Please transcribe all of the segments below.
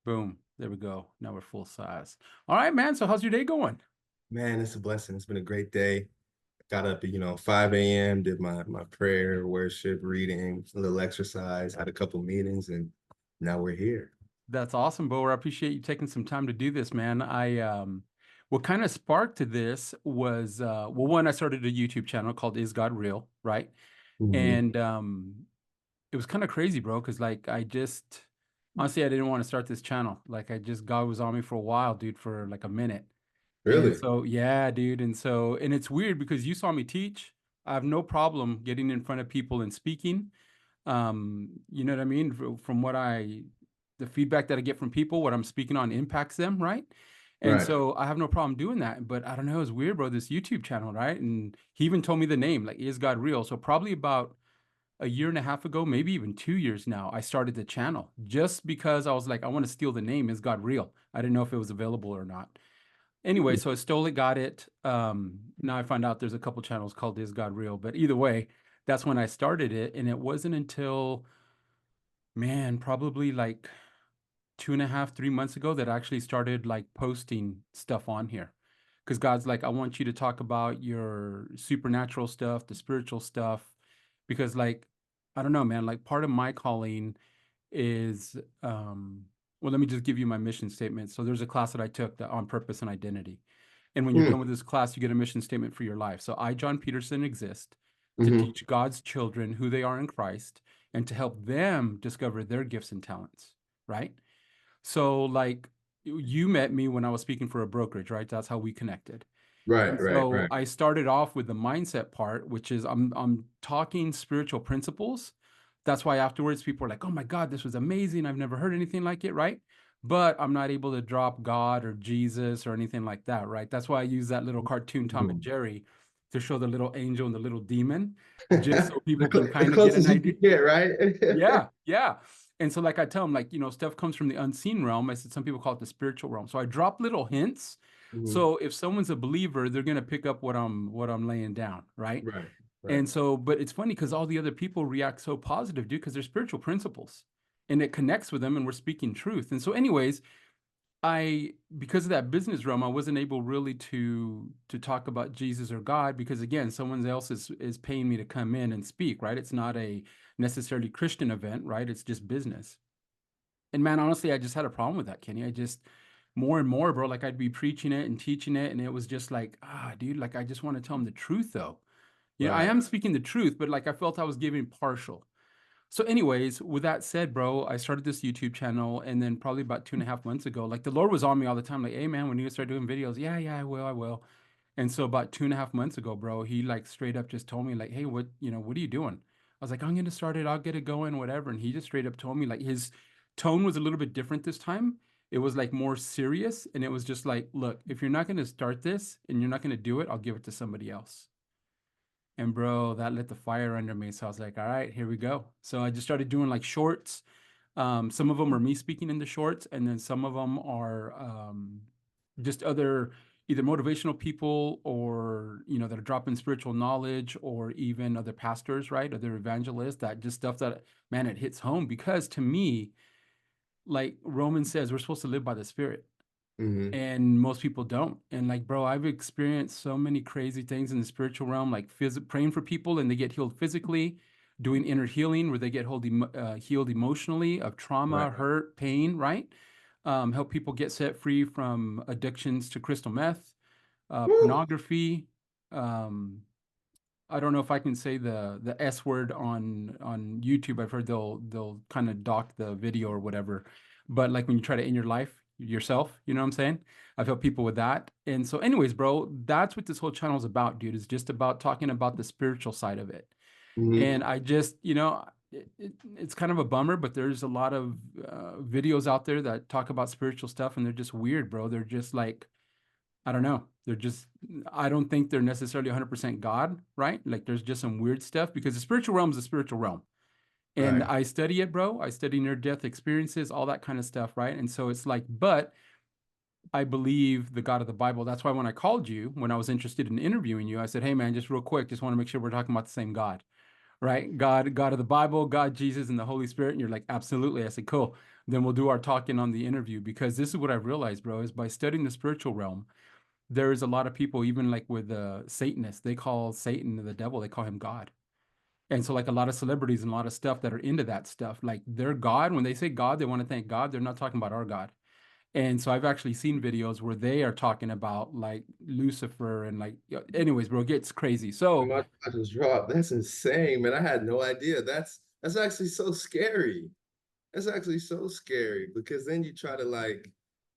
Boom. There we go. Now we're full size. All right, man. So how's your day going? Man, it's a blessing. It's been a great day. Got up at, 5 a.m., did my prayer, worship, reading, a little exercise, had a couple meetings, and now we're here. That's awesome, Bo. I appreciate you taking some time to do this, man. What kind of sparked to this was, well, one, I started a YouTube channel called Is God Real, right? Hmm. And it was kind of crazy, bro, because honestly, I didn't want to start this channel. God was on me for a while, dude, for like a minute. And Really? so, yeah, dude. And it's weird because you saw me teach. I have no problem getting in front of people and speaking. You know what I mean? From the feedback that I get from people, what I'm speaking on impacts them, right? And Right. so I have no problem doing that. But I don't know, it's weird, bro, this YouTube channel, right? And he even told me the name, like, Is God Real? So probably about a year and a half ago, maybe even 2 years now, I started the channel just because I was like, I want to steal the name, Is God Real? I didn't know if it was available or not. Anyway, Hmm. so I stole it, got it. Now I find out there's a couple channels called Is God Real? But either way, that's when I started it. And it wasn't until, man, probably like 2.5, 3 months ago that I actually started like posting stuff on here. Because God's like, I want you to talk about your supernatural stuff, the spiritual stuff. Because, like, I don't know, man, like part of my calling is, well, let me just give you my mission statement. So there's a class that I took that on purpose and identity. And when you're done with this class, you get a mission statement for your life. So I, John Peterson, exist to Hmm. teach God's children who they are in Christ and to help them discover their gifts and talents, right? So, like, you met me when I was speaking for a brokerage, right? That's how we connected. Right, And right, so right, I started off with the mindset part, which is I'm talking spiritual principles. That's why afterwards people are like, "Oh my God, this was amazing. I've never heard anything like it," right? But I'm not able to drop God or Jesus or anything like that, right? That's why I use that little cartoon Tom and Mhm. Jerry to show the little angel and the little demon, just so people can The kind of get an closest you idea. can get, right? Yeah, yeah. And so, like I tell them, like, stuff comes from the unseen realm. I said some people call it the spiritual realm. So I drop little hints. Mhm. So if someone's a believer, they're gonna pick up what I'm laying down, right? Right, right. And so, but it's funny because all the other people react so positive, dude, because they're spiritual principles, and it connects with them, and we're speaking truth. And so, anyways, because of that business realm, I wasn't able really to talk about Jesus or God because again, someone else is paying me to come in and speak, right? It's not a necessarily Christian event, right? It's just business. And man, honestly, I just had a problem with that, Kenny. I just more and more, bro, like I'd be preaching it and teaching it, and it was just like, dude, like I just want to tell them the truth though. I Right. am speaking the truth, but like I felt I was giving partial. So, anyways, with that said, bro, I started this YouTube channel, and then probably about 2.5 months ago, like the Lord was on me all the time, like, "Hey, man, when you start doing videos, yeah, yeah, I will." And so about 2.5 months ago, bro, he like straight up just told me, like, "Hey, what are you doing?" I was like, "I'm gonna start it. I'll get it going, whatever." And he just straight up told me, like, his tone was a little bit different this time. It was like more serious, and it was just like, "Look, if you're not gonna start this and you're not gonna do it, I'll give it to somebody else." And bro, that lit the fire under me. So I was like, all right, here we go. So I just started doing like shorts. Some of them are me speaking in the shorts, and then some of them are just other either motivational people or that are dropping spiritual knowledge, or even other pastors, right? Other evangelists, that just stuff that, man, it hits home because to me, like Romans says, we're supposed to live by the Spirit, Hmm. and most people don't. And like, bro, I've experienced so many crazy things in the spiritual realm, like praying for people and they get healed physically, doing inner healing where they get healed emotionally of trauma, Right. hurt, pain, right? Help people get set free from addictions to crystal meth, Woo. pornography. Um, I don't know if I can say the S word on YouTube. I've heard they'll kind of dock the video or whatever. But like when you try to end your life yourself, you know what I'm saying? I've helped people with that. And so, anyways, bro, that's what this whole channel is about, dude. It's just about talking about the spiritual side of it. Hmm. And I just, it's kind of a bummer, but there's a lot of videos out there that talk about spiritual stuff, and they're just weird, bro. They're just like, I don't know. I don't think they're necessarily 100% God, right? Like there's just some weird stuff because the spiritual realm is a spiritual realm. And Right. I study it, bro. I study near death experiences, all that kind of stuff, right? And so it's like, but I believe the God of the Bible. That's why when I called you, when I was interested in interviewing you, I said, "Hey, man, just real quick, just want to make sure we're talking about the same God." right? God of the Bible, God, Jesus, and the Holy Spirit. And you're like, absolutely. I said, cool. Then we'll do our talking on the interview because this is what I realized, bro, is by studying the spiritual realm, there is a lot of people, even like with Satanists, they call Satan the devil, they call him God. And so, like a lot of celebrities and a lot of stuff that are into that stuff, like their God, when they say God, they want to thank God. They're not talking about our God. And so I've actually seen videos where they are talking about like Lucifer and like, anyways, bro, it gets crazy. So My jaw just dropped. That's insane, man. I had no idea. That's actually so scary. That's actually so scary because then you try to like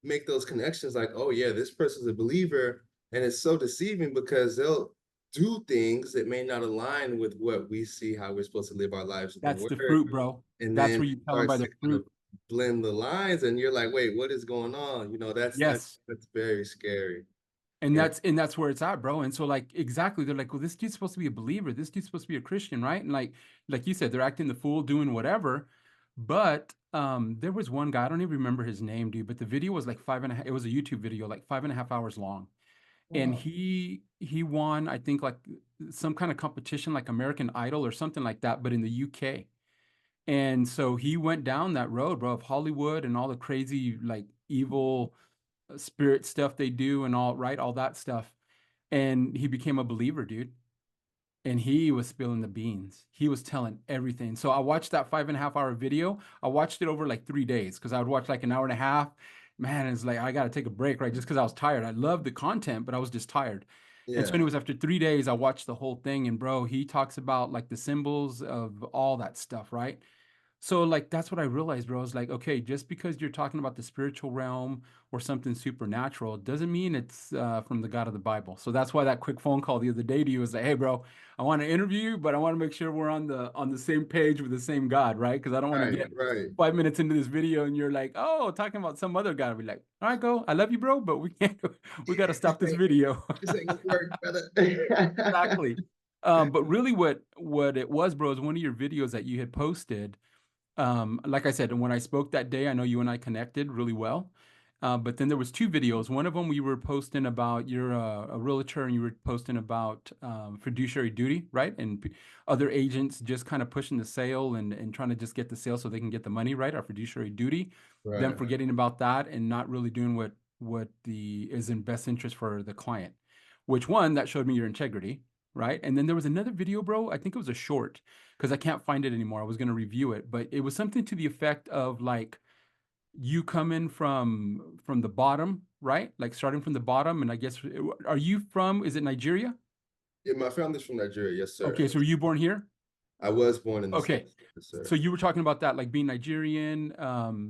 make those connections like, oh yeah, this person's a believer. And it's so deceiving because they'll do things that may not align with what we see how we're supposed to live our lives with the that's the word. fruit, bro. And That's then where it you tell them by starts the to kind of fruit. blend the lines and you're like, wait, what is going on? That's Yes. that's very scary. And Yeah, that's where it's at, bro. And so like exactly, they're like, well, this dude's supposed to be a believer. This dude's supposed to be a Christian, right? And like you said, they're acting the fool, doing whatever. But there was one guy, I don't even remember his name, dude, but the video was like five and a half, it was a YouTube video, like 5.5 hours long. And wow. he won, I think, like some kind of competition, like American Idol or something like that, but in the UK. And so he went down that road, bro, of Hollywood and all the crazy, like evil spirit stuff they do and all, right, all that stuff. And he became a believer, dude. And he was spilling the beans. He was telling everything. So I watched that 5.5 hour video. I watched it over like 3 days because I would watch like an hour and a half. Man, it's like I got to take a break, right? Just because I was tired. I loved the content, but I was just tired. And so, Yeah. anyways, after 3 days, I watched the whole thing. And bro, he talks about like the symbols of all that stuff, right? So like that's what I realized, bro. Is like, okay, just because you're talking about the spiritual realm or something supernatural doesn't mean it's from the God of the Bible. So that's why that quick phone call the other day to you was like, hey, bro, I want to interview you, but I want to make sure we're on the same page with the same God, right? Because I don't want to Right, get right. 5 minutes into this video and you're like, oh, talking about some other God. I'll be like, all right, go. I love you, bro, but we can't. We got to Yeah, stop this video. this ain't gonna work, brother. Exactly. But really, what it was, bro, is one of your videos that you had posted like I said, when I spoke that day, I know you and I connected really well. But then there was two videos. One of them we were posting about you're a realtor and you were posting about fiduciary duty, right? And other agents just kind of pushing the sale and trying to just get the sale so they can get the money, right? Our fiduciary duty. Them Right, right. forgetting about that and not really doing what the is in best interest for the client. Which one that showed me your integrity, right? And then there was another video, bro. I think it was a short because I can't find it anymore. I was going to review it, but it was something to the effect of like you come in from the bottom, right? Like starting from the bottom, and I guess are you from? Is it Nigeria? Yeah, my family's from Nigeria. Yes, sir. Okay, so were you born here? I was born in the Okay, States. Yes, so sir. you were talking about that, like being Nigerian,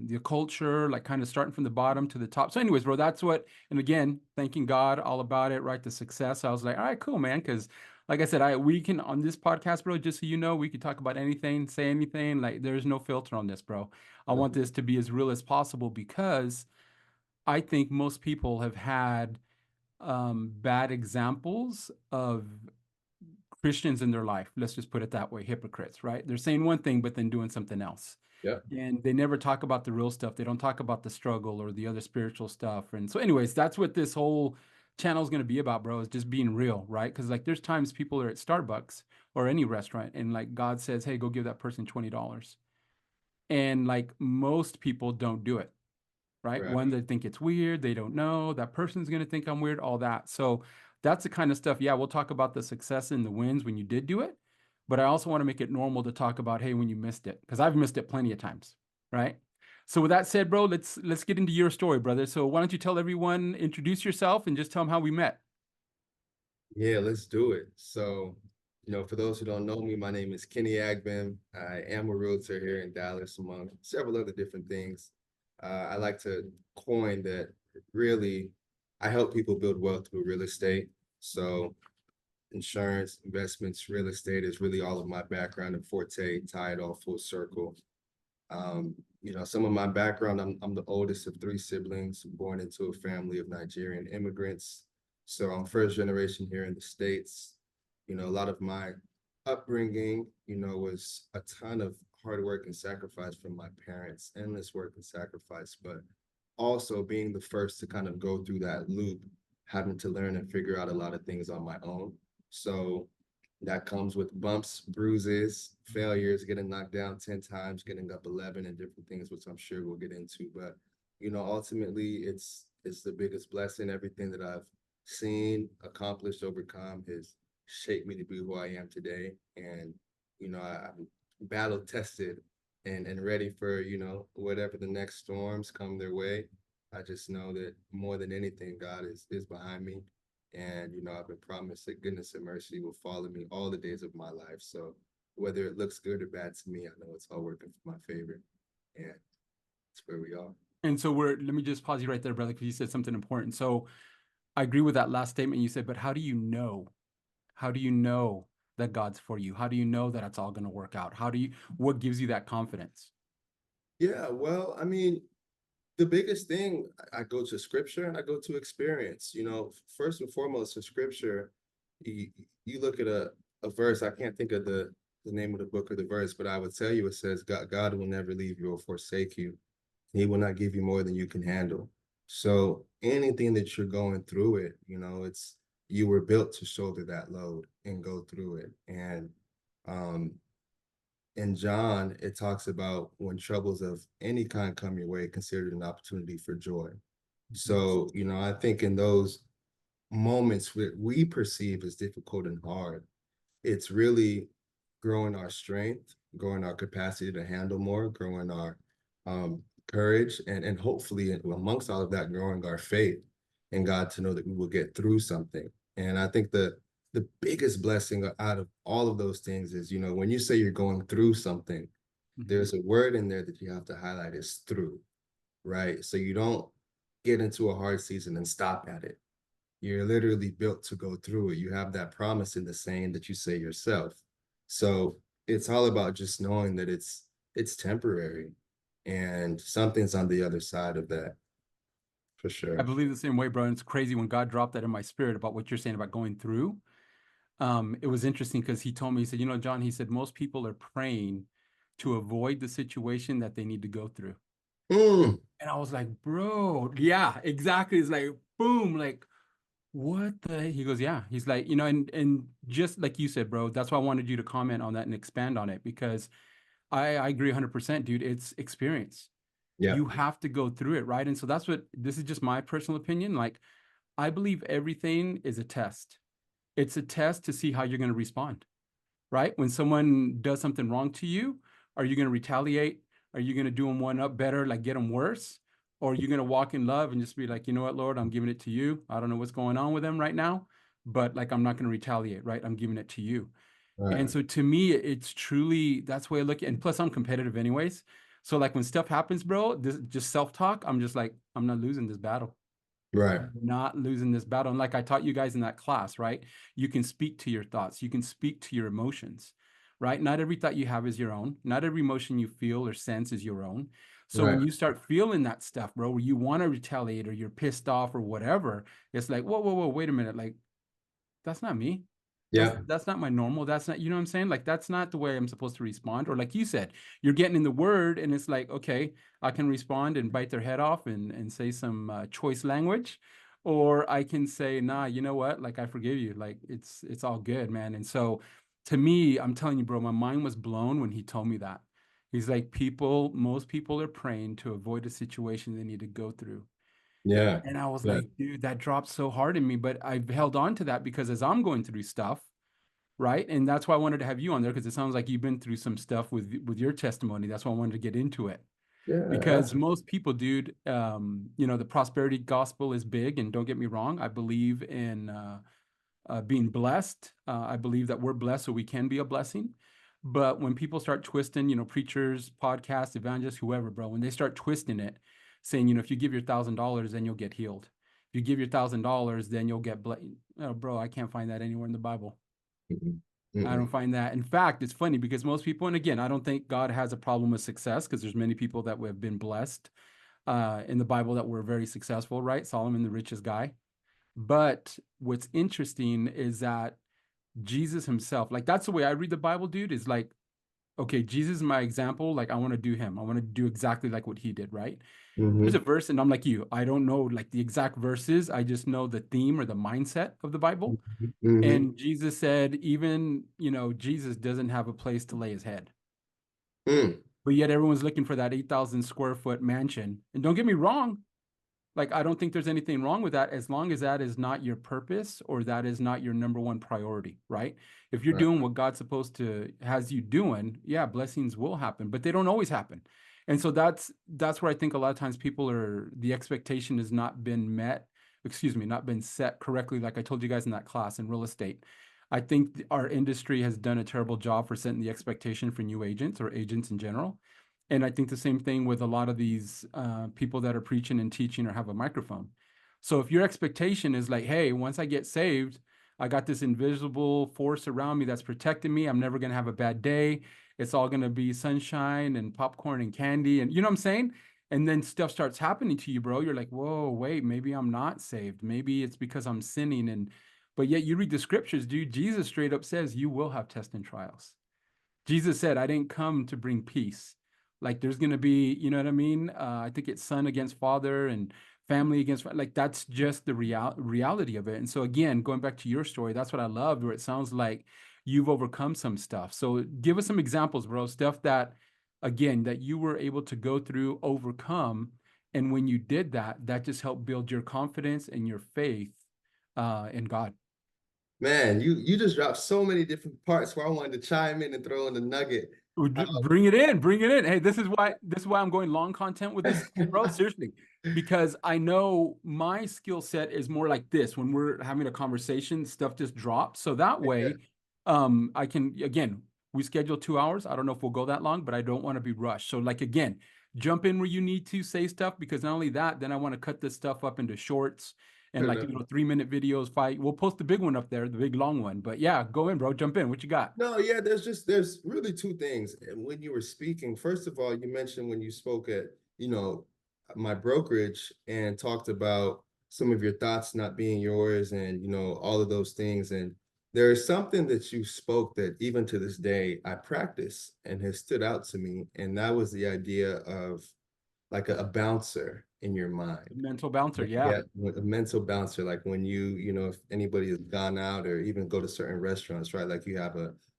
the culture, like kind of starting from the bottom to the top. So, anyways, bro, that's what. And again, thanking God all about it, right? The success. I was like, all right, cool, man, because. Like I said, we can on this podcast, bro. Just so you know, we could talk about anything, say anything. Like, there's no filter on this, bro. I want this to be as real as possible because I think most people have had bad examples of Christians in their life. Let's just put it that way, hypocrites, right? They're saying one thing, but then doing something else. Yeah. And they never talk about the real stuff. They don't talk about the struggle or the other spiritual stuff. And so, anyways, that's what this whole channel is going to be about, bro, is just being real, right? Because like there's times people are at Starbucks or any restaurant and like God says, hey, go give that person $20. And like most people don't do it, right? Right. One, they think it's weird, they don't know, that person's going to think I'm weird, all that. So that's the kind of stuff. Yeah, we'll talk about the success and the wins when you did do it, but I also want to make it normal to talk about, hey, when you missed it, because I've missed it plenty of times, right? So with that said, bro, let's get into your story, brother. So why don't you tell everyone, introduce yourself, and just tell them how we met? Yeah, let's do it. So, for those who don't know me, my name is Kenny Agbim. I am a realtor here in Dallas, among several other different things. I like to coin that really I help people build wealth through real estate. So, insurance, investments, real estate is really all of my background and forte, tie it all full circle. Some of my background, I'm the oldest of three siblings, born into a family of Nigerian immigrants. So I'm first generation here in the States. A lot of my upbringing, was a ton of hard work and sacrifice from my parents, endless work and sacrifice, but also being the first to kind of go through that loop, having to learn and figure out a lot of things on my own. So That comes with bumps, bruises, failures, getting knocked down 10 times, getting up 11, and different things, which I'm sure we'll get into. But, ultimately, it's the biggest blessing. Everything that I've seen, accomplished, overcome has shaped me to be who I am today. And, I'm battle tested and ready for, whatever the next storms come their way. I just know that more than anything, God is behind me. And, I've been promised that goodness and mercy will follow me all the days of my life. So whether it looks good or bad to me, I know it's all working for my favor. And that's where we are. And so let me just pause you right there, brother, because you said something important. So I agree with that last statement you said, but how do you know? How do you know that God's for you? How do you know that it's all going to work out? What gives you that confidence? Yeah, well, I mean, the biggest thing, I go to scripture and I go to experience. First and foremost, in scripture, you, you look at a verse, I can't think of the name of the book or the verse, but I would tell you it says, God will never leave you or forsake you. He will not give you more than you can handle. So anything that you're going through it, it's you were built to shoulder that load and go through it. And um in John, it talks about when troubles of any kind come your way, consider it an opportunity for joy. So, I think in those moments that we perceive as difficult and hard, it's really growing our strength, growing our capacity to handle more, growing our um, courage, and hopefully amongst all of that, growing our faith in God to know that we will get through something. And I think the biggest blessing out of all of those things is, when you say you're going through something, Mhm. there's a word in there that you have to highlight is through, right? So you don't get into a hard season and stop at it. You're literally built to go through it. You have that promise in the saying that you say yourself. So it's all about just knowing that it's temporary and something's on the other side of that for I sure. believe the same way, bro. And it's crazy when God dropped that in my spirit about what you're saying about going through. It was interesting because he told me, he said, John, he said, most people are praying to avoid the situation that they need to go through. Mm, And I was like, bro, yeah, exactly. It's like, boom, like, what the? He goes, yeah. He's like, and just like you said, bro, that's why I wanted you to comment on that and expand on it because I agree 100%, dude. It's experience. yeah, You have to go through it, right? And so this is just my personal opinion. Like, I believe everything is a test. It's a test to see how you're going to respond, right? When someone does something wrong to you, are you going to retaliate? Are you going to do them one up better, like get them worse? Or are you going to walk in love and just be like, you know what, Lord, I'm giving it to you. I don't know what's going on with them right now, but like, I'm not going to retaliate, right? I'm giving it to you. And right, so to me, it's truly that's the way I look at it. And plus, I'm competitive anyways. So like when stuff happens, bro, this just self-talk, I'm just like, I'm not losing this battle. right, I'm not losing this battle. And like I taught you guys in that class, right? You can speak to your thoughts, you can speak to your emotions, right? Not every thought you have is your own. Not every emotion you feel or sense is your own. So when right. you start feeling that stuff, bro, where you want to retaliate or you're pissed off or whatever, it's like, whoa, whoa, whoa, wait a minute. Like, that's not me. That's Yeah, that's not my normal. That's not, you know what I'm saying? Like that's not the way I'm supposed to respond. Or like you said, you're getting in the word and it's like, okay, I can respond and bite their head off and say some choice language. Or I can say, nah, you know what? Like I forgive you. Like it's all good, man. And so to me, I'm telling you, bro, my mind was blown when he told me that. He's like, most people are praying to avoid a situation they need to go through. yeah, And I was yeah, like, dude, that dropped so hard in me. But I've held on to that because as I'm going through stuff, right? And that's why I wanted to have you on there because it sounds like you've been through some stuff with your testimony. That's why I wanted to get into it. yeah, Because most people, dude, the prosperity gospel is big, and don't get me wrong, I believe in being blessed. I believe that we're blessed so we can be a blessing. But when people start twisting, preachers, podcasts, evangelists, whoever, bro, when they start twisting it, saying, if you give your $1,000, then you'll get healed. If you give your $1,000, then you'll get blessed. Oh, bro, I can't find that anywhere in the Bible. mm-mm, I don't mm-mm, find that. In fact, it's funny because most people, and again, I don't think God has a problem with success because there's many people that have been blessed in the Bible that were very successful, right? Solomon, the richest guy. But what's interesting is that Jesus himself, like that's the way I read the Bible, dude, is like okay, Jesus is my example. Like I want to do him. I want to do exactly like what he did, right? There's a Mm-hmm. verse, and I'm like you. I don't know like the exact verses. I just know the theme or the mindset of the Bible. Mm-hmm. And Jesus said, even, Jesus doesn't have a place to lay his head. Mm. But yet everyone's looking for that 8,000 square foot mansion. And don't get me wrong, like I don't think there's anything wrong with that as long as that is not your purpose or that is not your number one priority, right? If you're Right. doing what God's supposed to has you doing, yeah, blessings will happen, but they don't always happen. And so that's where I think a lot of times people are the expectation has not been met, excuse me, not been set correctly, like I told you guys in that class in real estate. I think our industry has done a terrible job for setting the expectation for new agents or agents in general. And I think the same thing with a lot of these people that are preaching and teaching or have a microphone. So if your expectation is like, hey, once I get saved, I got this invisible force around me that's protecting me. I'm never going to have a bad day. It's all going to be sunshine and popcorn and candy. And you know what I'm saying? And then stuff starts happening to you, bro. You're like, whoa, wait, maybe I'm not saved. Maybe it's because I'm sinning. But yet you read the scriptures, dude. Jesus straight up says you will have tests and trials. Jesus said, I didn't come to bring peace. Like there's going to be, you know what I mean? I think it's son against father and family against, like that's just the reality of it. And so again, going back to your story, that's what I loved, where it sounds like you've overcome some stuff. So give us some examples, bro, stuff that, again, that you were able to go through, overcome. And when you did that, that just helped build your confidence and your faith in God. Man, you just dropped so many different parts where I wanted to chime in and throw in the nugget. Bring it in, bring it in. Hey, this is why I'm going long content with this, bro. Seriously, because I know my skill set is more like this. When we're having a conversation, stuff just drops. So that way, I can again, we schedule 2 hours. I don't know if we'll go that long, but I don't want to be rushed. So like again, jump in where you need to say stuff because not only that, then I want to cut this stuff up into shorts and like little 3-minute videos. We'll post the big one up there, the big long one. But yeah, go in, bro. Jump in. What you got? No, yeah, there's really two things. And when you were speaking, first of all, you mentioned when you spoke at, my brokerage and talked about some of your thoughts not being yours and, all of those things. And there is something that you spoke that even to this day I practice and has stood out to me. And that was the idea of like a bouncer in your mind. Mental bouncer, Like, yeah. yeah, a mental bouncer, like when if anybody has gone out or even go to certain restaurants, right? Like you have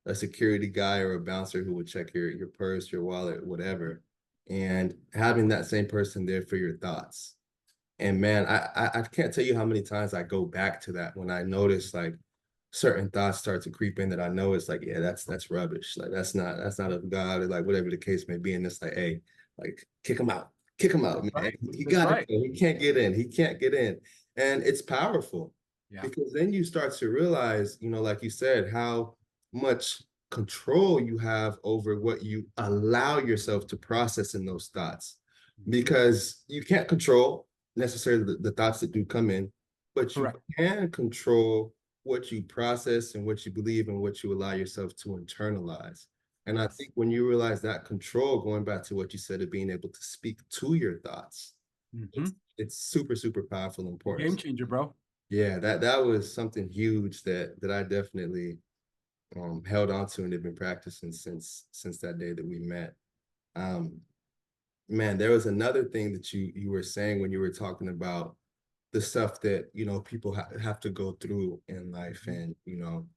a security guy or a bouncer who would check your purse, your wallet, whatever, and having that same person there for your thoughts. And man, I can't tell you how many times I go back to that when I notice like certain thoughts start to creep in that I know it's like, yeah, that's rubbish. Like that's not of God or like whatever the case may be. And it's like, hey, like kick him out, That's man. right. He That's got to right. go. He can't get in. He can't get in. And it's powerful Yeah. because then you start to realize, like you said, how much control you have over what you allow yourself to process in those thoughts. Mhm. Because you can't control necessarily the thoughts that do come in, but you Correct. can control what you process and what you believe and what you allow yourself to internalize. And I Yes. think when you realize that control, going back to what you said of being able to speak to your thoughts, Hmm. it's super, super powerful and important. Game changer, bro. Yeah, that was something huge that I definitely held on to and have been practicing since that day that we met. Um, Man, there was another thing that you were saying when you were talking about the stuff that people have to go through in life, Mhm. and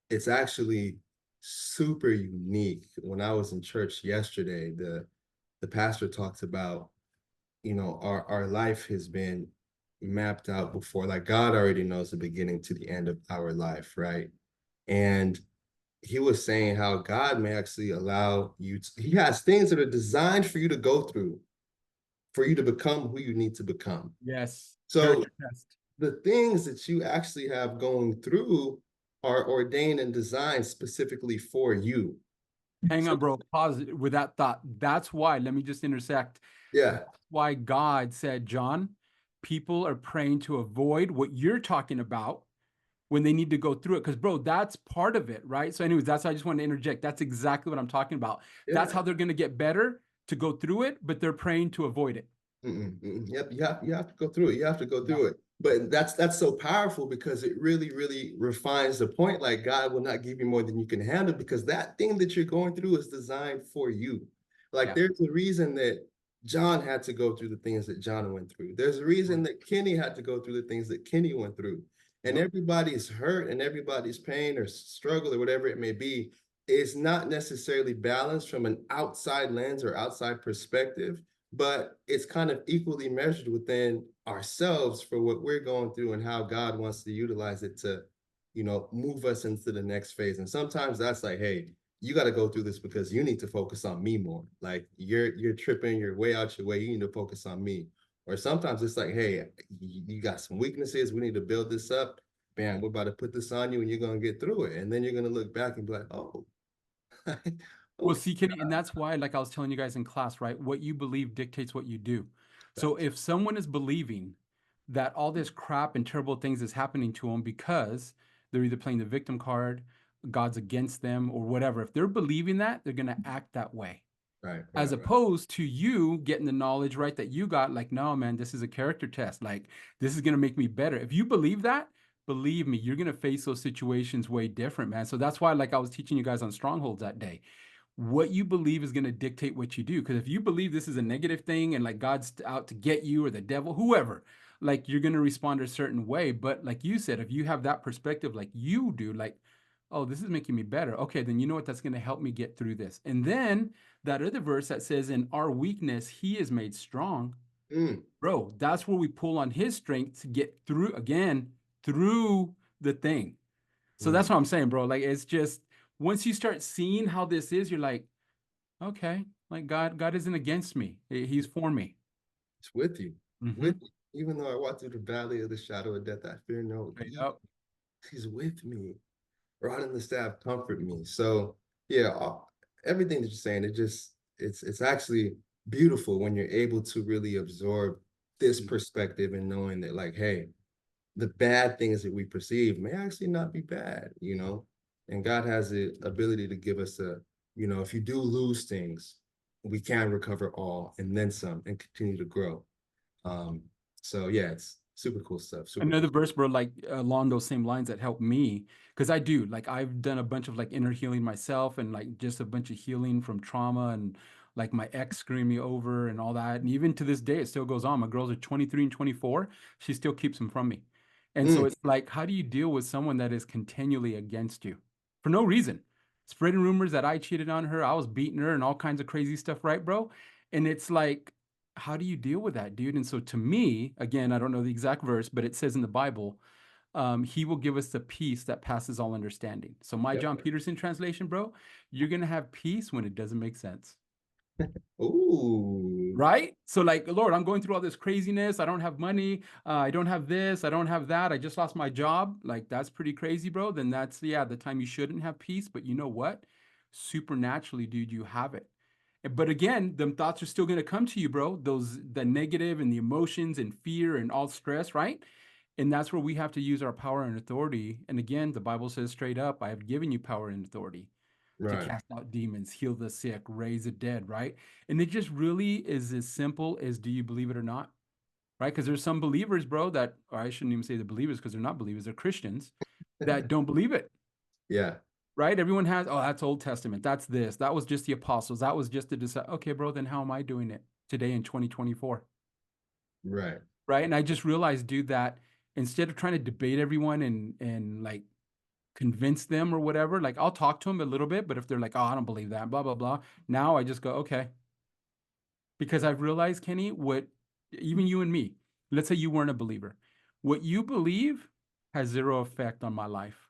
it's actually super unique. When I was in church yesterday, the pastor talked about our life has been mapped out before. Like God already knows the beginning to the end of our life, right? And he was saying how God may actually allow you he has things that are designed for you to go through for you to become who you need to become. Yes. So Character test. the things that you actually have going through are ordained and designed specifically for you. Hang So on, bro. Pause with that thought. That's why, let me just intersect. yeah, That's why God said, John, people are praying to avoid what you're talking about when they need to go through it. Because, bro, that's part of it, right? So, anyways, that's why I just want to interject. That's exactly what I'm talking about. That's yeah, how they're going to get better to go through it, but they're praying to avoid it. Yep, you have to go through it. You have to go Yeah, through it. But that's so powerful because it really refines the point. Like God will not give you more than you can handle because that thing that you're going through is designed for you. Like yeah, there's a reason that John had to go through the things that John went through. There's a reason right. that Kenny had to go through the things that Kenny went through. And Yep. everybody's hurt and everybody's pain or struggle or whatever it may be is not necessarily balanced from an outside lens or outside perspective, but it's kind of equally measured within ourselves for what we're going through and how God wants to utilize it to, move us into the next phase. And sometimes that's like, hey, you got to go through this because you need to focus on me more. Like you're tripping, you're way out your way. You need to focus on me. Or sometimes it's like, hey, you got some weaknesses. We need to build this up. Bam, we're about to put this on you, and you're gonna get through it. And then you're gonna look back and be like, oh, Well, okay, see, Kenny, and that's why, like I was telling you guys in class, right? What you believe dictates what you do. So facts. if someone is believing that all this crap and terrible things is happening to them because they're either playing the victim card, God's against them, or whatever, if they're believing that, they're going to act that way. Right, As right, right. opposed to you getting the knowledge, right, that you got, like, no, man, this is a character test. Like, this is going to make me better. If you believe that, believe me, you're going to face those situations way different, man. So that's why, like, I was teaching you guys on strongholds that day, what you believe is going to dictate what you do. Because if you believe this is a negative thing and like God's out to get you or the devil, whoever, like you're going to respond a certain way. But like you said, if you have that perspective, like you do, like, oh, this is making me better. Okay, then you know what? That's going to help me get through this. And then that other verse that says, in our weakness, he is made strong. Mm, Bro, that's where we pull on his strength to get through again, through the thing. So that's mm. what I'm saying, bro. Like it's just once you start seeing how this is, you're like, okay, like God isn't against me. He's for me. It's with you. Hmm. With you. Even though I walk through the valley of the shadow of death, I fear no evil. Yep. He's with me. Rod and the staff comfort me. So yeah, everything that you're saying, it's actually beautiful when you're able to really absorb this perspective and knowing that like, hey, the bad things that we perceive may actually not be bad. And God has the ability to give us if you do lose things, we can recover all and then some and continue to grow. Um, so yeah, it's super cool stuff. Super Another cool. verse, bro, like along those same lines that helped me, because I do, like I've done a bunch of like inner healing myself and like just a bunch of healing from trauma and like my ex screwing me over and all that. And even to this day, it still goes on. My girls are 23 and 24. She still keeps them from me. And so Mm, it's like, how do you deal with someone that is continually against you for no reason? Spreading rumors that I cheated on her, I was beating her and all kinds of crazy stuff, right, bro? And it's like, how do you deal with that, dude? And so to me, again, I don't know the exact verse, but it says in the Bible, he will give us the peace that passes all understanding. So my yep. John Peterson translation, bro, you're gonna have peace when it doesn't make sense. Ooh. Right? So, like, Lord, I'm going through all this craziness. I don't have money. I don't have this. I don't have that. I just lost my job. Like, that's pretty crazy, bro. Then that's, yeah, the time you shouldn't have peace. But you know what? Supernaturally, dude, you have it. But again, them thoughts are still going to come to you, bro. The negative and the emotions and fear and all stress, right? And that's where we have to use our power and authority. And again, the Bible says straight up, I have given you power and authority to Right. cast out demons, heal the sick, raise the dead, right? And it just really is as simple as do you believe it or not, right? Because there's some believers, bro, that, or I shouldn't even say the believers because they're not believers, they're Christians that don't believe it, Yeah. right? Everyone has, oh, that's Old Testament, that's this, that was just the apostles, that was just the okay, bro, then how am I doing it today in 2024, Right. right? And I just realized, dude, that instead of trying to debate everyone and like convince them or whatever. Like I'll talk to them a little bit, but if they're like, "Oh, I don't believe that," blah blah blah. Now I just go, "Okay," because I've realized, Kenny, what even you and me. Let's say you weren't a believer. What you believe has zero effect on my life.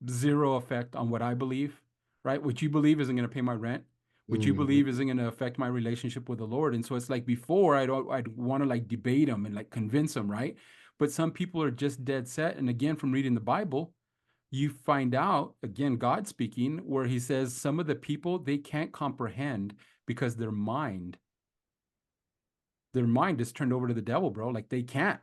Zero effect on what I believe, right? What you believe isn't going to pay my rent. What you Mhm. believe isn't going to affect my relationship with the Lord. And so it's like before I'd want to like debate them and like convince them, right? But some people are just dead set. And again, from reading the Bible, you find out again God speaking where he says some of the people they can't comprehend because their mind is turned over to the devil, bro, like they can't.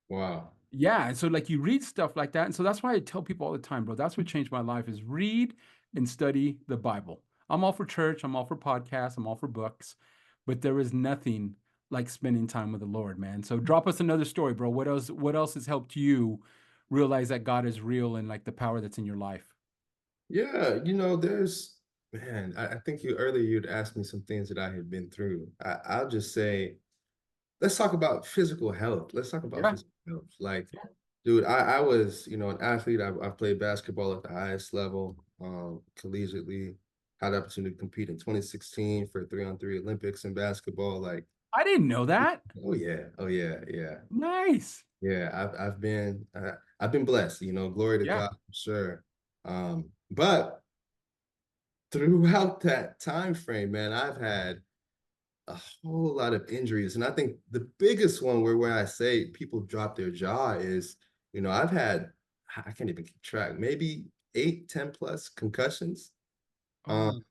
Wow. Yeah, and so like you read stuff like that, and so that's why I tell people all the time, bro, that's what changed my life is read and study the Bible. I'm all for church, I'm all for podcasts, I'm all for books, but there is nothing like spending time with the Lord, man. So drop us another story, bro. What else has helped you realize that God is real and like the power that's in your life? Yeah, man, I think you earlier you'd asked me some things that I had been through. I'll just say, let's talk about physical health. Let's talk about Yeah. physical health. Like, dude, I was, an athlete. I've played basketball at the highest level, collegiately. Had the opportunity to compete in 2016 for 3-on-3 Olympics in basketball. Like, I didn't know that. oh yeah, oh yeah, yeah, Nice. yeah. I've been blessed. Glory to Yeah. God, for sure. But throughout that time frame, man, I've had a whole lot of injuries. And I think the biggest one where I say people drop their jaw is, I've had, I can't even keep track, maybe 8, 10 plus concussions. Um,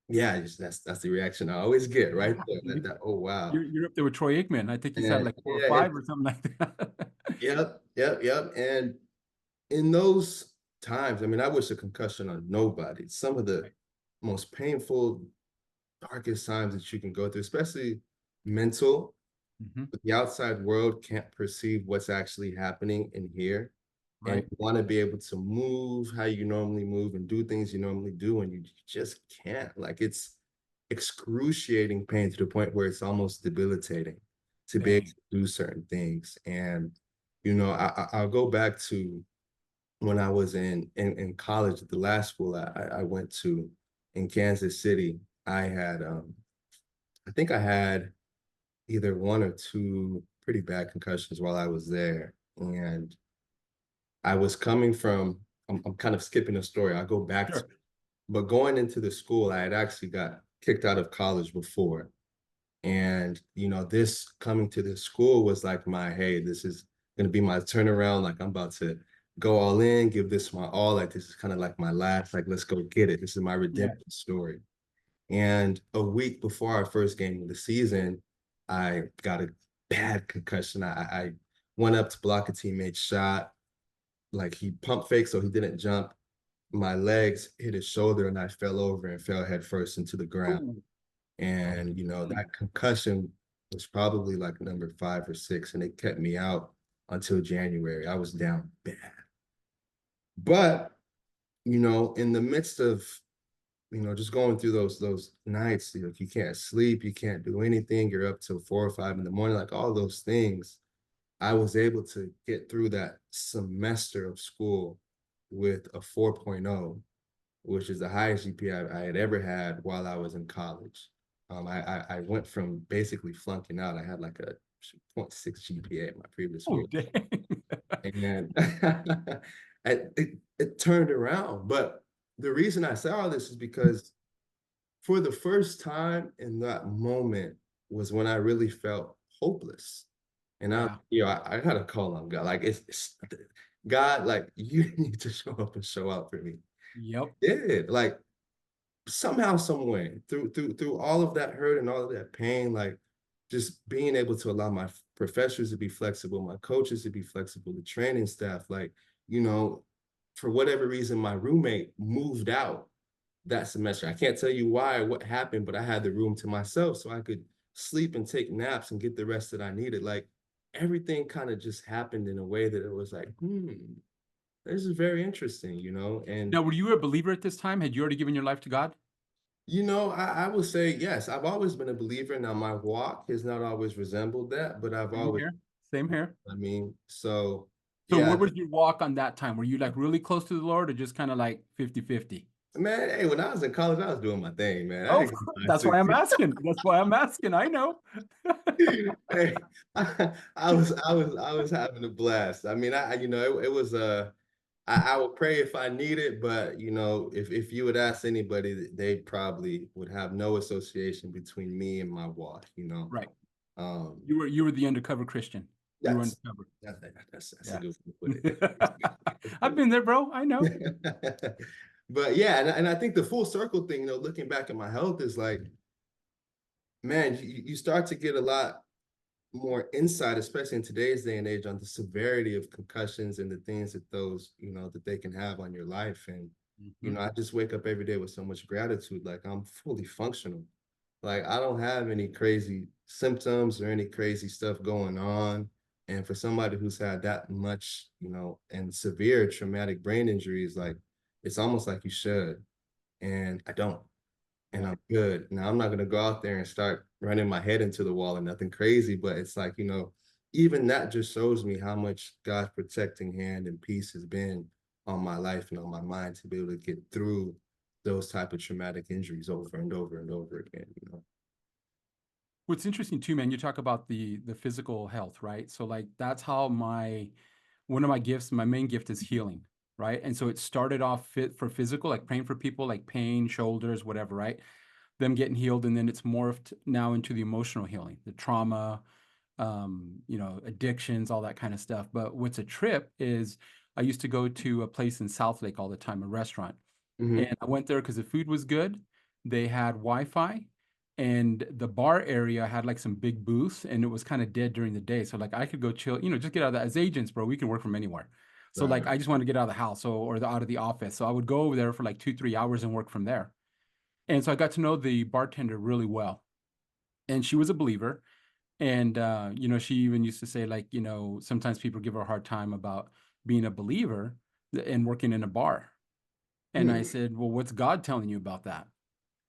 Oh, yeah, that's the reaction I always get right yeah. there. Oh wow. You're up there with Troy Aikman. I think he's had And like four or yeah, five or something like that. yep. And in those times, I mean, I wish a concussion on nobody. Some of the Right. most painful, darkest times that you can go through, especially mental. Mhm. The outside world can't perceive what's actually happening in here. And Right. you want to be able to move how you normally move and do things you normally do, and you just can't. Like, it's excruciating pain to the point where it's almost debilitating to be able Dang. to do certain things. And I'll go back to when I was in college at the last school I went to in Kansas City. I think I had either one or two pretty bad concussions while I was there. And I was coming from, I'm kind of skipping a story. I'll go back to, Sure. but going into the school, I had actually got kicked out of college before. And, this coming to this school was like hey, this is going to be my turnaround. Like, I'm about to go all in, give this my all. Like, this is kind of like my last, like, let's go get it. This is my Yeah. redemption story. And a week before our first game of the season, I got a bad concussion. I went up to block a teammate's shot. Like, he pump faked, so he didn't jump. My legs hit his shoulder, and I fell over and fell head first into the ground. Ooh. And, Mm. that concussion was probably like number 5 or 6, and it kept me out until January. I was down bad. But, in the midst of just going through those nights, you can't sleep, you can't do anything, you're up till 4 or 5 in the morning, like all those things. I was able to get through that semester of school with a 4.0, which is the highest GPA I had ever had while I was in college. I went from basically flunking out. I had like a 0.6 GPA at my previous Oh, school, dang. and it turned around. But the reason I say all this is because for the first time in that moment was when I really felt hopeless. And Yeah. I gotta call on God. Like, it's God, like, you need to show up and show out for me. Yep. Yeah, like, somehow, some way, through all of that hurt and all of that pain, like, just being able to allow my professors to be flexible, my coaches to be flexible, the training staff, like, you know, for whatever reason, my roommate moved out that semester. I can't tell you why or what happened, but I had the room to myself so I could sleep and take naps and get the rest that I needed. Like, everything kind of just happened in a way that it was like, this is very interesting, and Now, were you a believer at this time? Had you already given your life to God? I would say yes. I've always been a believer. Now, my walk has not always resembled that, but I've Same always, here. Same here. so So where yeah, was your walk on that time? Were you like really close to the Lord or just kind of like 50-50? man. Hey, when I was in college, I was doing my thing, man. I Oh, ain't of course. gonna lie That's to why I'm you. asking. That's why I'm asking. I know. Hey, I was having a blast. I mean, it was I would pray if I need it, but if you would ask anybody, they probably would have no association between me and my walk. Right. Um, You were the undercover Christian. You were that's undercover. that's a Yeah. good way to put it. I've been there, bro. I know. But yeah, and I think the full circle thing, looking back at my health is like, man, you start to get a lot more insight, especially in today's day and age, on the severity of concussions and the things that that they can have on your life. And, Mhm. I just wake up every day with so much gratitude. Like, I'm fully functional. Like, I don't have any crazy symptoms or any crazy stuff going on. And for somebody who's had that much, and severe traumatic brain injuries, like it's almost like you should. And I don't. And I'm good. Now I'm not gonna go out there and start running my head into the wall and nothing crazy, but it's like, even that just shows me how much God's protecting hand and peace has been on my life and on my mind to be able to get through those type of traumatic injuries over and over and over again. What's interesting too, man, you talk about the physical health, right? So like that's how one of my gifts, my main gift is healing, right? And so it started off fit for physical, like praying for people like pain, shoulders, whatever, right? Them getting healed, and then it's morphed now into the emotional healing, the trauma, addictions, all that kind of stuff. But what's a trip is I used to go to a place in South Lake all the time, a restaurant. Hmm. And I went there because the food was good. They had Wi-Fi, and the bar area had like some big booths, and it was kind of dead during the day. So like I could go chill, just get out of that. As agents, bro, we can work from anywhere. So like Right. I just wanted to get out of the house out of the office. So I would go over there for like 2, 3 hours and work from there. And so I got to know the bartender really well. And she was a believer. And she even used to say, like, sometimes people give her a hard time about being a believer and working in a bar. And I Hmm. said, well, what's God telling you about that?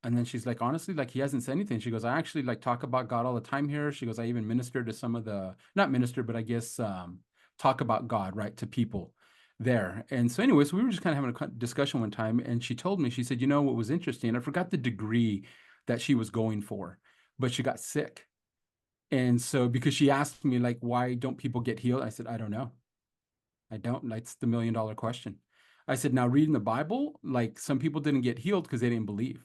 And then she's like, honestly, like he hasn't said anything. She goes, I actually like talk about God all the time here. She goes, I even minister to some of not minister, but I guess talk about God, right, to people there. And so, anyways, we were just kind of having a discussion one time, and she told me, she said, what was interesting? I forgot the degree that she was going for, but she got sick. And so, because she asked me, like, why don't people get healed? I said, I don't know. I don't. That's the $1 million question. I said, now reading the Bible, like some people didn't get healed because they didn't believe,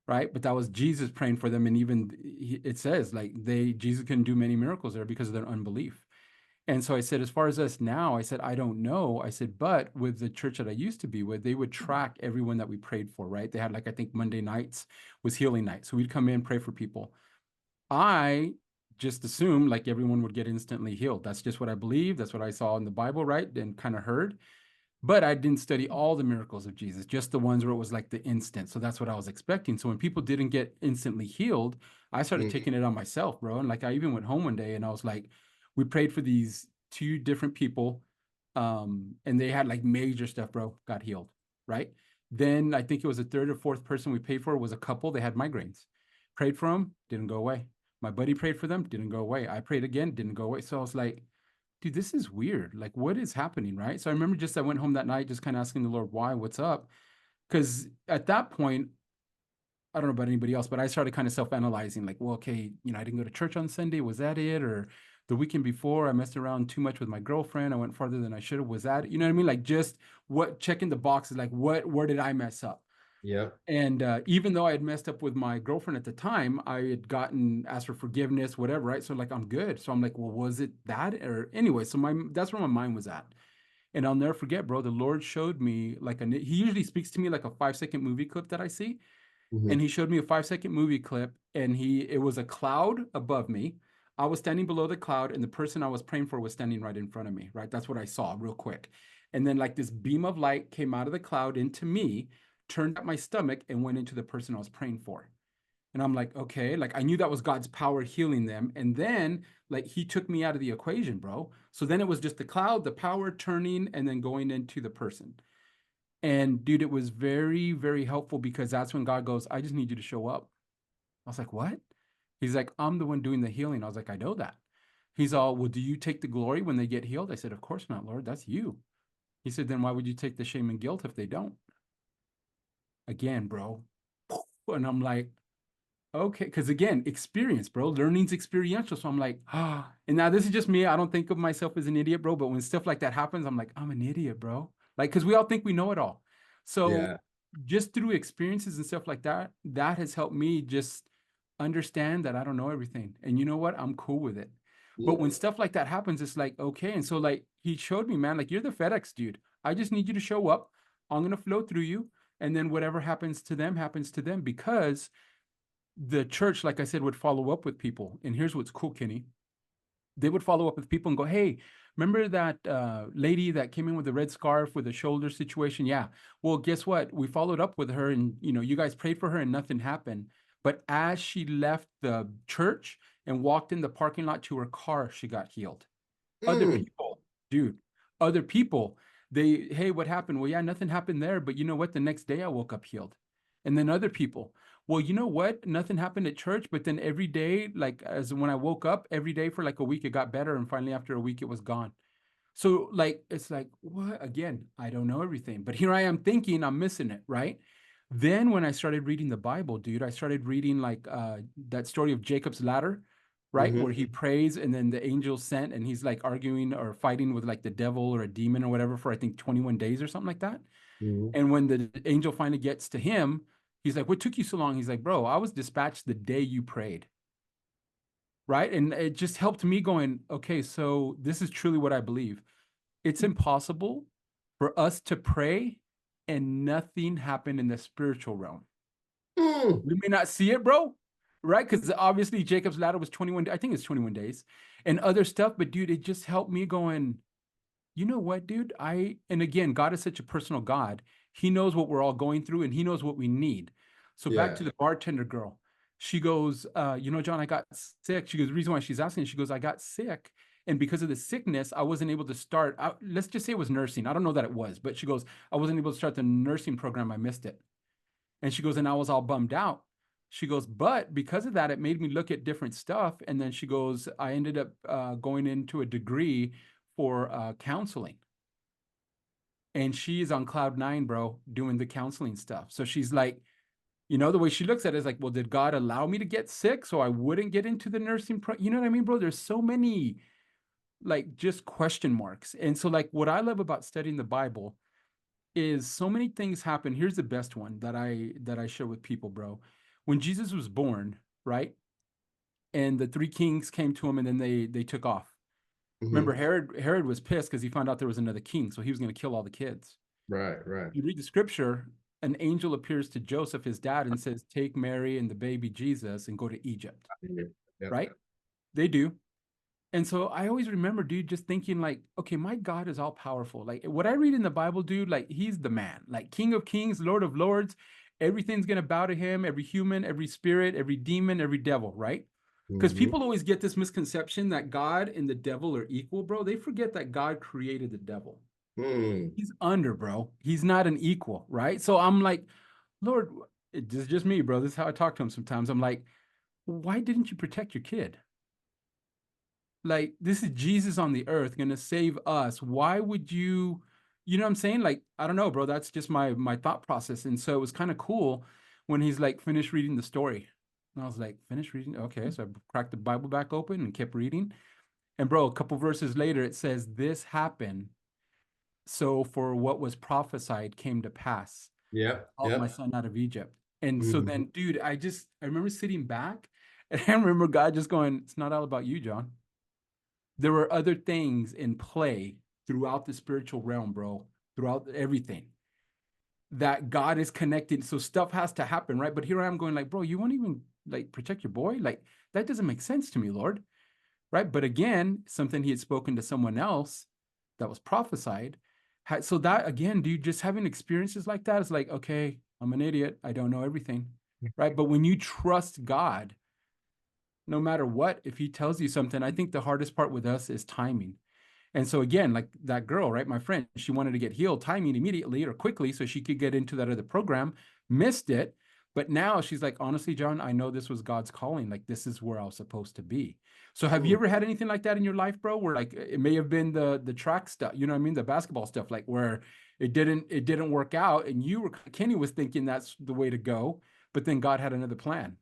right? But that was Jesus praying for them. And even it says like Jesus couldn't do many miracles there because of their unbelief. And so I said, as far as us now, I said, I don't know. I said, but with the church that I used to be with, they would track everyone that we prayed for, right? They had like, I think Monday nights was healing night. So we'd come in, pray for people. I just assumed like everyone would get instantly healed. That's just what I believe. That's what I saw in the Bible, right? And kind of heard. But I didn't study all the miracles of Jesus, just the ones where it was like the instant. So that's what I was expecting. So when people didn't get instantly healed, I started Hmm. taking it on myself, bro. And like I even went home one day and I was like, we prayed for these two different people. And they had like major stuff, bro, got healed. Right. Then I think it was the third or fourth person we paid for was a couple. They had migraines. Prayed for them, didn't go away. My buddy prayed for them, didn't go away. I prayed again, didn't go away. So I was like, dude, this is weird. Like, what is happening, right? So I remember I went home that night just kind of asking the Lord, why, what's up? Because at that point, I don't know about anybody else, but I started kind of self-analyzing, like, well, okay, I didn't go to church on Sunday. Was that it? Or the weekend before, I messed around too much with my girlfriend. I went farther than I should have. Was that, you know what I mean? Like, just checking the boxes, like, where did I mess up? Yep. And even though I had messed up with my girlfriend at the time, I had asked for forgiveness, whatever, right? So like I'm good. So I'm like, well, was it that? Or anyway, so that's where my mind was at. And I'll never forget, bro. The Lord showed me like he usually speaks to me like a 5-second movie clip that I see. Hmm. And he showed me a 5-second movie clip, and it was a cloud above me. I was standing below the cloud, and the person I was praying for was standing right in front of me, right? That's what I saw real quick. And then like this beam of light came out of the cloud into me, turned up my stomach, and went into the person I was praying for. And I'm like, okay, like I knew that was God's power healing them. And then like he took me out of the equation, bro. So then it was just the cloud, the power turning, and then going into the person. And dude, it was very, very helpful because that's when God goes, I just need you to show up. I was like, what? He's like, I'm the one doing the healing. I was like, I know that. He's all, well, do you take the glory when they get healed? I said, of course not, Lord. That's you. He said, then why would you take the shame and guilt if they don't? Again, bro. And I'm like, okay, because again, experience, bro. Learning's experiential. So I'm like, ah. And now this is just me. I don't think of myself as an idiot, bro. But when stuff like that happens, I'm like, I'm an idiot, bro. Like, because we all think we know it all. So Yeah. just through experiences and stuff like that, that has helped me just understand that I don't know everything. And you know what? I'm cool with it. But when Yeah. stuff like that happens, it's like, okay. And so like he showed me, man, like you're the FedEx dude. I just need you to show up. I'm gonna flow through you. And then whatever happens to them because the church, like I said, would follow up with people. And here's what's cool, Kenny. They would follow up with people and go, hey, remember that lady that came in with the red scarf with the shoulder situation? Yeah. Well, guess what? We followed up with her and, you guys prayed for her and nothing happened. But as she left the church and walked in the parking lot to her car, she got healed. Other Mm, people, dude, other people, hey, what happened? Well, yeah, nothing happened there, but you know what? The next day I woke up healed. And then other people, well, you know what? Nothing happened at church, but then every day, like as when I woke up, every day for like a week, it got better. And finally, after a week, it was gone. So, like, it's like, what? Again, I don't know everything, but here I am thinking I'm missing it, right? Then when I started reading the Bible, dude, I started reading like that story of Jacob's ladder, right? hmm Where he prays and then the angel sent and he's like arguing or fighting with like the devil or a demon or whatever for I think 21 days or something like that. hmm And when the angel finally gets to him, he's like, "What took you so long?" He's like, "Bro, I was dispatched the day you prayed." Right? And it just helped me going, "Okay, so this is truly what I believe. It's impossible for us to pray and nothing happen in the spiritual realm. Mm, We may not see it, bro, right? Because obviously Jacob's ladder was 21, I think it's 21 days and other stuff. But dude, it just helped me going, you know what, dude? And again, God is such a personal God. He knows what we're all going through and he knows what we need. So back yeah. to the bartender girl. She goes, John, I got sick. She goes, the reason why she's asking, she goes, I got sick. And because of the sickness, I wasn't able to start. Let's just say it was nursing. I don't know that it was, but she goes, I wasn't able to start the nursing program. I missed it. And she goes, and I was all bummed out. She goes, but because of that, it made me look at different stuff. And then she goes, I ended up going into a degree for counseling. And she is on cloud nine, bro, doing the counseling stuff. So she's like, the way she looks at it is like, well, did God allow me to get sick so I wouldn't get into the nursing You know what I mean, bro? There's so many like just question marks. And so like what I love about studying the Bible is so many things happen. Here's the best one that I share with people, bro. When Jesus was born, right? And the three kings came to him and then they took off. Remember, hmm Herod was pissed because he found out there was another king, so he was going to kill all the kids. Right, right. You read the scripture, an angel appears to Joseph, his dad, and says, take Mary and the baby Jesus and go to Egypt, Yep. Yep. right? They do. And so I always remember, dude, just thinking like, okay, my God is all powerful. Like what I read in the Bible, dude, like he's the man, like King of Kings, Lord of Lords. Everything's gonna bow to him, every human, every spirit, every demon, every devil, right? Because hmm people always get this misconception that God and the devil are equal, bro. They forget that God created the devil. Hmm. He's under, bro. He's not an equal, right? So I'm like, Lord, it's just me, bro. This is how I talk to him sometimes. I'm like, why didn't you protect your kid? Like this is Jesus on the earth gonna save us. Why would you know what I'm saying? Like, I don't know, bro. That's just my thought process. And so it was kind of cool when he's like finished reading the story. And I was like, finished reading? Okay. So I cracked the Bible back open and kept reading. And bro, a couple verses later, it says, this happened. So for what was prophesied came to pass. Yep. Out my Yep. son out of Egypt. And so hmm then, dude, I remember sitting back and I remember God just going, it's not all about you, John. There were other things in play throughout the spiritual realm, bro, throughout everything that God is connected. So stuff has to happen, right? But here I am going like, bro, you won't even like protect your boy? Like that doesn't make sense to me, Lord. Right? But again, something he had spoken to someone else that was prophesied. So that again, dude, just having experiences like that is like, okay, I'm an idiot. I don't know everything. Right? But when you trust God, no matter what, if he tells you something, I think the hardest part with us is timing. And so again, like that girl, right, my friend, she wanted to get healed timing immediately or quickly so she could get into that other program, missed it. But now she's like, honestly, John, I know this was God's calling. Like this is where I was supposed to be. So have you ever had anything like that in your life, bro? Where like it may have been the track stuff, you know what I mean? The basketball stuff, like where it didn't work out and Kenny was thinking that's the way to go, but then God had another plan.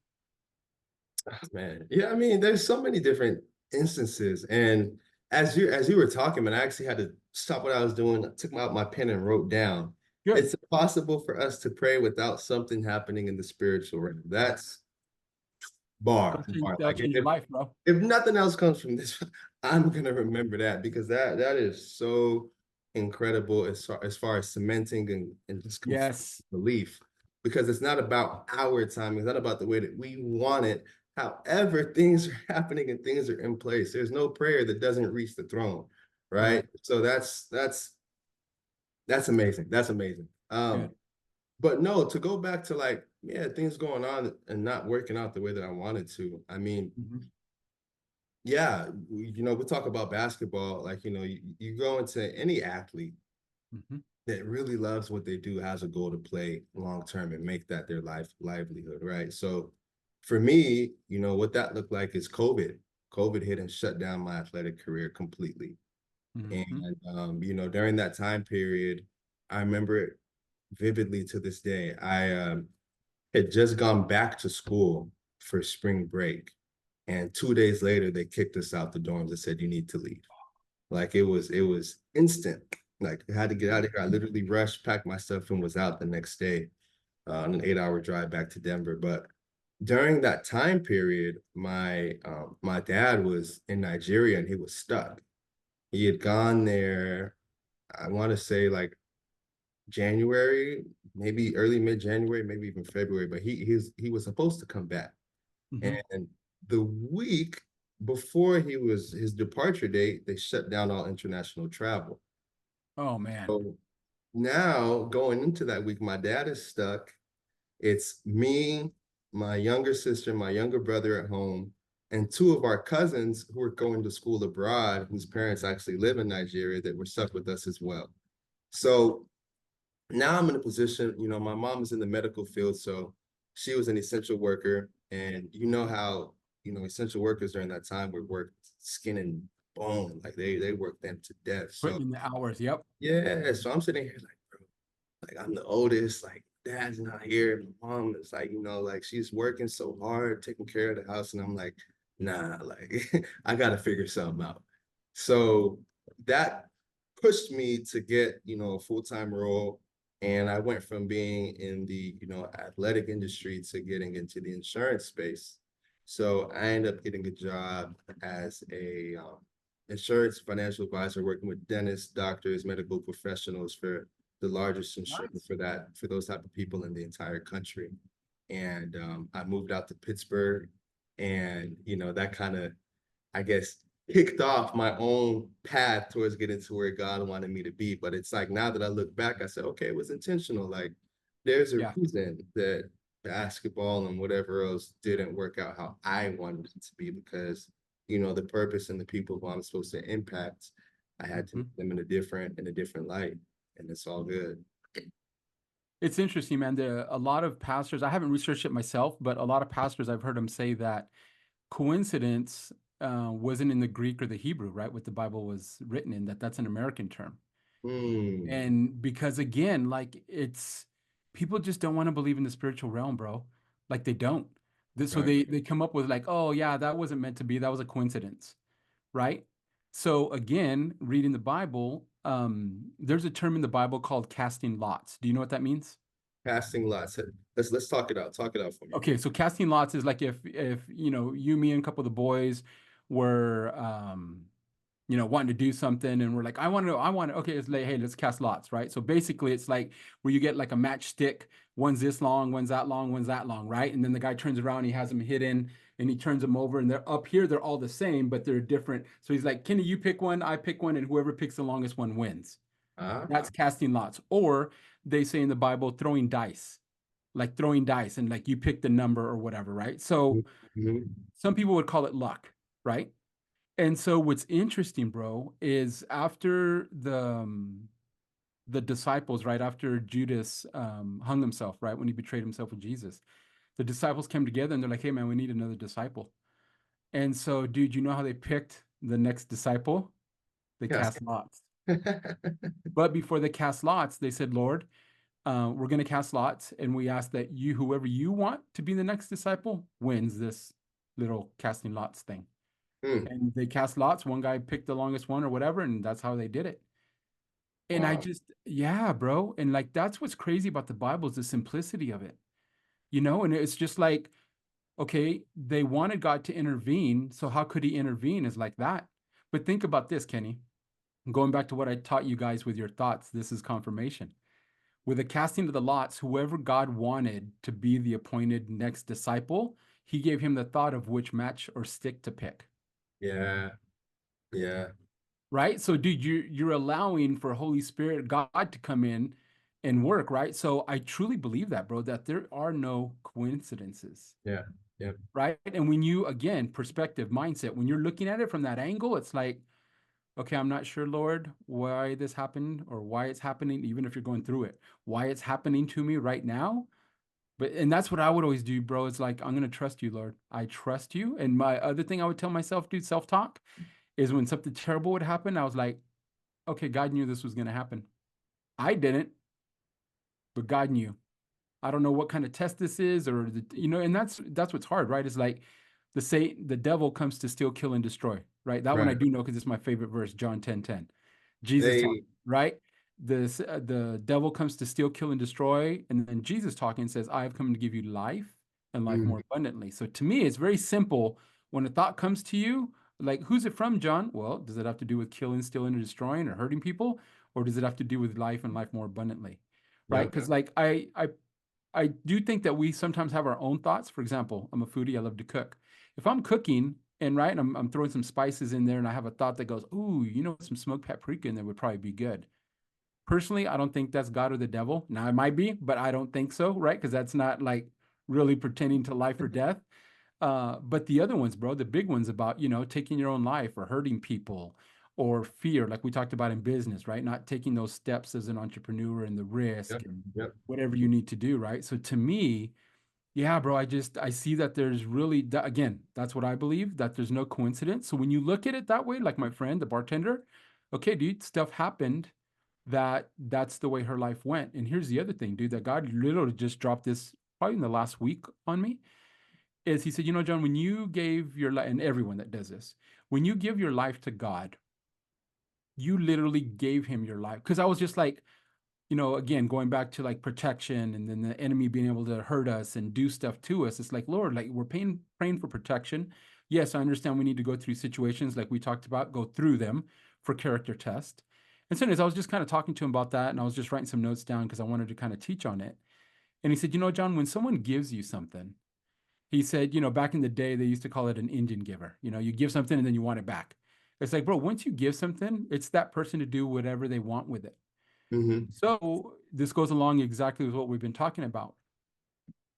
Man, yeah, I mean, there's so many different instances, and as you were talking, man, I actually had to stop what I was doing, took out my pen and wrote down. Good. It's impossible for us to pray without something happening in the spiritual realm. That's bar. That'll Like change your life, bro. if nothing else comes from this, I'm gonna remember that because that is so incredible as far as cementing and just confirming Yes. belief. Because it's not about our time, it's not about the way that we want it. However, things are happening and things are in place. There's no prayer that doesn't reach the throne, Right. right? So that's amazing. That's amazing. Good. but no, to go back to like, yeah, things going on and not working out the way that I wanted to. I mean, Mhm, yeah, we talk about basketball, like, you go into any athlete mhm, that really loves what they do has a goal to play long term and make that their livelihood, right? So for me, what that looked like is COVID. COVID hit and shut down my athletic career completely. mhm. And during that time period, I remember it vividly to this day. I had just gone back to school for spring break, and 2 days later, they kicked us out the dorms and said, "You need to leave." Like it was instant. Like I had to get out of here. I literally rushed, packed my stuff, and was out the next day on an 8 hour drive back to Denver. But during that time period, my dad was in Nigeria and he was stuck. He had gone there, I want to say like January, maybe early mid-January, maybe even February, but he was supposed to come back. Mhm. And the week before his departure date, they shut down all international travel. Oh man. So now going into that week, my dad is stuck. It's me, my younger sister, my younger brother at home, and two of our cousins who are going to school abroad, whose parents actually live in Nigeria, that were stuck with us as well. So now I'm in a position, my mom is in the medical field, so she was an essential worker. And you know how, essential workers during that time would work skin and bone, like they work them to death. So Putting in the hours. Yep. yeah, so I'm sitting here like, bro, like I'm the oldest, like dad's not here. My mom is like, like she's working so hard, taking care of the house. And I'm like, nah, like I gotta figure something out. So that pushed me to get, a full-time role. And I went from being in the, athletic industry to getting into the insurance space. So I ended up getting a job as a insurance financial advisor, working with dentists, doctors, medical professionals for the largest insurer Nice. for those type of people in the entire country. And I moved out to Pittsburgh, and that kind of, I guess, kicked off my own path towards getting to where God wanted me to be. But it's like now that I look back, I said, okay, it was intentional. Like there's a Yeah. reason that basketball and whatever else didn't work out how I wanted it to be, because the purpose and the people who I'm supposed to impact, I had to Mhm. meet them in a different light, and it's all good. It's interesting, man. A lot of pastors, I haven't researched it myself, but a lot of pastors I've heard them say that coincidence wasn't in the Greek or the Hebrew, right? What the Bible was written in, that's an American term. Mm, And because again, like it's people just don't want to believe in the spiritual realm, bro. Like they don't. So right. they come up with like, oh yeah, that wasn't meant to be. That was a coincidence, right? So again, reading the Bible, there's a term in the Bible called casting lots. Do you know what that means? Casting lots. Let's talk it out. Talk it out for me. Okay, so casting lots is like if you know you, me, and a couple of the boys were wanting to do something, and we're like, I want to. Okay, it's like, hey, let's cast lots, right? So basically, it's like where you get like a matchstick. One's this long, one's that long, one's that long, right? And then the guy turns around, he has them hidden, and he turns them over, and they're up here. They're all the same, but they're different. So he's like, Kenny, you pick one, I pick one, and whoever picks the longest one wins. Ah. That's casting lots. Or they say in the Bible, throwing dice, like throwing dice, and like you pick the number or whatever, right? So Mhm. some people would call it luck, right? And so what's interesting, bro, is after the disciples, right after Judas hung himself, right when he betrayed himself with Jesus, the disciples came together and they're like, "Hey, man, we need another disciple." And so, dude, you know how they picked the next disciple? They Yes. cast lots. But before they cast lots, they said, "Lord, we're going to cast lots, and we ask that you, whoever you want to be the next disciple, wins this little casting lots thing." Mm, And they cast lots. One guy picked the longest one or whatever, and that's how they did it. And I wow. just, yeah, bro. And like, that's what's crazy about the Bible is the simplicity of it, you know? And it's just like, okay, they wanted God to intervene. So how could he intervene is like that. But think about this, Kenny. Going back to what I taught you guys with your thoughts, this is confirmation. With the casting of the lots, whoever God wanted to be the appointed next disciple, he gave him the thought of which match or stick to pick. Yeah. Yeah. Right? So, dude, you're allowing for Holy Spirit, God, to come in and work, right? So I truly believe that, bro, that there are no coincidences, Yeah. Yeah. right? And when you, again, perspective, mindset, when you're looking at it from that angle, it's like, okay, I'm not sure, Lord, why this happened or why it's happening, even if you're going through it, why it's happening to me right now. But, and that's what I would always do, bro. It's like, I'm going to trust you, Lord. I trust you. And my other thing I would tell myself, dude, self talk, is when something terrible would happen, I was like, okay, God knew this was going to happen. I didn't, but God knew. I don't know what kind of test this is, or and that's what's hard, right? It's like the devil comes to steal, kill, and destroy, right? That one I Right. do know because it's my favorite verse, John 10:10. Jesus talking, They, right? The devil comes to steal, kill, and destroy, and then Jesus talking says, "I have come to give you life and life mm, more abundantly." So to me, it's very simple. When a thought comes to you, like, who's it from, John? Well, does it have to do with killing, stealing, and destroying, or hurting people, or does it have to do with life and life more abundantly? Right? yeah. Because like I do think that we sometimes have our own thoughts. For example, I'm a foodie. I love to cook. If I'm cooking and right, I'm throwing some spices in there and I have a thought that goes, ooh, some smoked paprika in there would probably be good. Personally, I don't think that's God or the devil. Now it might be, but I don't think so, right? Because that's not like really pertaining to life or death. But the other ones, bro, the big ones about, taking your own life or hurting people or fear, like we talked about in business, right? Not taking those steps as an entrepreneur and the Yep. risk and Yep. whatever you need to do, right? So to me, yeah, bro, I see that there's really, again, that's what I believe, that there's no coincidence. So when you look at it that way, like my friend, the bartender, okay, dude, stuff happened that's the way her life went. And here's the other thing, dude, that God literally just dropped this probably in the last week on me is he said, John, when you gave your life, and everyone that does this, when you give your life to God, you literally gave him your life. Because I was just like, again, going back to like protection and then the enemy being able to hurt us and do stuff to us. It's like, Lord, like we're praying for protection. Yes, I understand we need to go through situations like we talked about, go through them for character test. And so anyways, I was just kind of talking to him about that and I was just writing some notes down because I wanted to kind of teach on it. And he said, John, when someone gives you something, he said, back in the day, they used to call it an Indian giver. You give something and then you want it back. It's like, bro, once you give something, it's that person to do whatever they want with it. Hmm. So this goes along exactly with what we've been talking about.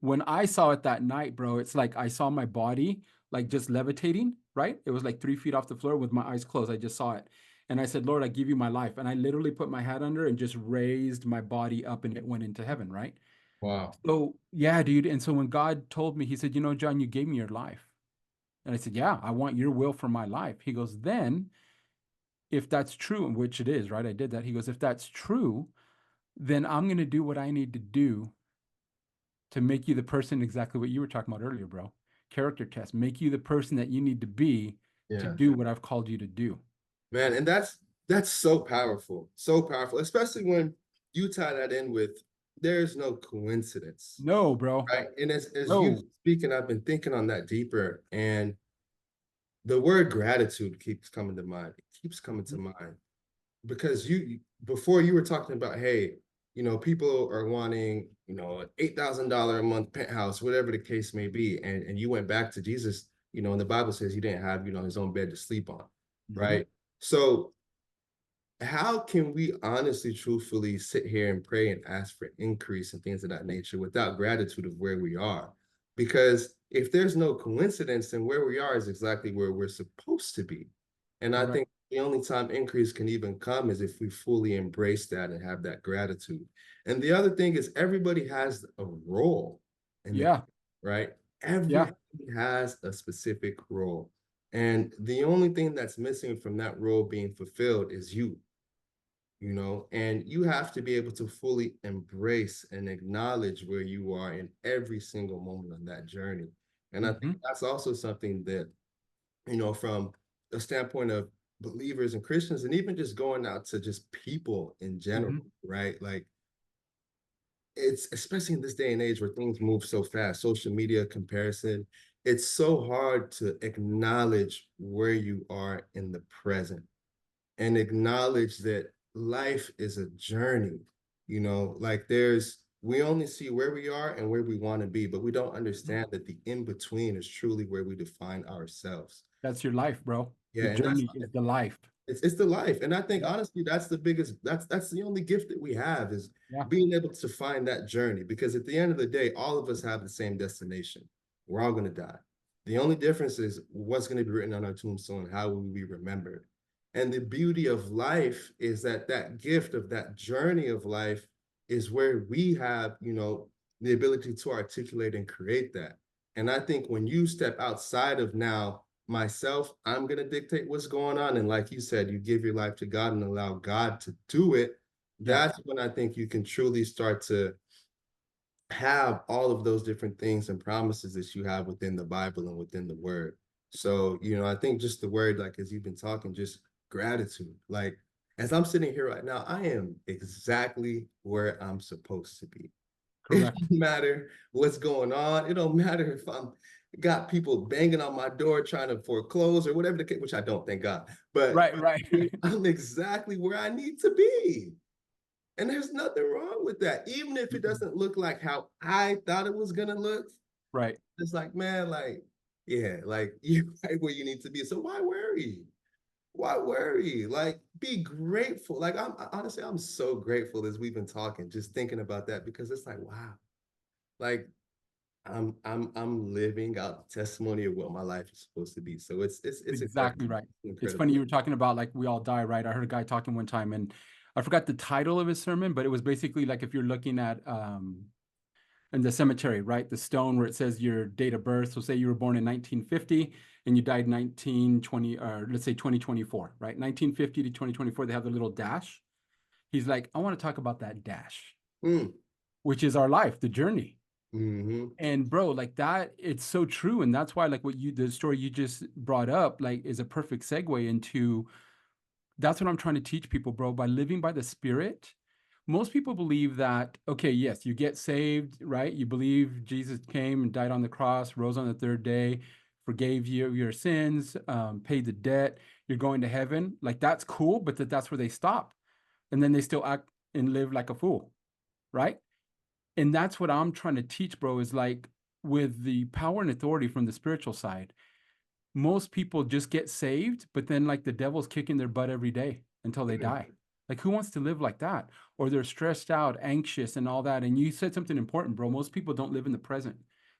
When I saw it that night, bro, it's like I saw my body like just levitating, right? It was like 3 feet off the floor with my eyes closed. I just saw it. And I said, Lord, I give you my life. And I literally put my hat under and just raised my body up and it went into heaven, right? Wow. So, yeah, dude. And so when God told me, he said, John, you gave me your life. And I said, yeah, I want your will for my life. He goes, then if that's true, which it is, right? I did that. He goes, if that's true, then I'm going to do what I need to do to make you the person exactly what you were talking about earlier, bro. Character test, make you the person that you need to be to Yeah. do what I've called you to do. Man, and that's so powerful, especially when you tie that in with there's no coincidence, No, bro. right? And as you No. speaking, I've been thinking on that deeper, and the word gratitude keeps coming to mind. It keeps coming to Mhm. mind because before you were talking about, hey, people are wanting, an $8,000 a month penthouse, whatever the case may be, and you went back to Jesus, and the Bible says he didn't have, his own bed to sleep on, Mhm. right? So how can we honestly, truthfully sit here and pray and ask for increase and things of that nature without gratitude of where we are? Because if there's no coincidence, then where we are is exactly where we're supposed to be. And I Correct. think the only time increase can even come is if we fully embrace that and have that gratitude. And the other thing is everybody has a role in the Yeah. kingdom, right? Yeah. Everybody has a specific role. And the only thing that's missing from that role being fulfilled is you, and you have to be able to fully embrace and acknowledge where you are in every single moment on that journey. And I think Mhm. that's also something that, from a standpoint of believers and Christians, and even just going out to just people in general, Mhm. right? Like, it's especially in this day and age where things move so fast, social media comparison, it's so hard to acknowledge where you are in the present and acknowledge that life is a journey. Like we only see where we are and where we want to be, but we don't Mhm. understand that the in between is truly where we define ourselves. That's your life, bro. Yeah, The and that's journey is the life. It's the life. And I think honestly, that's the biggest, that's the only gift that we have is Yeah, being able to find that journey. Because at the end of the day, all of us have the same destination. We're all gonna die. The only difference is what's going to be written on our tombstone, how will we be remembered. And the beauty of life is that that gift of that journey of life is where we have, the ability to articulate and create that. And I think when you step outside of now myself, I'm going to dictate what's going on. And like you said, you give your life to God and allow God to do it. yeah, That's when I think you can truly start to have all of those different things and promises that you have within the Bible and within the word. So, I think just the word, like as you've been talking, just gratitude. Like as I'm sitting here right now, I am exactly where I'm supposed to be. It correct. don't matter what's going on. It don't matter if I'm got people banging on my door trying to foreclose or whatever the case, which I don't, thank God. But Right, right, I'm exactly where I need to be. And there's nothing wrong with that. Even if it doesn't look like how I thought it was gonna look, right. it's like, man, like, yeah, like you're right where you need to be. So why worry? Why worry? Like, be grateful. Like, honestly, I'm so grateful as we've been talking, just thinking about that because it's like, wow, like I'm living out the testimony of what my life is supposed to be. So it's Exactly incredible. right. It's Incredible. funny you were talking about like we all die, right? I heard a guy talking one time and I forgot the title of his sermon, but it was basically like if you're looking at in the cemetery, right? The stone where it says your date of birth. So say you were born in 1950 and you died 1920, or let's say 2024, right? 1950 to 2024, they have the little dash. He's like, I want to talk about that dash, Mm, which is our life, the journey. mm-hmm. And bro, like that, it's so true. And that's why, like, the story you just brought up, like, is a perfect segue into that's what I'm trying to teach people, bro. By living by the Spirit, most people believe that, okay, yes, you get saved, right? You believe Jesus came and died on the cross, rose on the third day, forgave you of your sins, paid the debt, you're going to heaven. Like, that's cool, but that's where they stop. And then they still act and live like a fool, right? And that's what I'm trying to teach, bro, is like with the power and authority from the spiritual side, most people just get saved, but then like the devil's kicking their butt every day until they Mm, die. Like who wants to live like that? Or they're stressed out, anxious, and all that. And you said something important, bro. Most people don't live in the present.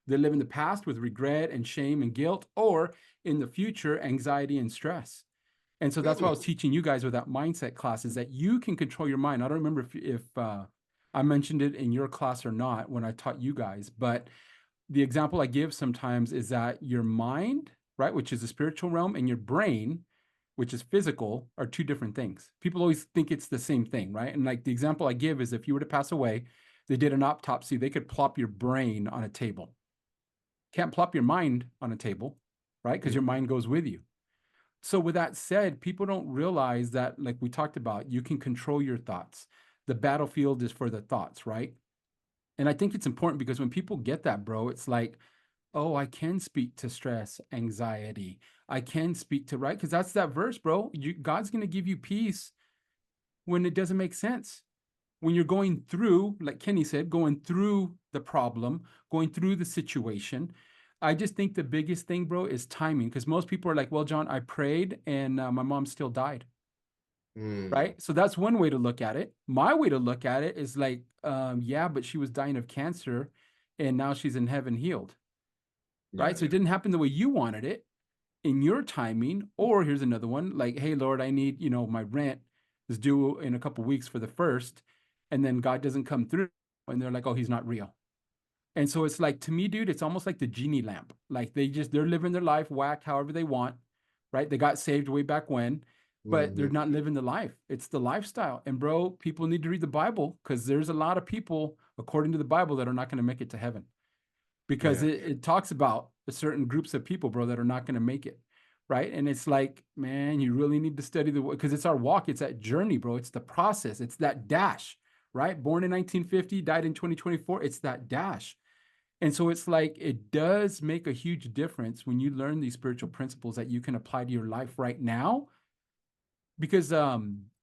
They live in the past with regret and shame and guilt, or in the future, anxiety and stress. And so that's why I was mm, teaching you guys with that mindset class is that you can control your mind. I don't remember if I mentioned it in your class or not when I taught you guys, but the example I give sometimes is that your mind, right, which is the spiritual realm, and your brain, which is physical, are two different things. People always think it's the same thing, right? And like the example I give is if you were to pass away, they did an autopsy, they could plop your brain on a table. Can't plop your mind on a table, right? Because your mm. mind goes with you. So with that said, people don't realize that, like we talked about, you can control your thoughts. The battlefield is for the thoughts, right? And I think it's important because when people get that, bro, it's like, oh, I can speak to stress, anxiety. I can speak to, right? Because that's that verse, bro. God's going to give you peace when it doesn't make sense. When you're going through, like Kenny said, going through the problem, going through the situation. I just think the biggest thing, bro, is timing. Because most people are like, well, John, I prayed and my mom still died. Mm, Right. So that's one way to look at it. My way to look at it is like, yeah, but she was dying of cancer and now she's in heaven healed. Right. yeah. So it didn't happen the way you wanted it in your timing. Or here's another one like, hey, Lord, I need, my rent is due in a couple weeks for the first. And then God doesn't come through. And they're like, oh, he's not real. And so it's like, to me, dude, it's almost like the genie lamp. Like they're living their life whack however they want. Right. They got saved way back when, but they're Mhm. not living the life. It's the lifestyle. And bro, people need to read the Bible because there's a lot of people, according to the Bible, that are not going to make it to heaven because Yeah. it talks about certain groups of people, bro, that are not going to make it. Right. And it's like, man, you really need to study because it's our walk. It's that journey, bro. It's the process. It's that dash, right? Born in 1950, died in 2024. It's that dash. And so it's like it does make a huge difference when you learn these spiritual principles that you can apply to your life right now. Because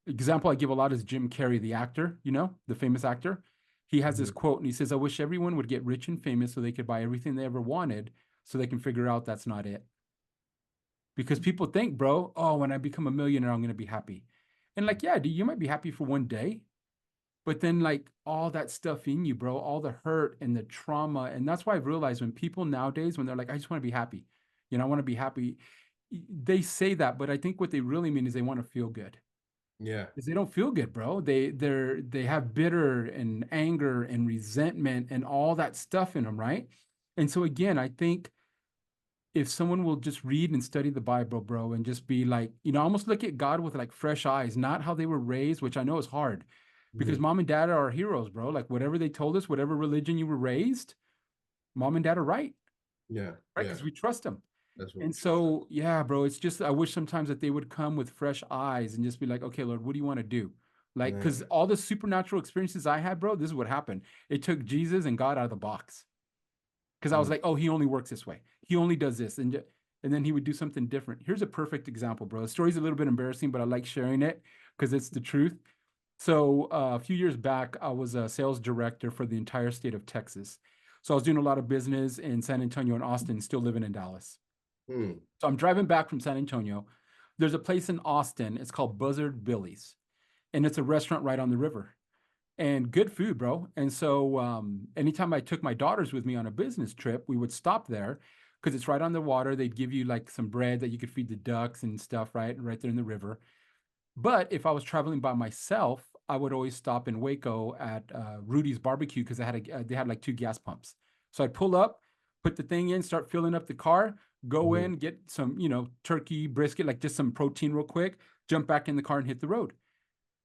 example I give a lot is Jim Carrey, the actor, the famous actor. He has this Mhm. quote and he says, I wish everyone would get rich and famous so they could buy everything they ever wanted so they can figure out that's not it. because people think, bro, oh, when I become a millionaire, I'm gonna be happy. And like, yeah, dude, you might be happy for one day, but then like all that stuff in you, bro, all the hurt and the trauma. And that's why I've realized when people nowadays, when they're like, I just want to be happy, I want to be happy, they say that, but I think what they really mean is they want to feel good. Yeah. Because they don't feel good, bro. They have bitter and anger and resentment and all that stuff in them, right? And so again, I think if someone will just read and study the Bible, bro, and just be like, almost look at God with like fresh eyes, not how they were raised, which I know is hard because Mhm. mom and dad are our heroes, bro. Like whatever they told us, whatever religion you were raised, mom and dad are right, Yeah. right? Yeah. Because we trust them. That's what we And trust. so, yeah, bro, it's just, I wish sometimes that they would come with fresh eyes and just be like, okay, Lord, what do you want to do? Like, because Man. all the supernatural experiences I had, bro, this is what happened. It took Jesus and God out of the box. Because I was Mm. like, oh, he only works this way. He only does this. And then he would do something different. Here's a perfect example, bro. The story's a little bit embarrassing, but I like sharing it because it's the truth. So a few years back, I was a sales director for the entire state of Texas. So I was doing a lot of business in San Antonio and Austin, still living in Dallas. Mm. So I'm driving back from San Antonio. There's a place in Austin. It's called Buzzard Billy's, and it's a restaurant right on the river and good food, bro. And so anytime I took my daughters with me on a business trip, we would stop there because it's right on the water. They'd give you like some bread that you could feed the ducks and stuff, right there in the river. But if I was traveling by myself, I would always stop in Waco at Rudy's Barbecue because they had like two gas pumps. So I'd pull up, put the thing in, start filling up the car, go Mhm. in, get some, turkey brisket, like just some protein real quick, jump back in the car and hit the road.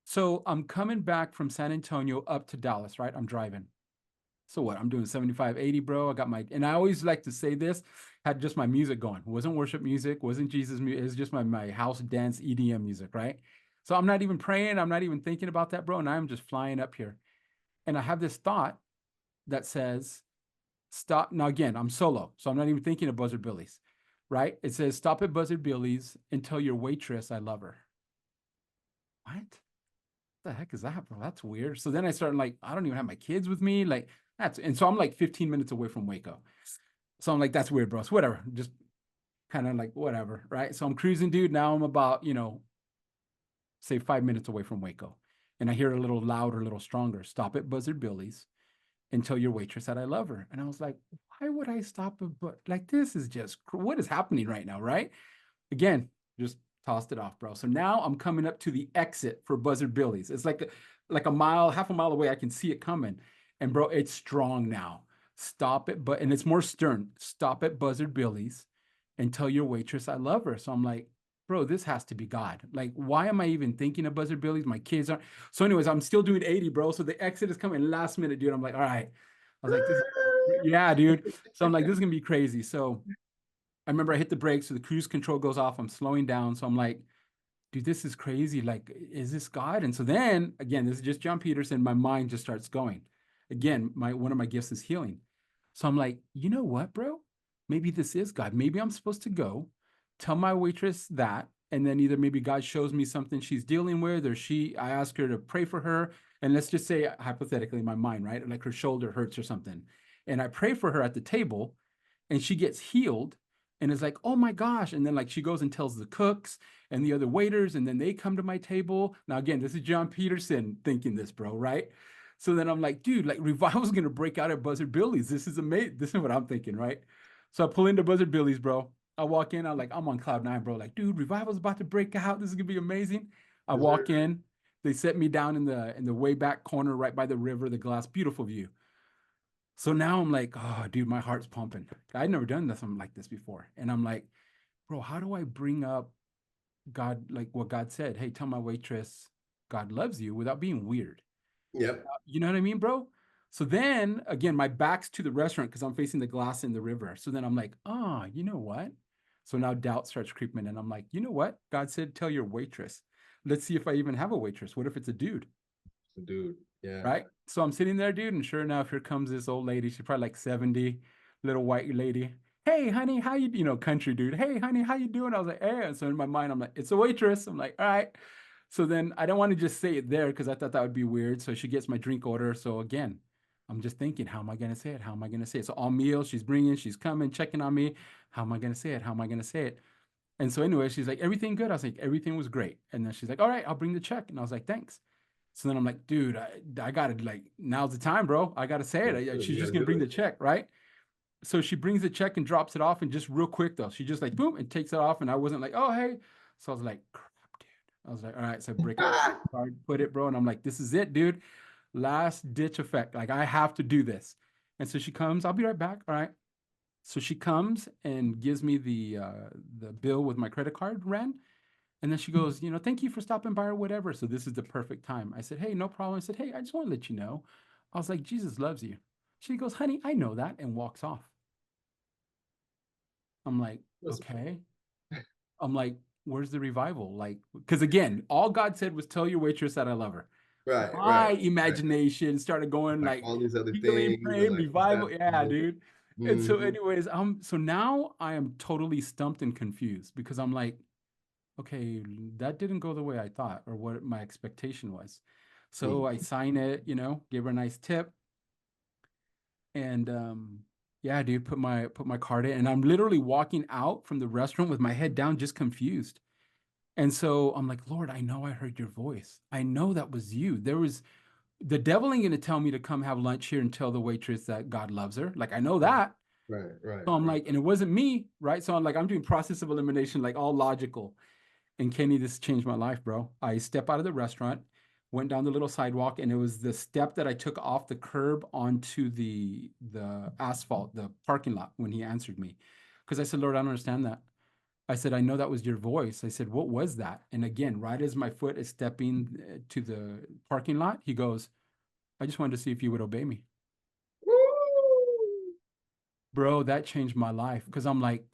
So I'm coming back from San Antonio up to Dallas, right? I'm driving. So what? I'm doing 75, 80, bro. I got and I always like to say this, had just my music going. It wasn't worship music, wasn't Jesus music. It's just my house dance EDM music, right? So I'm not even praying. I'm not even thinking about that, bro. And I'm just flying up here. And I have this thought that says, stop. Now, again, I'm solo. So I'm not even thinking of Buzzard Billy's, right? It says, stop at Buzzard Billy's and tell your waitress I love her. What? The heck is that, bro? That's weird. So then I started like, I don't even have my kids with me. Like, and so I'm like 15 minutes away from Waco. So I'm like, that's weird, bro. So whatever, just kind of like whatever, right? So I'm cruising, dude. Now I'm about, say 5 minutes away from Waco. And I hear it a little louder, a little stronger. Stop at Buzzard Billy's and tell your waitress that I love her. And I was like, why would I stop? But like, this is just what is happening right now, right? Again, just tossed it off, bro. So now I'm coming up to the exit for Buzzard Billy's. It's like a mile, half a mile away. I can see it coming. And bro, it's strong now. Stop it, but and it's more stern. Stop at Buzzard Billy's and tell your waitress I love her. So I'm like, bro, this has to be God. Like, why am I even thinking of Buzzard Billy's? My kids aren't. So, anyways, I'm still doing 80, bro. So the exit is coming last minute, dude. I'm like, all right. I was like, this, yeah, dude. So I'm like, this is gonna be crazy. So I remember I hit the brakes, so the cruise control goes off. I'm slowing down. So I'm like, dude, this is crazy. Like, is this God? And so then again, this is just John Peterson. My mind just starts going. Again, my one of my gifts is healing. So I'm like, you know what, bro? Maybe this is God. Maybe I'm supposed to go tell my waitress that. And then either maybe God shows me something she's dealing with, or I ask her to pray for her. And let's just say, hypothetically, in my mind, right? Like her shoulder hurts or something. And I pray for her at the table and she gets healed and is like, oh my gosh. And then like she goes and tells the cooks and the other waiters, and then they come to my table. Now, again, this is John Peterson thinking this, bro, right? So then I'm like, dude, like revival's gonna break out at Buzzard Billy's. This is amazing. This is what I'm thinking, right? So I pull into Buzzard Billy's, bro. I walk in, I'm on cloud nine, bro. Like, dude, revival's about to break out. This is gonna be amazing. I Yes, walk sir. in, they set me down in the way back corner, right by the river, the glass, beautiful view. So now I'm like, oh, dude, my heart's pumping. I'd never done something like this before. And I'm like, bro, how do I bring up God, like what God said? Hey, tell my waitress God loves you without being weird. Yep. You know what I mean, bro? So then again, my back's to the restaurant because I'm facing the glass in the river. So then I'm like, oh, you know what? So now doubt starts creeping in. I'm like, you know what? God said, tell your waitress. Let's see if I even have a waitress. What if it's a dude? Dude. Yeah. Right? So I'm sitting there, dude, and sure enough, here comes this old lady. She's probably like 70, little white lady. Hey, honey, how country dude. Hey, honey, how you doing? I was like, hey. And so in my mind, I'm like, it's a waitress. I'm like, all right. So then I don't want to just say it there because I thought that would be weird. So she gets my drink order. So again, I'm just thinking, how am I going to say it? How am I going to say it? So all meals she's bringing, she's coming, checking on me. How am I going to say it? How am I going to say it? And so anyway, she's like, everything good? I was like, everything was great. And then she's like, all right, I'll bring the check. And I was like, thanks. So then I'm like, dude, I gotta like, now's the time, bro. I gotta say it. You She's just gotta gonna do bring it. the check, right? So she brings the check and drops it off, and just real quick though, she just like boom and takes it off. And I wasn't like, oh hey. So I was like, crap, dude. I was like, all right, so break out Ah, the card, put it, bro. And I'm like, this is it, dude. Last ditch effect. Like I have to do this. And so she comes, I'll be right back. All right. So she comes and gives me the bill with my credit card ran. And then she goes, thank you for stopping by or whatever. So this is the perfect time. I said, hey, no problem. I said, hey, I just want to let you know. I was like, Jesus loves you. She goes, honey, I know that, and walks off. I'm like, listen, okay. I'm like, where's the revival? Like, because again, all God said was tell your waitress that I love her. right, My right, right. imagination started going Like like all these other healing, things and praying, like revival. Yeah, fasting. dude. And so, Hmm. anyways, so now I am totally stumped and confused because I'm like, okay, that didn't go the way I thought or what my expectation was. So I sign it, give her a nice tip, and yeah, dude, put my card in, and I'm literally walking out from the restaurant with my head down, just confused. And so I'm like, Lord, I know I heard your voice. I know that was you. There was the devil ain't gonna tell me to come have lunch here and tell the waitress that God loves her. Like I know that. Right, right, So I'm right. like, and it wasn't me, right? So I'm doing process of elimination, like all logical. And Kenny, this changed my life, bro. I step out of the restaurant, went down the little sidewalk, and it was the step that I took off the curb onto the asphalt, the parking lot when he answered me. Because I said, Lord, I don't understand that. I said, I know that was your voice. I said, what was that? And again, right as my foot is stepping to the parking lot, he goes, I just wanted to see if you would obey me. Woo! Bro, that changed my life because I'm like,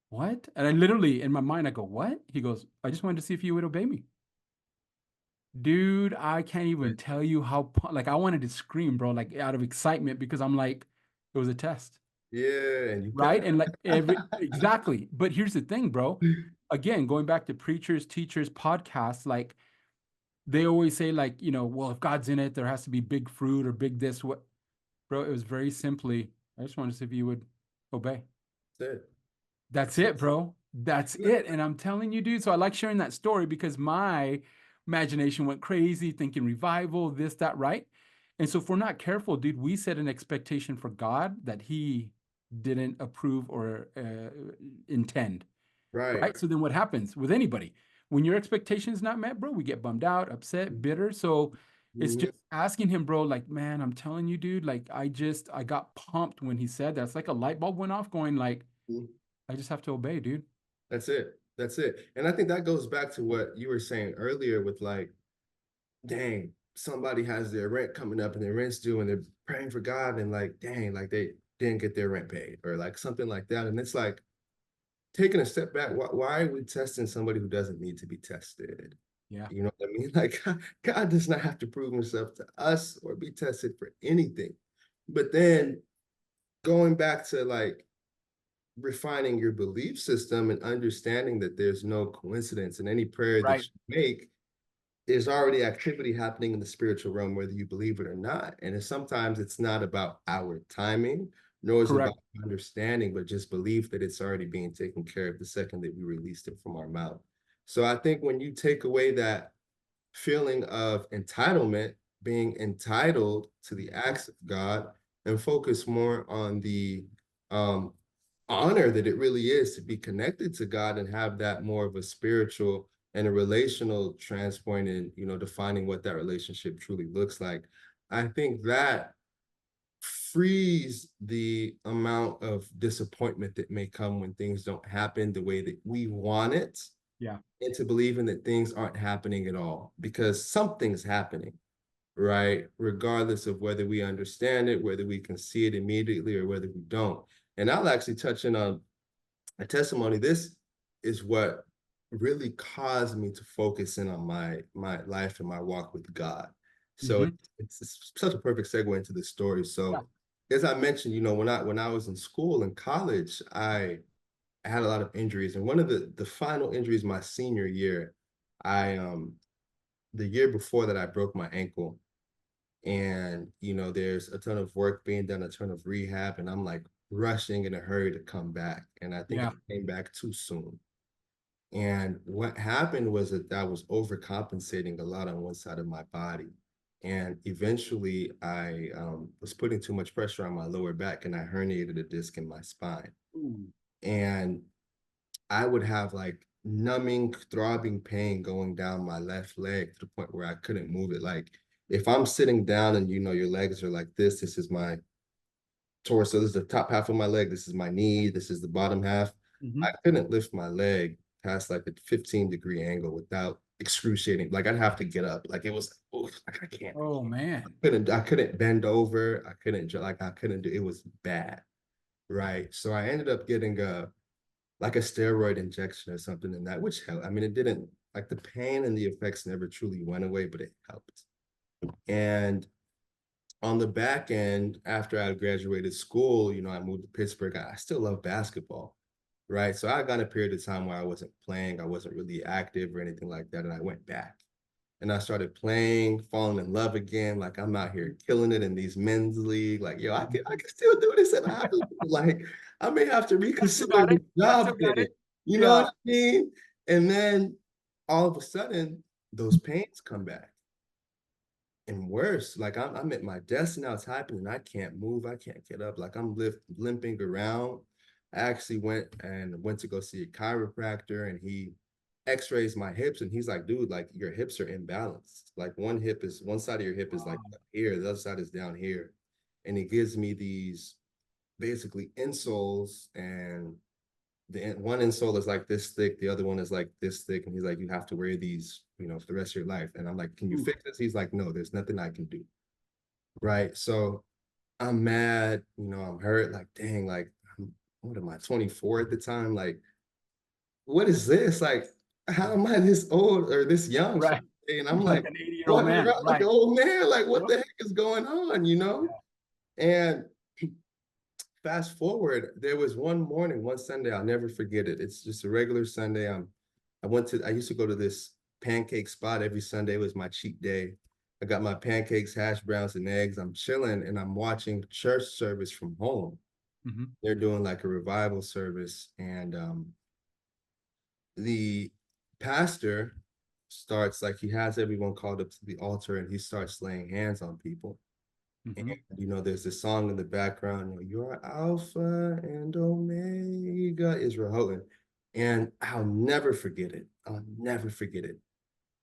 what? And I literally, in my mind, I go, what? He goes, I just wanted to see if you would obey me. Dude, I can't even tell you how, like, I wanted to scream, bro, like out of excitement because I'm like, it was a test, Yeah, and you right? passed. And like, exactly. But here's the thing, bro. Again, going back to preachers, teachers, podcasts, like, they always say, like, well, if God's in it, there has to be big fruit or big this, what, bro, it was very simply, I just wanted to see if you would obey. That's it. That's That's it. it, bro. That's it. And I'm telling you, dude. So I like sharing that story because my imagination went crazy, thinking revival, this, that, right? And so if we're not careful, dude, we set an expectation for God that He didn't approve or intend, Right. right? So then what happens with anybody? When your expectation is not met, bro, we get bummed out, upset, bitter. So it's Mhm. just asking him, bro, like, man, I'm telling you, dude, like, I got pumped when he said that. It's like a light bulb went off, going like, I just have to obey, dude. That's it. That's it. And I think that goes back to what you were saying earlier with like, dang, somebody has their rent coming up and their rent's due and they're praying for God and like, dang, like they didn't get their rent paid or like something like that. And it's like taking a step back, why are we testing somebody who doesn't need to be tested? Yeah. You know what I mean? Like God does not have to prove himself to us or be tested for anything. But then going back to like refining your belief system and understanding that there's no coincidence in any prayer that Right. you make, there's already activity happening in the spiritual realm, whether you believe it or not. And sometimes it's not about our timing, nor is it about Correct. understanding, but just belief that it's already being taken care of the second that we released it from our mouth. So I think when you take away that feeling of entitlement, being entitled to the acts of God, and focus more on the um, honor that it really is to be connected to God and have that more of a spiritual and a relational transpoint in, defining what that relationship truly looks like. I think that frees the amount of disappointment that may come when things don't happen the way that we want it Yeah. into believing that things aren't happening at all because something's happening, right? Regardless of whether we understand it, whether we can see it immediately or whether we don't. And I'll actually touch in on a testimony. This is what really caused me to focus in on my life and my walk with God. So Hmm. it's such a perfect segue into this story. Yeah. So as I mentioned, when I was in school and college, I had a lot of injuries, and one of the final injuries my senior year, I the year before that I broke my ankle, and there's a ton of work being done, a ton of rehab, and I'm like rushing in a hurry to come back, and I think I Yeah. came back too soon. And what happened was that I was overcompensating a lot on one side of my body. And eventually I was putting too much pressure on my lower back and I herniated a disc in my spine. Ooh. And I would have like numbing, throbbing pain going down my left leg to the point where I couldn't move it. Like if I'm sitting down and your legs are like this is my torso, this is the top half of my leg, this is my knee, this is the bottom half. I Mhm. couldn't lift my leg past like a 15-degree angle without excruciating. Like I'd have to get up. Like it was, oof, like I can't. Oh man. I couldn't bend over. I couldn't do it was bad. Right. So I ended up getting a steroid injection or something in that, which helped. I mean, it didn't like the pain and the effects never truly went away, but it helped. And on the back end, after I graduated school, I moved to Pittsburgh. I still love basketball, right? So I got a period of time where I wasn't playing, I wasn't really active or anything like that. And I went back and I started playing, falling in love again. Like I'm out here killing it in these men's league. Like, yo, I can still do this at a high level. Like I may have to I still reconsider got the it. I still job got getting. it. You know what Yeah. I mean? And then all of a sudden, those pains come back and worse. Like I'm at my desk now typing and I can't move. I can't get up. Like I'm limping around. I actually went to go see a chiropractor and he x-rays my hips and he's like, dude, like your hips are imbalanced. Like one side of your hip is like Wow. up here, the other side is down here. And he gives me these basically insoles and the one insole is like this thick, the other one is like this thick, and he's like, you have to wear these, for the rest of your life. And I'm like, can you Ooh. fix this? He's like, no, there's nothing I can do. Right. So I'm mad, I'm hurt, like, dang, like, what am I, 24 at the time? Like, what is this? Like, how am I this old or this young? Right. And I'm Like like an 80-year-old walking man. around like an Right. old man, like, what Yep. the heck is going on? Yeah. And fast forward, there was one morning, one Sunday, I'll never forget it. It's just a regular Sunday. I used to go to this pancake spot every Sunday. It was my cheat day. I got my pancakes, hash browns, and eggs. I'm chilling and I'm watching church service from home. Mhm. They're doing like a revival service, and the pastor starts like he has everyone called up to the altar, and he starts laying hands on people. And Mhm. there's this song in the background, you're Alpha and Omega, Israel Houghton. And I'll never forget it. I'll never forget it.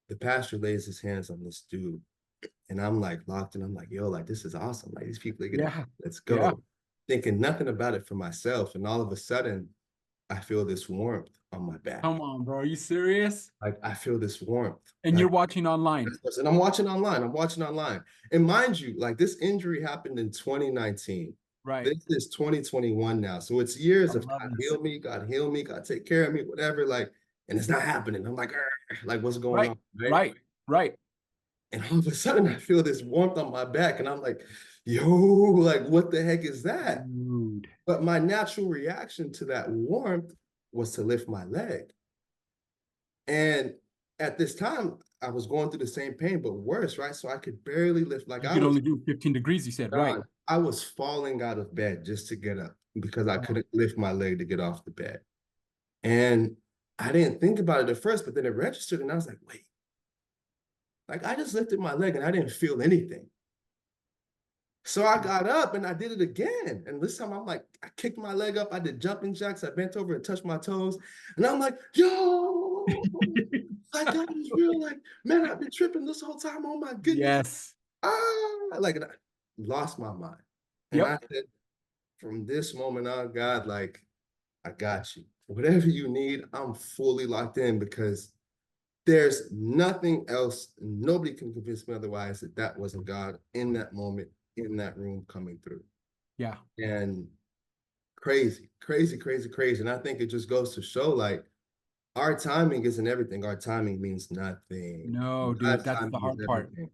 The pastor lays his hands on this dude, and I'm like locked in. I'm like, yo, like this is awesome. Like these people are getting, Yeah. let's Yeah. go. Thinking nothing about it for myself. And all of a sudden, I feel this warmth on my back. Come on, bro. Are you serious? Like I feel this warmth. And Like you're watching online. and I'm watching online. I'm watching online. And mind you, like this injury happened in 2019. Right. This is 2021 now. So it's years of God 11. heal me, God heal me, God take care of me, whatever. Like, and it's not happening. I'm like, like what's going Right. on? Right. Right. Right. And all of a sudden I feel this warmth on my back. And I'm like, yo, like what the heck is that? Dude. But my natural reaction to that warmth was to lift my leg. And at this time, I was going through the same pain, but worse, right? So I could barely lift. Like You I could was only do 15 degrees, you said. Right. done. I was falling out of bed just to get up because I Oh, couldn't lift my leg to get off the bed. And I didn't think about it at first, but then it registered and I was like, wait, like I just lifted my leg and I didn't feel anything. So I got up and I did it again. And this time I'm like, I kicked my leg up. I did jumping jacks. I bent over and touched my toes. And I'm like, yo, like that was real. Like, man, I've been tripping this whole time. Oh my goodness. yes. Like and I lost my mind. And Yep. I said, from this moment on, God, like, I got you. Whatever you need, I'm fully locked in because there's nothing else. Nobody can convince me otherwise that that wasn't God in that moment, in that room coming through. Yeah. And crazy, crazy, crazy, crazy. And I think it just goes to show like our timing isn't everything. Our timing means nothing. No, dude. God's That's the timing is hard part. everything.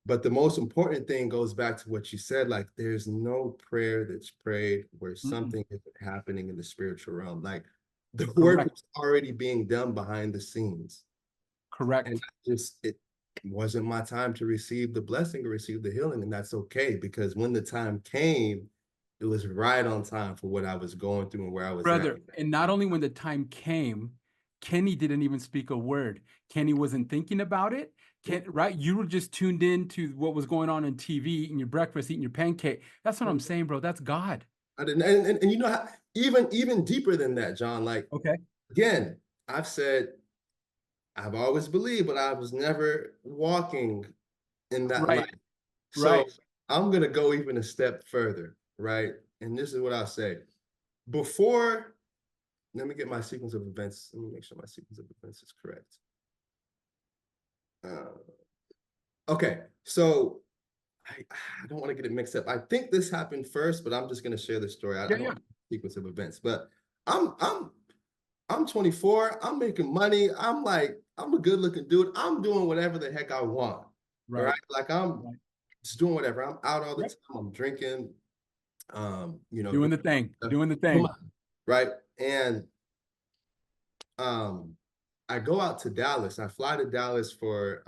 But the most important thing goes back to what you said, like there's no prayer that's prayed where Mm-mm. something isn't happening in the spiritual realm. Like the work Correct. was already being done behind the scenes. And Correct. it wasn't my time to receive the blessing or receive the healing. And that's okay because when the time came, it was right on time for what I was going through and where I was at. Brother. And not only when the time came, Kenny didn't even speak a word. Kenny wasn't thinking about it. Right? You were just tuned in to what was going on TV, eating your breakfast, eating your pancake. That's what I'm saying, bro. That's God. I didn't, and you know how, even deeper than that, John. Like Okay. again, I've said I've always believed, but I was never walking in that Right. light. So Right. I'm gonna go even a step further, right? And this is what I'll say. Before, let me get my sequence of events. Let me make sure my sequence of events is correct. Uh, okay, so I don't want to get it mixed up. I think this happened first, but I'm just gonna share the story. I Yeah. don't Yeah. know the sequence of events, but I'm I'm I'm 24. I'm making money. I'm a good looking dude. I'm doing whatever the heck I want. All right. Right. Like I'm Right. just doing whatever. I'm out all the Yep. time. I'm drinking, Doing the thing. Doing the come thing. on, right? And um I go out to Dallas. I fly to Dallas for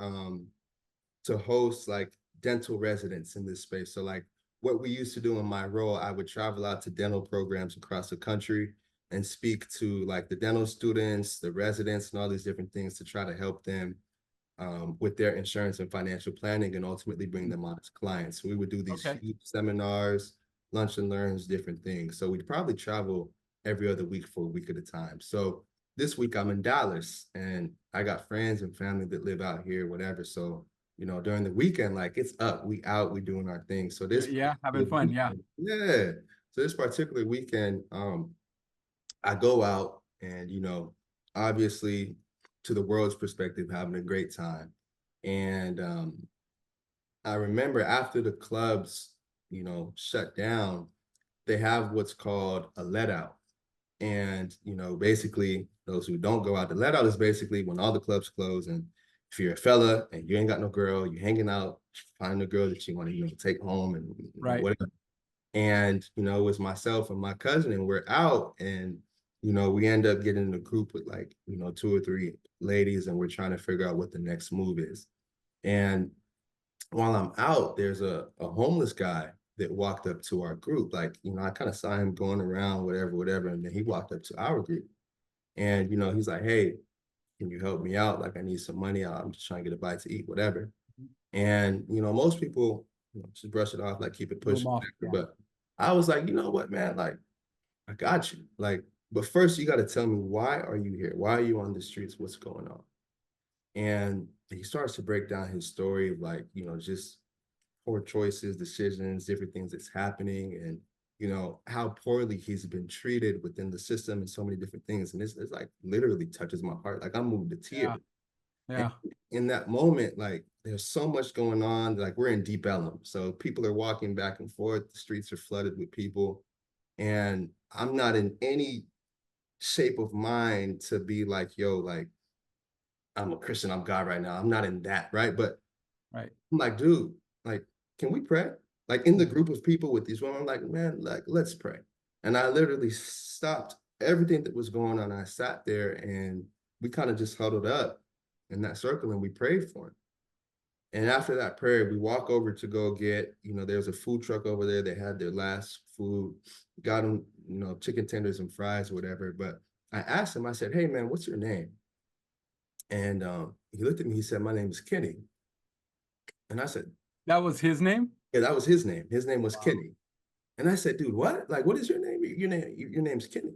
to host like dental residents in this space. So like what we used to do in my role, I would travel out to dental programs across the country and speak to like the dental students, the residents, and all these different things to try to help them with their insurance and financial planning and ultimately bring them on as clients. So we would do these Okay. huge seminars, lunch and learns, different things. So we'd probably travel every other week for a week at a time. So this week I'm in Dallas and I got friends and family that live out here, whatever. So, during the weekend, like it's up, we out, we doing our thing. So this Yeah. Having fun. Yeah. weekend, yeah. So this particular weekend, I go out and, obviously to the world's perspective, having a great time. And I remember after the clubs, shut down, they have what's called a let out. And, basically, those who don't go out, the let out is basically when all the clubs close. And if you're a fella and you ain't got no girl, you're hanging out, find a girl that you want to, take home and Right. whatever. And, it was myself and my cousin, and we're out. And, we end up getting in a group with like, two or three ladies, and we're trying to figure out what the next move is. And while I'm out, there's a homeless guy that walked up to our group. Like, I kind of saw him going around, whatever, whatever. And then he walked up to our group. And, he's like, hey, can you help me out? Like, I need some money. I'm just trying to get a bite to eat, whatever. And, most people just brush it off, like keep it Blow them pushing. off. Yeah. But I was like, you know what, man? Like, I got you. Like, but first you got to tell me, why are you here? Why are you on the streets? What's going on? And he starts to break down his story of like, just poor choices, decisions, different things that's happening, and how poorly he's been treated within the system and so many different things. And it's like literally touches my heart. Like I'm moved to Yeah. tears. And Yeah. in that moment, like there's so much going on. Like we're in Deep Ellum. So people are walking back and forth. The streets are flooded with people. And I'm not in any shape of mind to be like, yo, like I'm a Christian, I'm God right now. I'm not in that, right? But Right. I'm like, dude, like, can we pray? Like in the Mhm. group of people with these women, I'm like, man, like, let's pray. And I literally stopped everything that was going on. I sat there and we kind of just huddled up in that circle and we prayed for him. And after that prayer, we walk over to go get, there's a food truck over there. They had their last food, got them, chicken tenders and fries, or whatever. But I asked him, I said, hey, man, what's your name? And he looked at me, he said, my name is Kenny. And I said, That was his name. yeah, that was his name. His name was Wow. Kenny. And I said, dude, what? Like, what is your name? Your name's Kenny.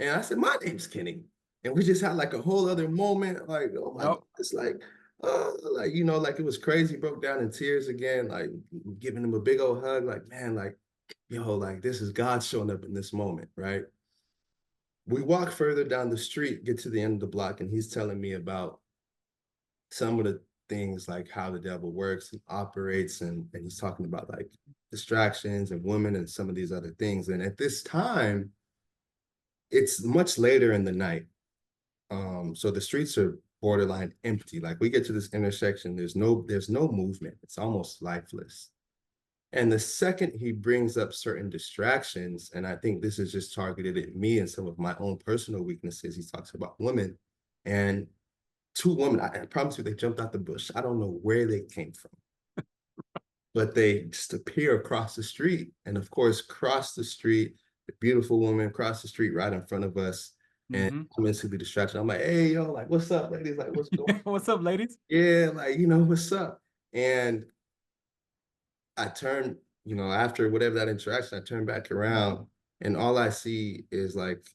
And I said, my name's Kenny. And we just had like a whole other moment, like, oh my God, Yep. it's like, like, like it was crazy, broke down in tears again, like giving him a big old hug, like, man, like, yo, like this is God showing up in this moment, right? We walk further down the street, get to the end of the block, and he's telling me about some of the things like how the devil works and operates, and he's talking about like distractions and women and some of these other things. And at this time, it's much later in the night. So the streets are borderline empty. Like we get to this intersection, there's no movement. It's almost lifeless. And the second he brings up certain distractions, and I think this is just targeted at me and some of my own personal weaknesses, he talks about women. And two women, I promise you, they jumped out the bush. I don't know where they came from, but they just appear across the street. And of course, cross the street, the beautiful woman across the street right in front of us. And Mm-hmm. I'm instantly distracted. I'm like, hey, yo, like, what's up, ladies? Like, what's going on? What's up, ladies? Yeah, like, what's up? And I turn, after whatever that interaction, I turn back around and all I see is like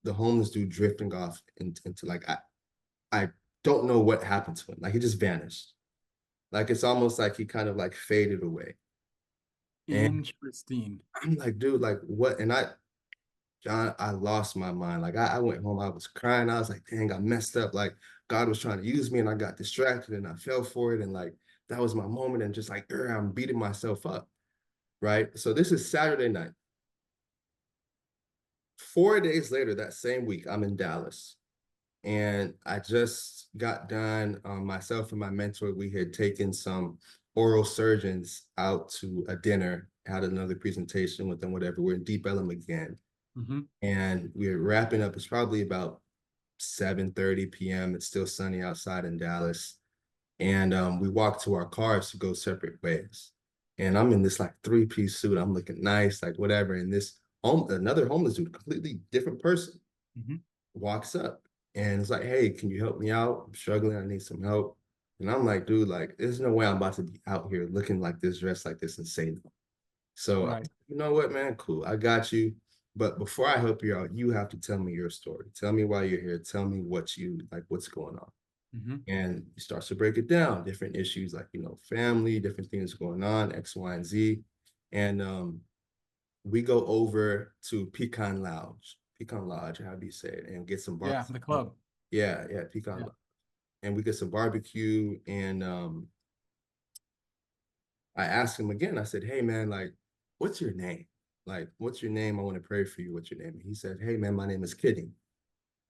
the homeless dude drifting off into like, I don't know what happened to him. Like he just vanished. Like it's almost like he kind of like faded away. And Interesting. I'm like, dude, like what? And John, I lost my mind. Like I went home, I was crying. I was like, dang, I messed up. Like God was trying to use me and I got distracted and I fell for it. And like that was my moment. And just like, I'm beating myself up. Right. So this is Saturday night. 4 days later, that same week, I'm in Dallas. And I just got done, myself and my mentor, we had taken some oral surgeons out to a dinner, had another presentation with them, whatever. We're in Deep Ellum again. Mm-hmm. And we're wrapping up. It's probably about 7:30 p.m. It's still sunny outside in Dallas. And we walk to our cars to go separate ways. And I'm in this like three-piece suit. I'm looking nice, like whatever. And another homeless dude, completely different person, Mm-hmm. walks up and it's like, hey, can you help me out? I'm struggling. I need some help. And I'm like, dude, like, there's no way I'm about to be out here looking like this, dressed like this, and say no. So, Right. you know what, man? Cool. I got you. But before I help you out, you have to tell me your story. Tell me why you're here. Tell me what's going on. Mm-hmm. And he starts to break it down, different issues like, family, different things going on, X, Y, and Z. And we go over to Pecan Lodge, how do you say it, and get some Yeah, barbecue. the club. Yeah, Pecan Yeah. Lodge. And we get some barbecue. And I asked him again, I said, hey, man, like, what's your name? Like, what's your name? I want to pray for you. What's your name? And he said, hey, man, my name is Kenny.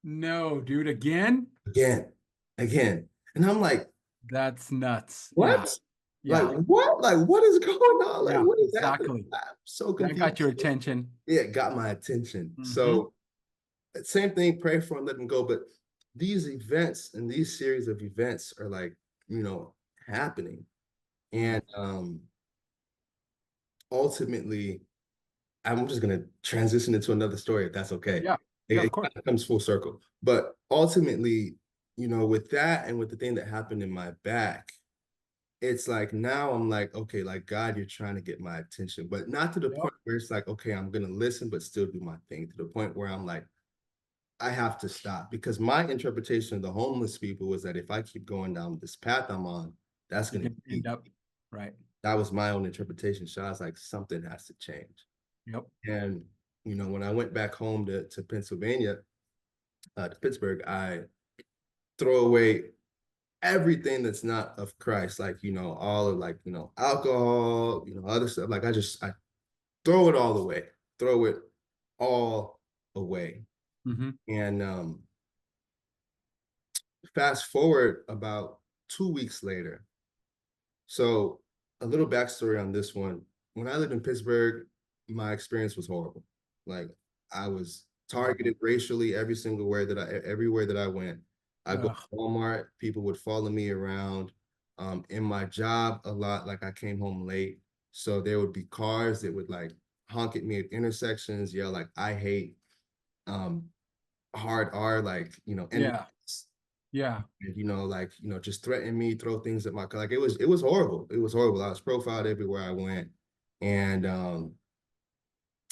No, dude, again? Again, again. And I'm like, That's nuts. Yeah. what? Like, Yeah. what? Like, what is going on? Like, Yeah, what is happening? exactly. I'm so That got your confused. attention. Yeah, it got my attention. Mm-hmm. So same thing, pray for him, let him go. But these events and these series of events are like, happening. Yeah. And ultimately, I'm just gonna transition into another story if that's okay. Yeah. It, Yeah, of it course. kind of comes full circle. But ultimately, with that and with the thing that happened in my back, it's like now I'm like, okay, like God, you're trying to get my attention, but not to the Yep. point where it's like, okay, I'm gonna listen, but still do my thing, to the point where I'm like, I have to stop. Because my interpretation of the homeless people was that if I keep going down this path I'm on, that's You gonna can be, end up. Right. that was my own interpretation. So I was like, something has to change. Yep. And when I went back home to Pennsylvania, to Pittsburgh, I throw away everything that's not of Christ, like all of like alcohol, other stuff. Like I throw it all away, throw it all away. Mm-hmm. And fast forward about 2 weeks later. So a little backstory on this one. When I lived in Pittsburgh, my experience was horrible. Like I was Horrible. targeted racially everywhere that I went. I go to Ugh. Walmart, people would follow me around. In my job a lot, like I came home late. So there would be cars that would like honk at me at intersections, yell like I hate um hard R, like and Yeah. Yeah. like just threaten me, throw things at my car. Like it was horrible. It was horrible. I was profiled everywhere I went. And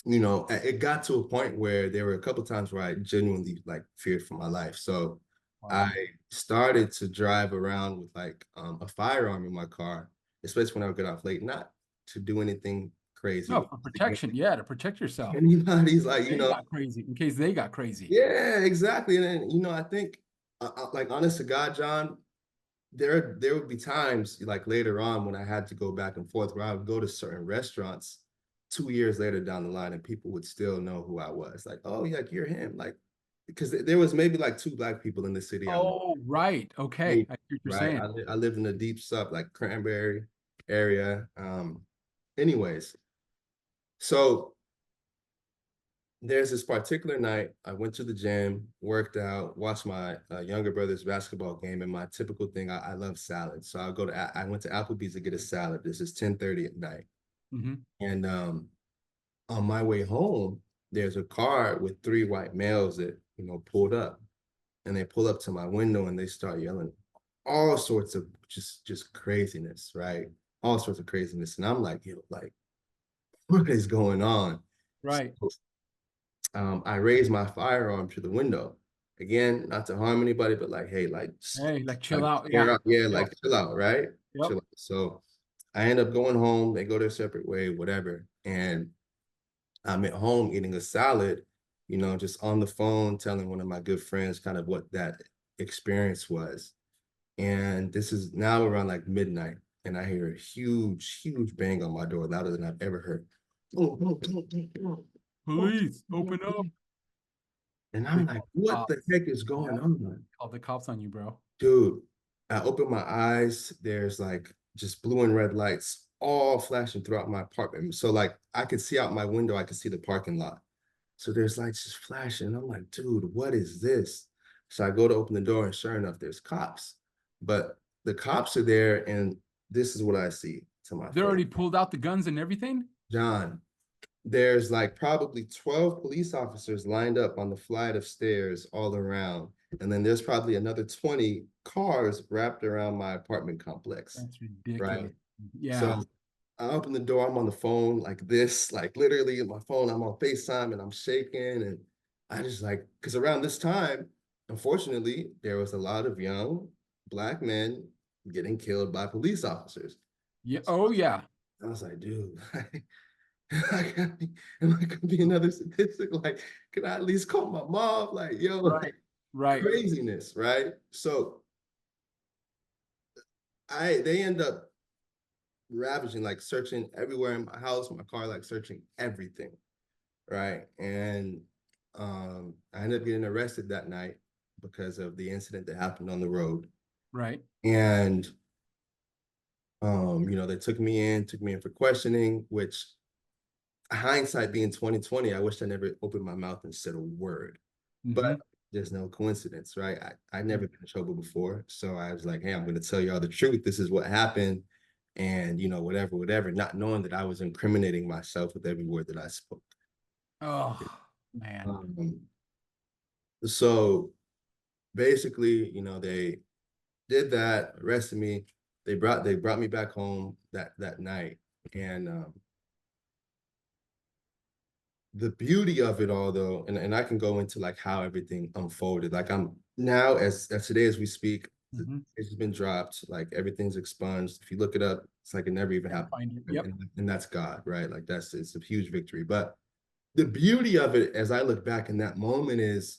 it got to a point where there were a couple times where I genuinely like feared for my life. So I Wow. started to drive around with like a firearm in my car, especially when I would get off late, not to do anything crazy, No, but for protection. Yeah, to protect yourself. anybody's like, They got crazy in case they got crazy. yeah, exactly. And then, I think, like, honest to God, John, there would be times like later on when I had to go back and forth where I would go to certain restaurants 2 years later down the line and people would still know who I was. Like, oh, yeah, like, you're him. Like, because there was maybe like two Black people in the city I lived Oh, right. Okay. in, I see what you're right? saying. I lived in the deep sub, like Cranberry area. Anyways, so there's this particular night I went to the gym, worked out, watched my younger brother's basketball game, and my typical thing, I love salad. So I went to Applebee's to get a salad. This is 10:30 at night. Mm-hmm. And on my way home, there's a car with three white males that pulled up, and they pull up to my window and they start yelling all sorts of just craziness, right? All sorts of craziness. And I'm like, like, what is going on? Right. So, I raised my firearm to the window. Again, not to harm anybody, but like, hey, Hey, like chill like, out. air Yeah. out, yeah, Yep. like chill out, right? Yep. Chill out. So I end up going home. They go their separate way, whatever. And I'm at home eating a salad, just on the phone, telling one of my good friends kind of what that experience was. And this is now around like midnight, and I hear a huge, huge bang on my door, louder than I've ever heard. Police, open up. And They I'm like, call the what the cops. heck is Yeah. going on? Call the cops on you, bro. Dude, I open my eyes. There's like just blue and red lights all flashing throughout my apartment. So like I could see out my window, I could see the parking lot. So there's lights just flashing. I'm like, dude, what is this? So I go to open the door, and sure enough, there's cops. But the cops are there, and this is what I see to my They face. already pulled out the guns and everything. John, there's like probably 12 police officers lined up on the flight of stairs all around. And then there's probably another 20 cars wrapped around my apartment complex. That's Right. ridiculous. Yeah. So I open the door, I'm on the phone like this, like literally in my phone, I'm on FaceTime and I'm shaking. And I just like, because around this time, unfortunately, there was a lot of young Black men getting killed by police officers. Yeah. Oh, yeah. I was like, dude, am I gonna be another statistic? Like, can I at least call my mom? Like, yo, Right. like Right. craziness, right? So they end up ravaging, like searching everywhere in my house, my car, like searching everything, right? And I ended up getting arrested that night because of the incident that happened on the road. Right. And they took me in for questioning, which hindsight being 2020, I wish I never opened my mouth and said a word. Mm-hmm. But there's no coincidence, right? I never been in trouble before. So I was like, hey, I'm gonna tell you all the truth. This is what happened. And whatever, not knowing that I was incriminating myself with every word that I spoke. Oh, man. Um, so basically, they did that, arrested me. They brought me back home that night. And the beauty of it all though, and I can go into like how everything unfolded. Like I'm now as today as we speak, Mm-hmm. it's been dropped, like everything's expunged. If you look it up, it's like it never even Can't happened. find it. And, Yep. and, and that's God, right? Like it's a huge victory. But the beauty of it as I look back in that moment is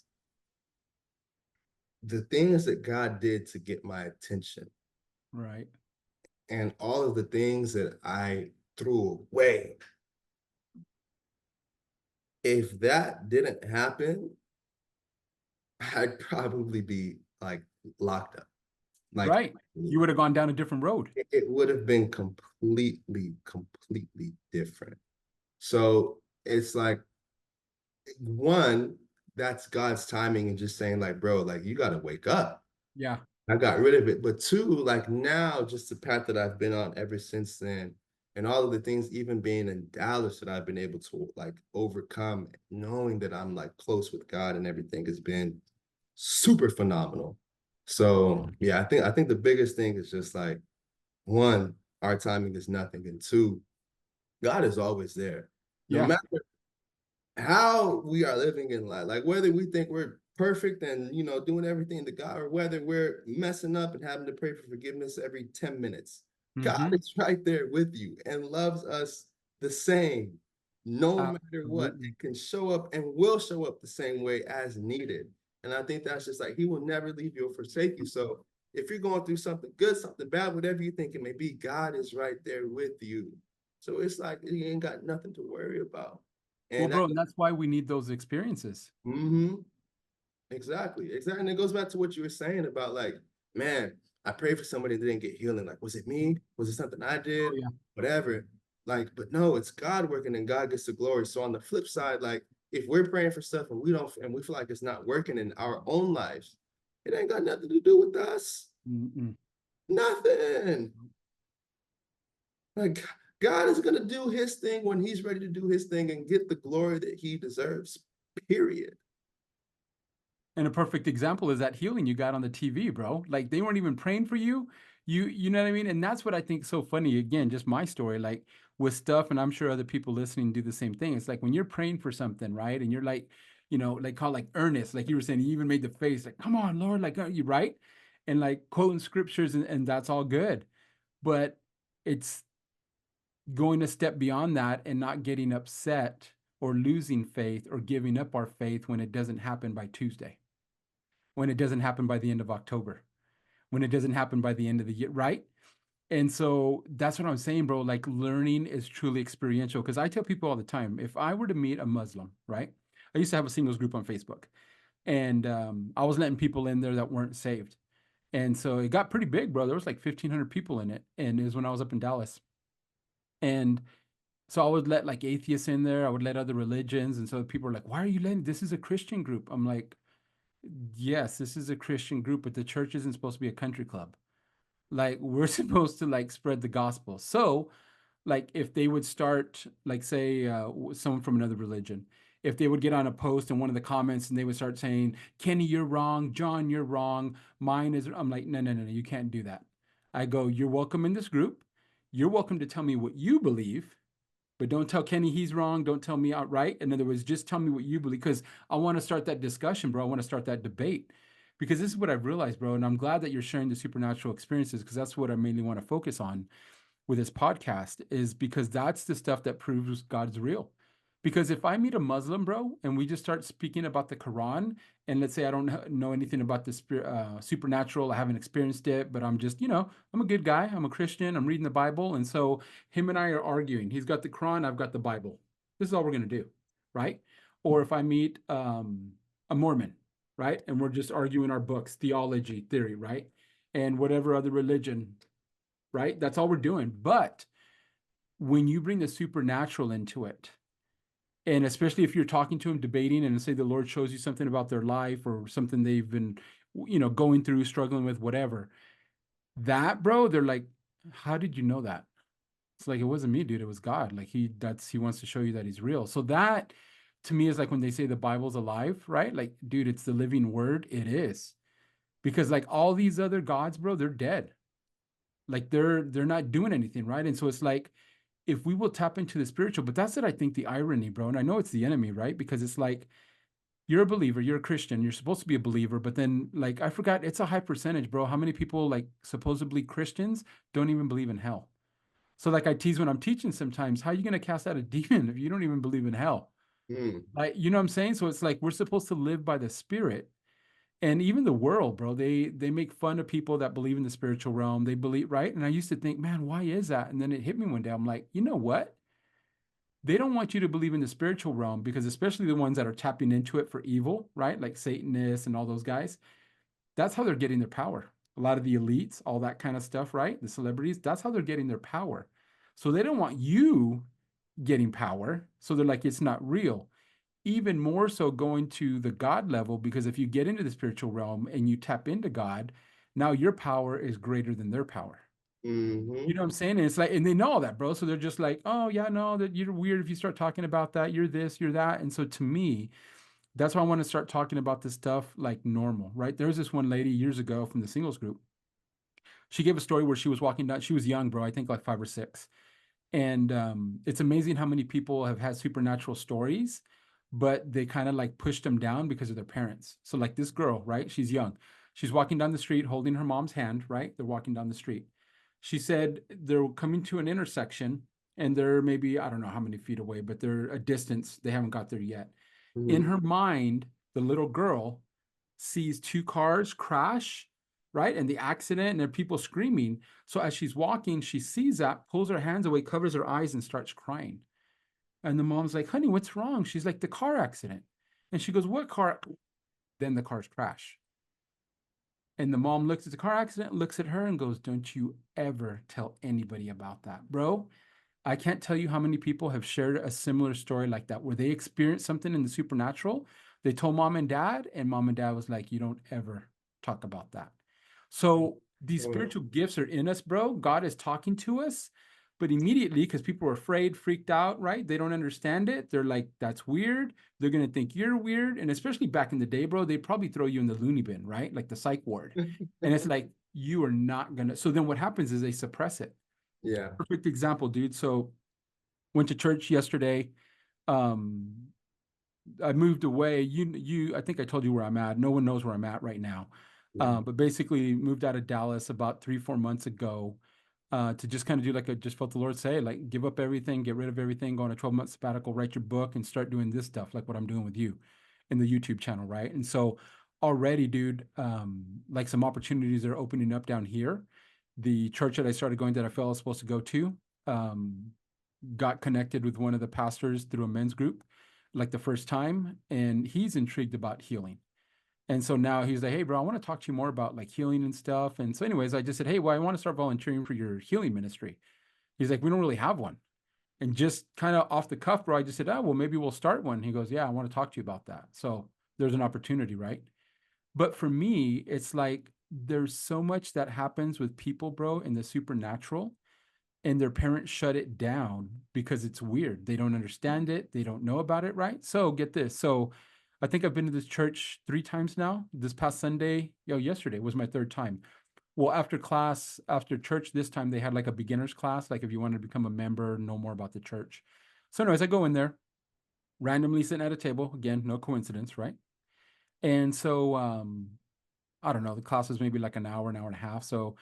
the things that God did to get my attention Right. and all of the things that I threw away. If that didn't happen, I'd probably be like locked up. Like Right. You would have gone down a different road. it would have been completely different. So it's like one, that's God's timing and just saying like, bro, like you got to wake up. Yeah. I got rid of it. But two, like now, just the path that I've been on ever since then, and all of the things, even being in Dallas, that I've been able to like overcome, knowing that I'm like close with God and everything has been super phenomenal. So yeah, I think the biggest thing is just like one, our timing is nothing, and two, God is always there, no Yeah. matter how we are living in life, like whether we think we're perfect and doing everything to God, or whether we're messing up and having to pray for forgiveness every 10 minutes. God Mm-hmm. is right there with you and loves us the same, no matter what, Absolutely. and can show up and will show up the same way as needed. And I think that's just like he will never leave you or forsake you. So if you're going through something good, something bad, whatever you think it may be, God is right there with you. So it's like you ain't got nothing to worry about. Well, And bro, and that's why we need those experiences. exactly. And it goes back to what you were saying about like, man, I prayed for somebody that didn't get healing. Like, was it me? Was it something I Oh, did? yeah. Whatever. Like, but no, it's God working and God gets the glory. So on the flip side, like if we're praying for stuff and we feel like it's not working in our own lives, it ain't got nothing to do with us. Mm-mm. Nothing. Like God is gonna do his thing when he's ready to do his thing and get the glory that he deserves. Period. And a perfect example is that healing you got on the TV, bro. Like they weren't even praying for you. You know what I mean? And that's what I think so funny. Again, just my story, like with stuff, and I'm sure other people listening do the same thing. It's like when you're praying for something, right? And you're like, like call like earnest, like you were saying, you even made the face, like, come on, Lord, like you right? And like quoting scriptures and that's all good. But it's going a step beyond that and not getting upset or losing faith or giving up our faith when it doesn't happen by Tuesday, when it doesn't happen by the end of October, when it doesn't happen by the end of the year, right? And so that's what I'm saying, bro. Like learning is truly experiential. Because I tell people all the time, if I were to meet a Muslim, right? I used to have a singles group on Facebook, and I was letting people in there that weren't saved. And so it got pretty big, bro. There was like 1,500 people in it. And it was when I was up in Dallas. And so I would let like atheists in there. I would let other religions. And so people are like, why are you letting, this is a Christian group. I'm like, yes, this is a Christian group, but the church isn't supposed to be a country club. Like we're supposed to like spread the gospel. So like if they would start like say someone from another religion, if they would get on a post in one of the comments and they would start saying, Kenny, you're wrong, John, you're wrong, mine is, I'm like, no, no, no, no, you can't do that. I go, you're welcome in this group. You're welcome to tell me what you believe, but don't tell Kenny he's wrong. Don't tell me outright. In other words, just tell me what you believe, because I want to start that discussion, bro. I want to start that debate, because this is what I've realized, bro. And I'm glad that you're sharing the supernatural experiences, because that's what I mainly want to focus on with this podcast, is because that's the stuff that proves God's real. Because if I meet a Muslim, bro, and we just start speaking about the Quran, and let's say I don't know anything about the supernatural, I haven't experienced it, but I'm just, I'm a good guy, I'm a Christian, I'm reading the Bible, and so him and I are arguing. He's got the Quran, I've got the Bible. This is all we're gonna do, right? Or if I meet a Mormon, right, and we're just arguing our books, theology, theory, right, and whatever other religion, right? That's all we're doing. But when you bring the supernatural into it, and especially if you're talking to them, debating, and say the Lord shows you something about their life or something they've been, going through, struggling with, whatever, that, bro, they're like, how did you know that? It's like, it wasn't me, dude. It was God. Like he wants to show you that he's real. So that to me is like when they say the Bible's alive, right? Like, dude, it's the living word. It is. Because like all these other gods, bro, they're dead. Like they're not doing anything, right? And so it's like if we will tap into the spiritual, but that's what I think the irony, bro. And I know it's the enemy, right? Because it's like you're a believer, you're a Christian, you're supposed to be a believer, but then like I forgot, it's a high percentage, bro. How many people like supposedly Christians don't even believe in hell? So like I tease when I'm teaching sometimes, how are you gonna cast out a demon if you don't even believe in hell? Mm, Like, you know what I'm saying? So it's like we're supposed to live by the spirit. And even the world, bro, they make fun of people that believe in the spiritual realm. They believe, right? And I used to think, man, why is that? And then it hit me one day. I'm like, you know what? They don't want you to believe in the spiritual realm, because especially the ones that are tapping into it for evil, right? Like Satanists and all those guys. That's how they're getting their power. A lot of the elites, all that kind of stuff, right? The celebrities, that's how they're getting their power. So they don't want you getting power. So they're like, it's not real. Even more so going to the God level, because if you get into the spiritual realm and you tap into God, now your power is greater than their power. You hmm know what I'm saying? And it's like, and they know all that, bro. So they're just like, oh yeah, no, that you're weird if you start talking about that. You're this, you're that. And so to me, that's why I want to start talking about this stuff like normal, right? There was this one lady years ago from the singles group. She gave a story where she was walking down. She was young, bro. I think like 5 or 6. And it's amazing how many people have had supernatural stories, but they kind of like pushed them down because of their parents. So like this girl, right? She's young. She's walking down the street holding her mom's hand, right? They're walking down the street. She said they're coming to an intersection, and they're maybe, I don't know how many feet away, but they're a distance. They haven't got there yet. In hmm her mind, the little girl sees 2 cars crash, right? And the accident, and there are people screaming. So as she's walking, she sees that, pulls her hands away, covers her eyes, and starts crying. And the mom's like, honey, what's wrong? She's like, the car accident. And she goes, what car? Then the cars crash. And the mom looks at the car accident, looks at her, and goes, don't you ever tell anybody about that, bro. I can't tell you how many people have shared a similar story like that, where they experienced something in the supernatural. They told mom and dad was like, you don't ever talk about that. So these Oh, spiritual gifts are in us, bro. God is talking to us, But immediately, because people are afraid, freaked out, right? They don't understand it. They're like, that's weird. They're going to think you're weird. And especially back in the day, bro, they probably throw you in the loony bin, right? Like the psych ward. And it's like, you are not going to. So then what happens is they suppress it. Yeah. Perfect example, dude. So went to church yesterday. Um, I moved away. I think I told you where I'm at. No one knows where I'm at right now. Yeah. But basically moved out of Dallas about 3, 4 months ago, to just kind of do like I just felt the Lord say, like, give up everything, get rid of everything, go on a 12-month sabbatical, write your book, and start doing this stuff, like what I'm doing with you in the YouTube channel, right? And so already, dude, like some opportunities are opening up down here. The church that I started going that I felt I was supposed to go to, um, got connected with one of the pastors through a men's group, like the first time, and he's intrigued about healing. And so now he's like, hey, bro, I want to talk to you more about like healing and stuff. And so, anyways, I just said, hey, well, I want to start volunteering for your healing ministry. He's like, we don't really have one. And just kind of off the cuff, bro, I just said, oh, well, maybe we'll start one. He goes, yeah, I want to talk to you about that. So there's an opportunity, right? But for me, it's like there's so much that happens with people, bro, in the supernatural, and their parents shut it down because it's weird. They don't understand it. They don't know about it, right? So get this. So I think I've been to this church 3 times now. This past Sunday, yesterday was my third time. Well, after class, after church, this time they had like a beginner's class, like if you wanted to become a member, know more about the church. So, anyways, I go in there, randomly sitting at a table. Again, no coincidence, right? And so, I don't know, the class was maybe like an hour and a half. So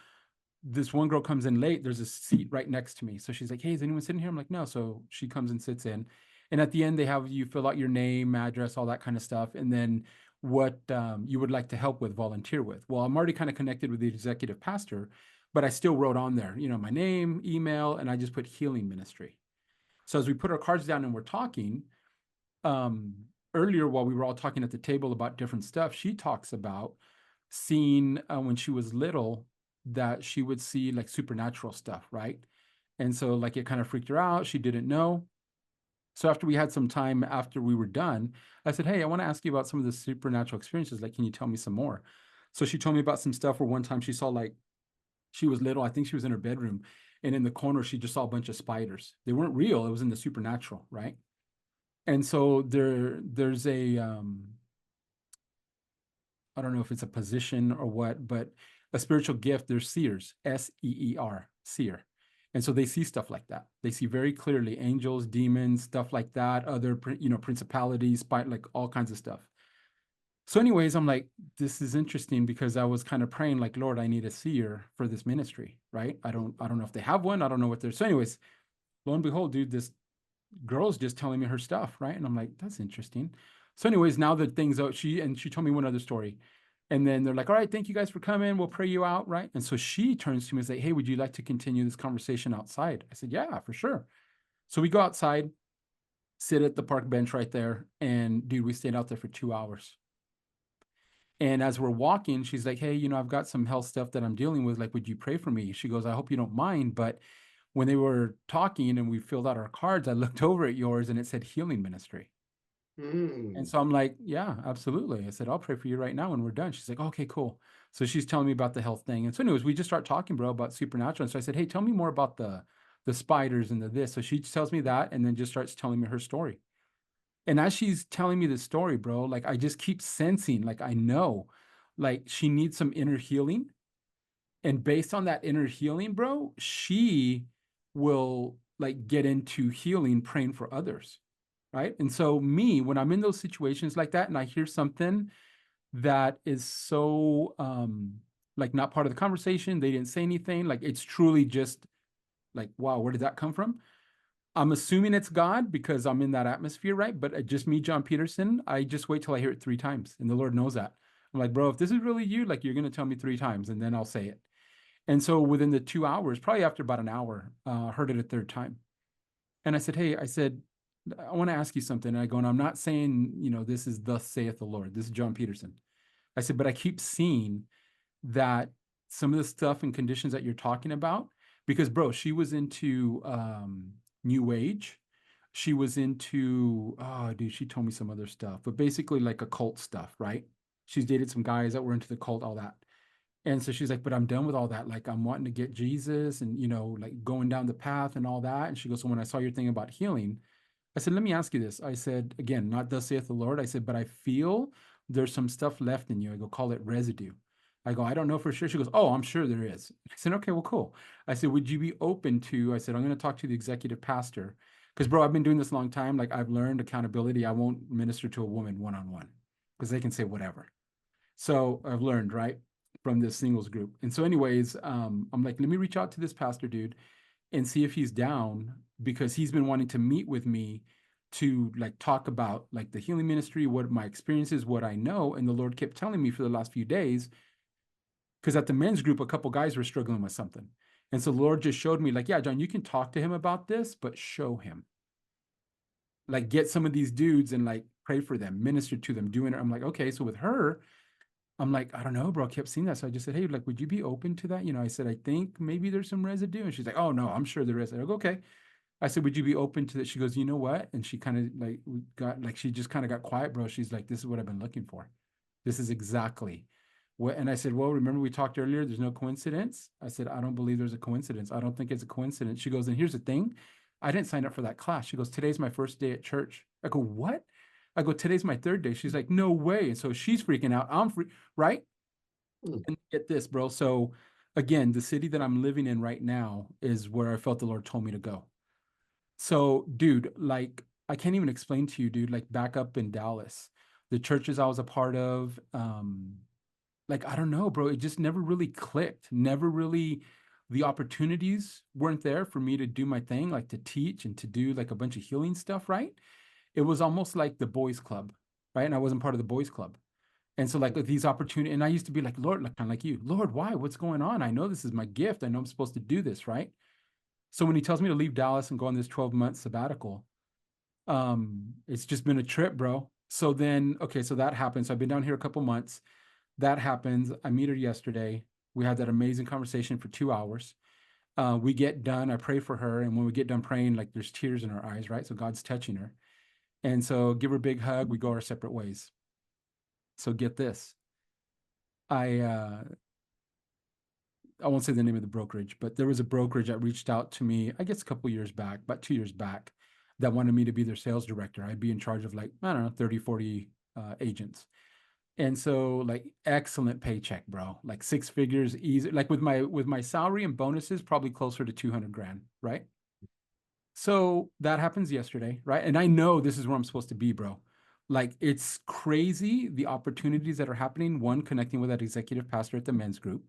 this one girl comes in late. There's a seat right next to me. So she's like, hey, is anyone sitting here? I'm like, no. So she comes and sits in. And at the end, they have you fill out your name, address, all that kind of stuff. And then what you would like to help with, volunteer with. Well, I'm already kind of connected with the executive pastor, but I still wrote on there, my name, email, and I just put healing ministry. So as we put our cards down and we're talking, um, earlier while we were all talking at the table about different stuff, she talks about seeing when she was little that she would see like supernatural stuff, right? And so like it kind of freaked her out. She didn't know. So after we had some time after we were done, I said, hey, I want to ask you about some of the supernatural experiences. Like, can you tell me some more? So she told me about some stuff where one time she saw like she was little. I think she was in her bedroom, and in the corner she just saw a bunch of spiders. They weren't real. It was in the supernatural, right? And so there's a I don't know if it's a position or what, but a spiritual gift, they're seers, seer, seer. And so they see stuff like that. They see very clearly angels, demons, stuff like that, other principalities, like all kinds of stuff. So, anyways, I'm like, this is interesting because I was kind of praying, like, Lord, I need a seer for this ministry, right? I don't know if they have one. I don't know what they're. So, anyways, lo and behold, dude, this girl's just telling me her stuff, right? And I'm like, that's interesting. So, anyways, now that things out, she told me one other story. And then they're like, all right, thank you guys for coming. We'll pray you out, right? And so she turns to me and says, hey, would you like to continue this conversation outside? I said, yeah, for sure. So we go outside, sit at the park bench right there, and dude, we stayed out there for 2 hours. And as we're walking, she's like, hey, I've got some health stuff that I'm dealing with. Like, would you pray for me? She goes, I hope you don't mind, but when they were talking and we filled out our cards, I looked over at yours and it said healing ministry. And Mm. so I'm like, yeah, absolutely. I said, I'll pray for you right now when we're done. She's like, okay, cool. So she's telling me about the health thing. And so anyways, we just start talking, bro, about supernatural. And so I said, hey, tell me more about the spiders and the this. So she tells me that and then just starts telling me her story. And as she's telling me the story, bro, like I just keep sensing, like I know, like she needs some inner healing. And based on that inner healing, bro, she will like get into healing, praying for others. Right. And so, me, when I'm in those situations like that and I hear something that is so, like not part of the conversation, they didn't say anything, like it's truly just like, wow, where did that come from? I'm assuming it's God because I'm in that atmosphere, right? But just me, John Peterson, I just wait till I hear it 3 times. And the Lord knows that. I'm like, bro, if this is really you, like you're going to tell me 3 times and then I'll say it. And so within the 2 hours, probably after about an hour, heard it a third time. And I said, hey, I said, I want to ask you something. And I go, and I'm not saying, this is thus saith the Lord. This is John Peterson. I said, but I keep seeing that some of the stuff and conditions that you're talking about, because bro, she was into new age. She was into, oh dude, she told me some other stuff, but basically like occult stuff, right? She's dated some guys that were into the cult, all that. And so she's like, but I'm done with all that. Like, I'm wanting to get Jesus and, like going down the path and all that. And she goes, so when I saw your thing about healing, I said, let me ask you this. I said, again, not thus saith the Lord. I said, but I feel there's some stuff left in you. I go, call it residue. I go, I don't know for sure. She goes, oh, I'm sure there is. I said, okay, well, cool. I said, would you be open to, I said, I'm going to talk to the executive pastor. Because, bro, I've been doing this a long time. Like, I've learned accountability. I won't minister to a woman one-on-one because they can say whatever. So I've learned, right, from this singles group. And so, anyways, I'm like, let me reach out to this pastor dude and see if he's down because he's been wanting to meet with me to like talk about like the healing ministry, what my experience is, what I know. And the Lord kept telling me for the last few days, because at the men's group, a couple guys were struggling with something. And so the Lord just showed me, like, yeah, John, you can talk to him about this, but show him. Like, get some of these dudes and like pray for them, minister to them, doing it. I'm like, okay, so with her, I'm like, I don't know, bro. I kept seeing that. So I just said, hey, like, would you be open to that? I said, I think maybe there's some residue. And she's like, oh, no, I'm sure there is. I go, okay. I said, would you be open to that? She goes, you know what? And she kind of like got, like, she just kind of got quiet, bro. She's like, this is what I've been looking for. This is exactly what. And I said, well, remember we talked earlier, there's no coincidence. I said, I don't believe there's a coincidence. I don't think it's a coincidence. She goes, and here's the thing. I didn't sign up for that class. She goes, today's my first day at church. I go, what? I go, today's my third day. She's like, no way. And so she's freaking out. I'm free, right? Mm. And get this, bro. So again, the city that I'm living in right now is where I felt the Lord told me to go. So, dude, like, I can't even explain to you, dude, like back up in Dallas, the churches I was a part of, like, I don't know, bro, it just never really clicked. Never really, the opportunities weren't there for me to do my thing, like to teach and to do like a bunch of healing stuff, right? It was almost like the boys club, right? And I wasn't part of the boys club. And so like these opportunities, and I used to be like, Lord, like kind of like you, Lord, why? What's going on? I know this is my gift. I know I'm supposed to do this, right? So when he tells me to leave Dallas and go on this 12-month sabbatical, it's just been a trip, bro. So then, okay, so that happens. So I've been down here a couple months. That happens. I meet her yesterday. We had that amazing conversation for 2 hours. We get done. I pray for her, and when we get done praying, like there's tears in her eyes, right? So God's touching her, and so give her a big hug. We go our separate ways. So get this. I uh, I won't say the name of the brokerage, but there was a brokerage that reached out to me, I guess a couple years back, about 2 years back, that wanted me to be their sales director. I'd be in charge of like, I don't know, 30, 40 agents. And so like excellent paycheck, bro. Like six figures easy. Like with my salary and bonuses, probably closer to 200 grand, right? So that happens yesterday, right? And I know this is where I'm supposed to be, bro. Like it's crazy the opportunities that are happening. One, connecting with that executive pastor at the men's group,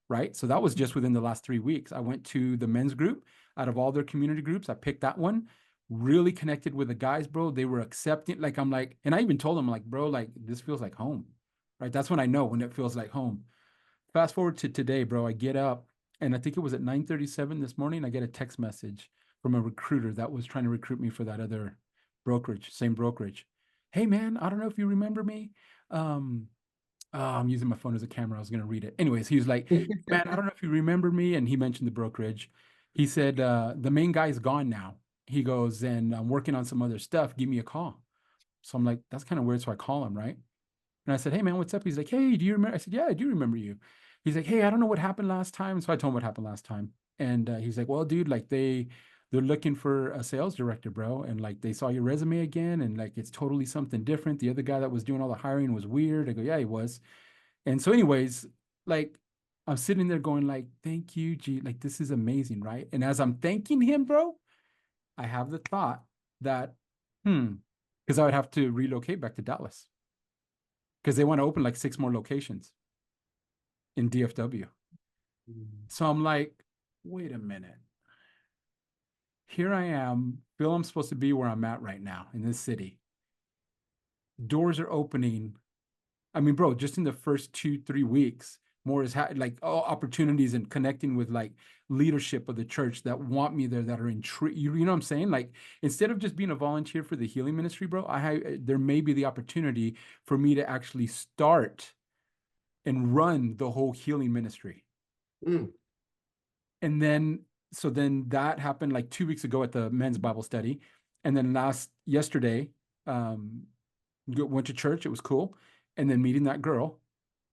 right? So that was just within the last 3 weeks. I went to the men's group out of all their community groups. I picked that one, really connected with the guys, bro. They were accepting. Like I'm like, and I even told them, like, bro, like this feels like home, right? That's when I know when it feels like home. Fast forward to today, bro. I get up and I think it was at 9:37 this morning. I get a text message from a recruiter that was trying to recruit me for that other brokerage, same brokerage. Hey man, I don't know if you remember me. Um, I'm using my phone as a camera. I was gonna read it. Anyways, he was like, man, I don't know if you remember me. And he mentioned the brokerage. He said, the main guy's gone now. He goes, and I'm working on some other stuff. Give me a call. So I'm like, that's kind of weird. So I call him, right? And I said, hey man, what's up? He's like, hey, do you remember? I said, yeah, I do remember you. He's like, hey, I don't know what happened last time. So I told him what happened last time. And he's like, well, dude, like they're looking for a sales director, bro. And like they saw your resume again, and like it's totally something different. The other guy that was doing all the hiring was weird. I go, yeah, he was. And so, anyways, like I'm sitting there going, like, thank you, G. Like, this is amazing, right? And as I'm thanking him, bro, I have the thought that, because I would have to relocate back to Dallas because they want to open like 6 more locations in DFW. So I'm like, wait a minute. Here I am, feel I'm supposed to be where I'm at right now in this city. Doors are opening. I mean, bro, just in the first 2, 3 weeks, more is like all opportunities and connecting with like leadership of the church that want me there, that are intrigued. You know what I'm saying? Like instead of just being a volunteer for the healing ministry, bro, there may be the opportunity for me to actually start and run the whole healing ministry. Mm. And then so then that happened like 2 weeks ago at the men's Bible study. And then yesterday, went to church. It was cool. And then meeting that girl,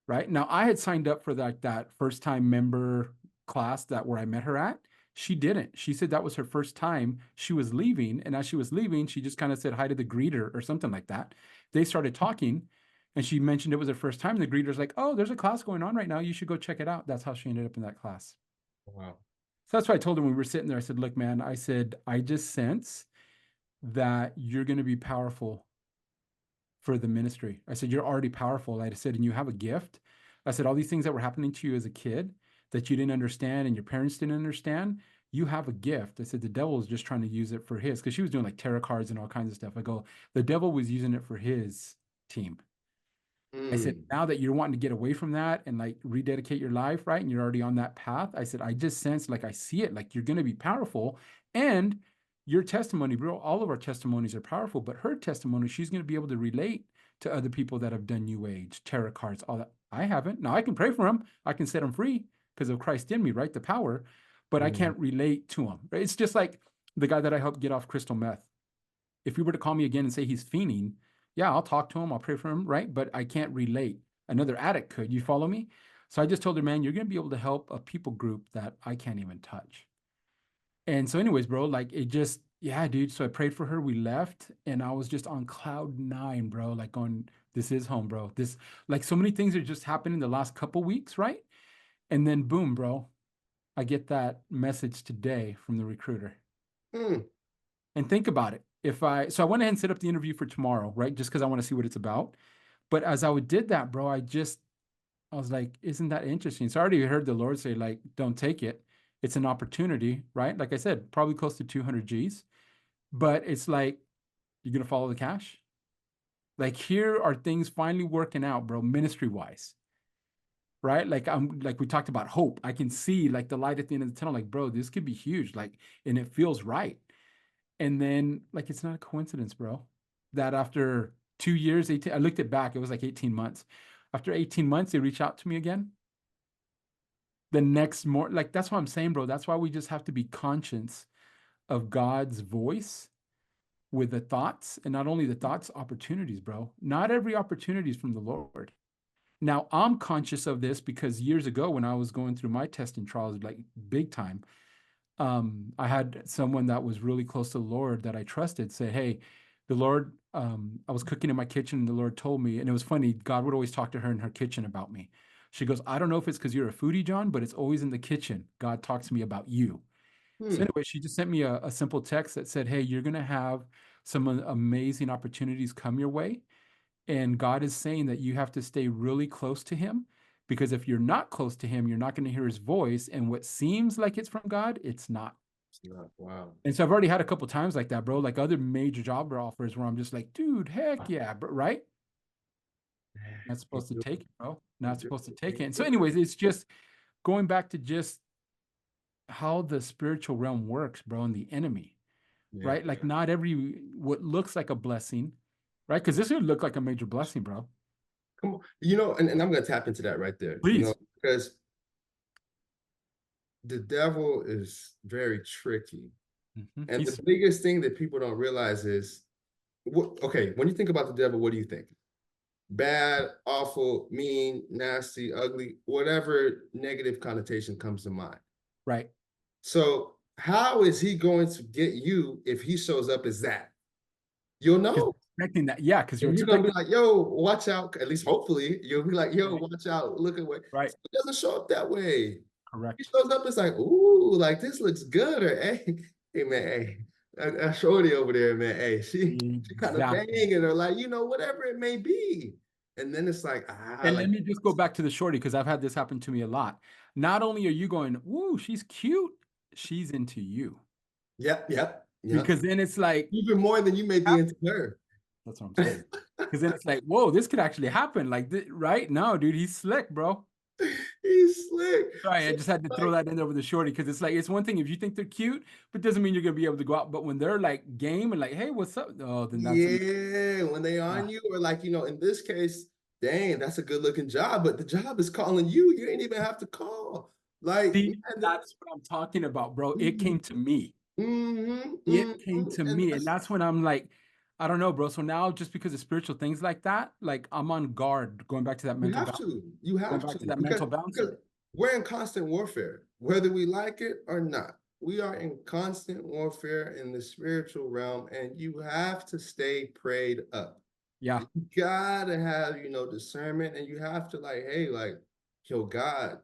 right? Now I had signed up for that first time member class that where I met her at. She didn't. She said that was her first time. She was leaving, and as she was leaving, she just kind of said hi to the greeter or something like that. They started talking, and she mentioned it was her first time. The greeter's like, "Oh, there's a class going on right now. You should go check it out." That's how she ended up in that class. Wow. So that's why I told her when we were sitting there. I said, "Look, man," I said, "I just sense that you're going to be powerful for the ministry." I said, "You're already powerful." I said, "And you have a gift." I said, "All these things that were happening to you as a kid that you didn't understand and your parents didn't understand, you have a gift." I said, "The devil is just trying to use it for his," because she was doing like tarot cards and all kinds of stuff. I go, "The devil was using it for his team." I said, Mm, "Now that you're wanting to get away from that and like rededicate your life, right? And you're already on that path." I said, "I just sense, like, I see it, like you're going to be powerful. And your testimony, bro, all of our testimonies are powerful, but her testimony, she's going to be able to relate to other people that have done New Age, tarot cards, all that. I haven't. Now I can pray for them. I can set them free because of Christ in me, right? The power, but I mm, can't relate to them. Right? It's just like the guy that I helped get off crystal meth. If you were to call me again and say he's fiending, yeah, I'll talk to him, I'll pray for him, right? But I can't relate. Another addict could. You follow me? So I just told her, man, you're gonna be able to help a people group that I can't even touch. And so, anyways, bro, like it just, yeah, dude. So I prayed for her. We left, and I was just on cloud nine, bro. Like on this is home, bro. This like so many things are just happening the last couple weeks, right? And then boom, bro, I get that message today from the recruiter. mm. And think about it. So I went ahead and set up the interview for tomorrow, right? Just because I want to see what it's about. But as I did that, bro, I was like, isn't that interesting? So I already heard the Lord say, like, don't take it. It's an opportunity, right? Like I said, probably close to 200 G's. But it's like, you're going to follow the cash? Like, here are things finally working out, bro, ministry wise, right? Like, I'm like, we talked about hope. I can see like the light at the end of the tunnel. Like, bro, this could be huge. Like, and it feels right. And then, like, it's not a coincidence, bro, that after 2 years, 18, I looked it back, it was like 18 months. After 18 months, they reach out to me again. The next more, like, that's what I'm saying, bro. That's why we just have to be conscious of God's voice with the thoughts, and not only the thoughts, opportunities, bro. Not every opportunity is from the Lord. Now, I'm conscious of this because years ago, when I was going through my testing trials, like big time, I had someone that was really close to the Lord that I trusted say, "Hey, the Lord, I was cooking in my kitchen and the Lord told me," and it was funny, God would always talk to her in her kitchen about me. She goes, "I don't know if it's because you're a foodie, John, but it's always in the kitchen. God talks to me about you." So, Hmm. anyway, she just sent me a simple text that said, "Hey, you're going to have some amazing opportunities come your way. And God is saying that you have to stay really close to Him because if you're not close to Him, you're not going to hear His voice. And what seems like it's from God, it's not." Wow. And so I've already had a couple times like that, bro. Like other major job offers where I'm just like, dude, heck yeah, bro, right? Not You supposed to do take it, bro. You Not do supposed to take it. You And so, do anyways, it's just going back to just how the spiritual realm works, bro, and the enemy, Yeah. right? Like not every what looks like a blessing, right? Because this would look like a major blessing, bro. Come on. And I'm gonna tap into that right there, Please. because the devil is very tricky. And the He's biggest thing that people don't realize is okay, when you think about the devil, what do you think? Bad, awful, mean, nasty, ugly, whatever negative connotation comes to mind. right. So, how is he going to get you if he shows up as that? You'll Because know. expecting that, yeah, because you're And you're gonna be expecting, like, yo, watch out. At least hopefully, you'll be like, yo, right, watch out, look away. right, So it doesn't show up that way. He correct. shows up, it's like, ooh, like this looks good. Or hey man, hey, that shorty over there, man. Hey, she kind of Exactly. banging or like, whatever it may be. And then it's like, And like, let me just go back to the shorty because I've had this happen to me a lot. Not only are you going, woo, she's cute, she's into you. yep, yep, yep. Because then it's like, Even more than you may be into her. that's what I'm saying. Because then it's like, whoa, this could actually happen. Like, right? No, dude, he's slick, bro. He's slick. Sorry, I So just had to throw like, that in there with the shorty because it's like it's one thing if you think they're cute, but doesn't mean you're gonna be able to go out. But when they're like game and like, hey, what's up? Oh, then that's a yeah, when they on ah. you, or like, in this case, dang, that's a good looking job, but the job is calling you. You ain't even have to call. Like, See, man, that's what I'm talking about, bro. It came to me. mm-hmm, It came mm-hmm. to And me, and that's when I'm like, I don't know, bro. So now just because of spiritual things like that, like I'm on guard, going back to that You mental have balance, to. You going have back to to that because mental balancing. because we're in constant warfare, whether we like it or not. We are in constant warfare in the spiritual realm, and you have to stay prayed up. Yeah, You gotta have, discernment, and you have to like, hey, like, yo, God,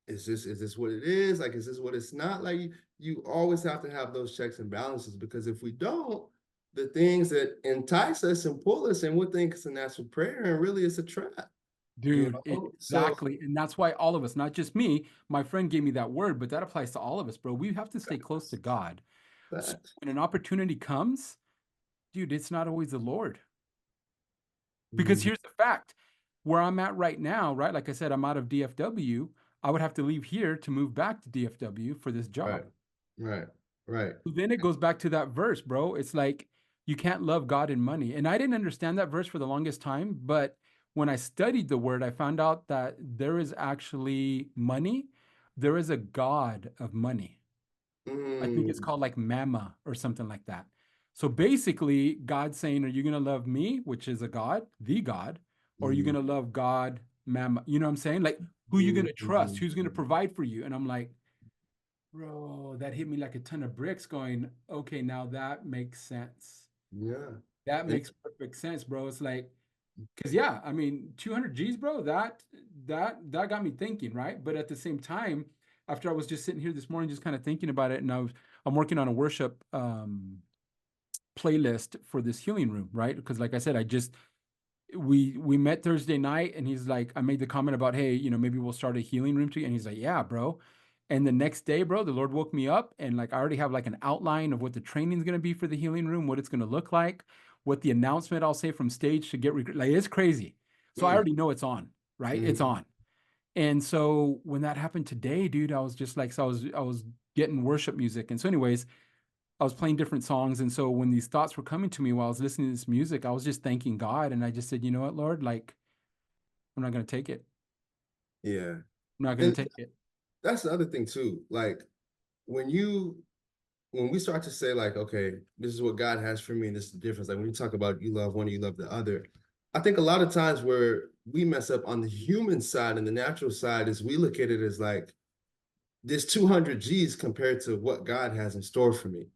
is this what it is? Like, is this what it's not? Like, you always have to have those checks and balances because if we don't, the things that entice us and pull us, and we think it's an answered prayer, and really it's a trap. dude, So exactly. And that's why all of us, not just me, my friend gave me that word, but that applies to all of us, bro. We have to stay close to God. So that. when an opportunity comes, dude, it's not always the Lord. Because Mhm. here's the fact, where I'm at right now, right? Like I said, I'm out of DFW. I would have to leave here to move back to DFW for this Right, job. right, right. So then it goes back to that verse, bro. It's like you can't love God and money. And I didn't understand that verse for the longest time, but when I studied the word, I found out that there is actually money. There is a God of money. I think it's Mm, called like Mama or something like that. So basically, God's saying, are you going to love me, which is a God, the God, or are you mhm, going to love God, Mama? You know what I'm saying? Like, who are you going mhm, to trust? mhm, Who's going to mhm. provide for you? And I'm like, bro, that hit me like a ton of bricks going, okay, now that makes sense. Yeah. That And makes perfect sense, bro. It's like, because yeah, I mean, 200 G's, bro, that got me thinking, right? But at the same time, after I was just sitting here this morning, just kind of thinking about it, and I'm working on a worship playlist for this healing room, right? Because like I said, we met Thursday night and he's like, I made the comment about, hey, maybe we'll start a healing room too. And he's like, yeah, bro. And the next day, bro, the Lord woke me up and like I already have like an outline of what the training is gonna be for the healing room, what it's gonna look like, what the announcement I'll say from stage to get like it's crazy. So I mm, already know it's on, right? It's mhm. on. And so when that happened today, dude, I was just like, so I was getting worship music. And so, anyways, I was playing different songs. And so when these thoughts were coming to me while I was listening to this music, I was just thanking God. And I just said, you know what, Lord, like, I'm not going to take it. Yeah. I'm not going And to take it. that's the other thing too. Like when you when we start to say like, okay, this is what God has for me, and this is the difference. Like when you talk about you love one, you love the other. I think a lot of times where we mess up on the human side and the natural side is we look at it as like this 200 G's compared to what God has in store for me.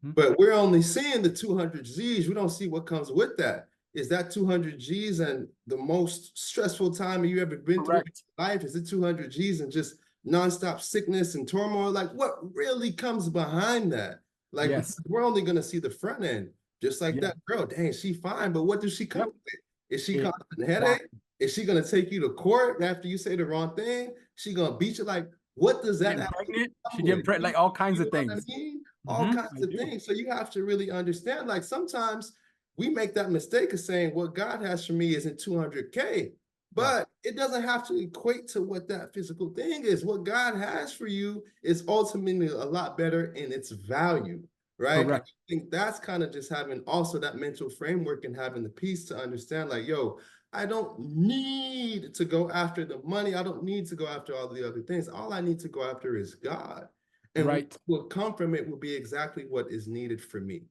Hmm. But we're only seeing the 200 G's. We don't see what comes with that. Is that 200 G's and the most stressful time you ever been through Correct. in life? Is it 200 G's and just nonstop sickness and turmoil? Like, what really comes behind that? Like, because Yes. we're only going to see the front end, just like Yeah. that girl. Dang, she fine, but what does she come Yep. with? Is she causing a headache? Exactly. Is she going to take you to court after you say the wrong thing? She going to beat you? Like, what does that Getting actually pregnant. come She getting with? pregnant, like all kinds You of know what I things. mean? All Hmm. kinds I of do. things. So you have to really understand, like sometimes we make that mistake of saying what God has for me isn't 200K, Yeah. but it doesn't have to equate to what that physical thing is. What God has for you is ultimately a lot better in its value, right? And I Correct. think that's kind of just having also that mental framework and having the peace to understand, like, yo, I don't need to go after the money. I don't need to go after all the other things. All I need to go after is God. And what Right. will come from it will be exactly what is needed for me.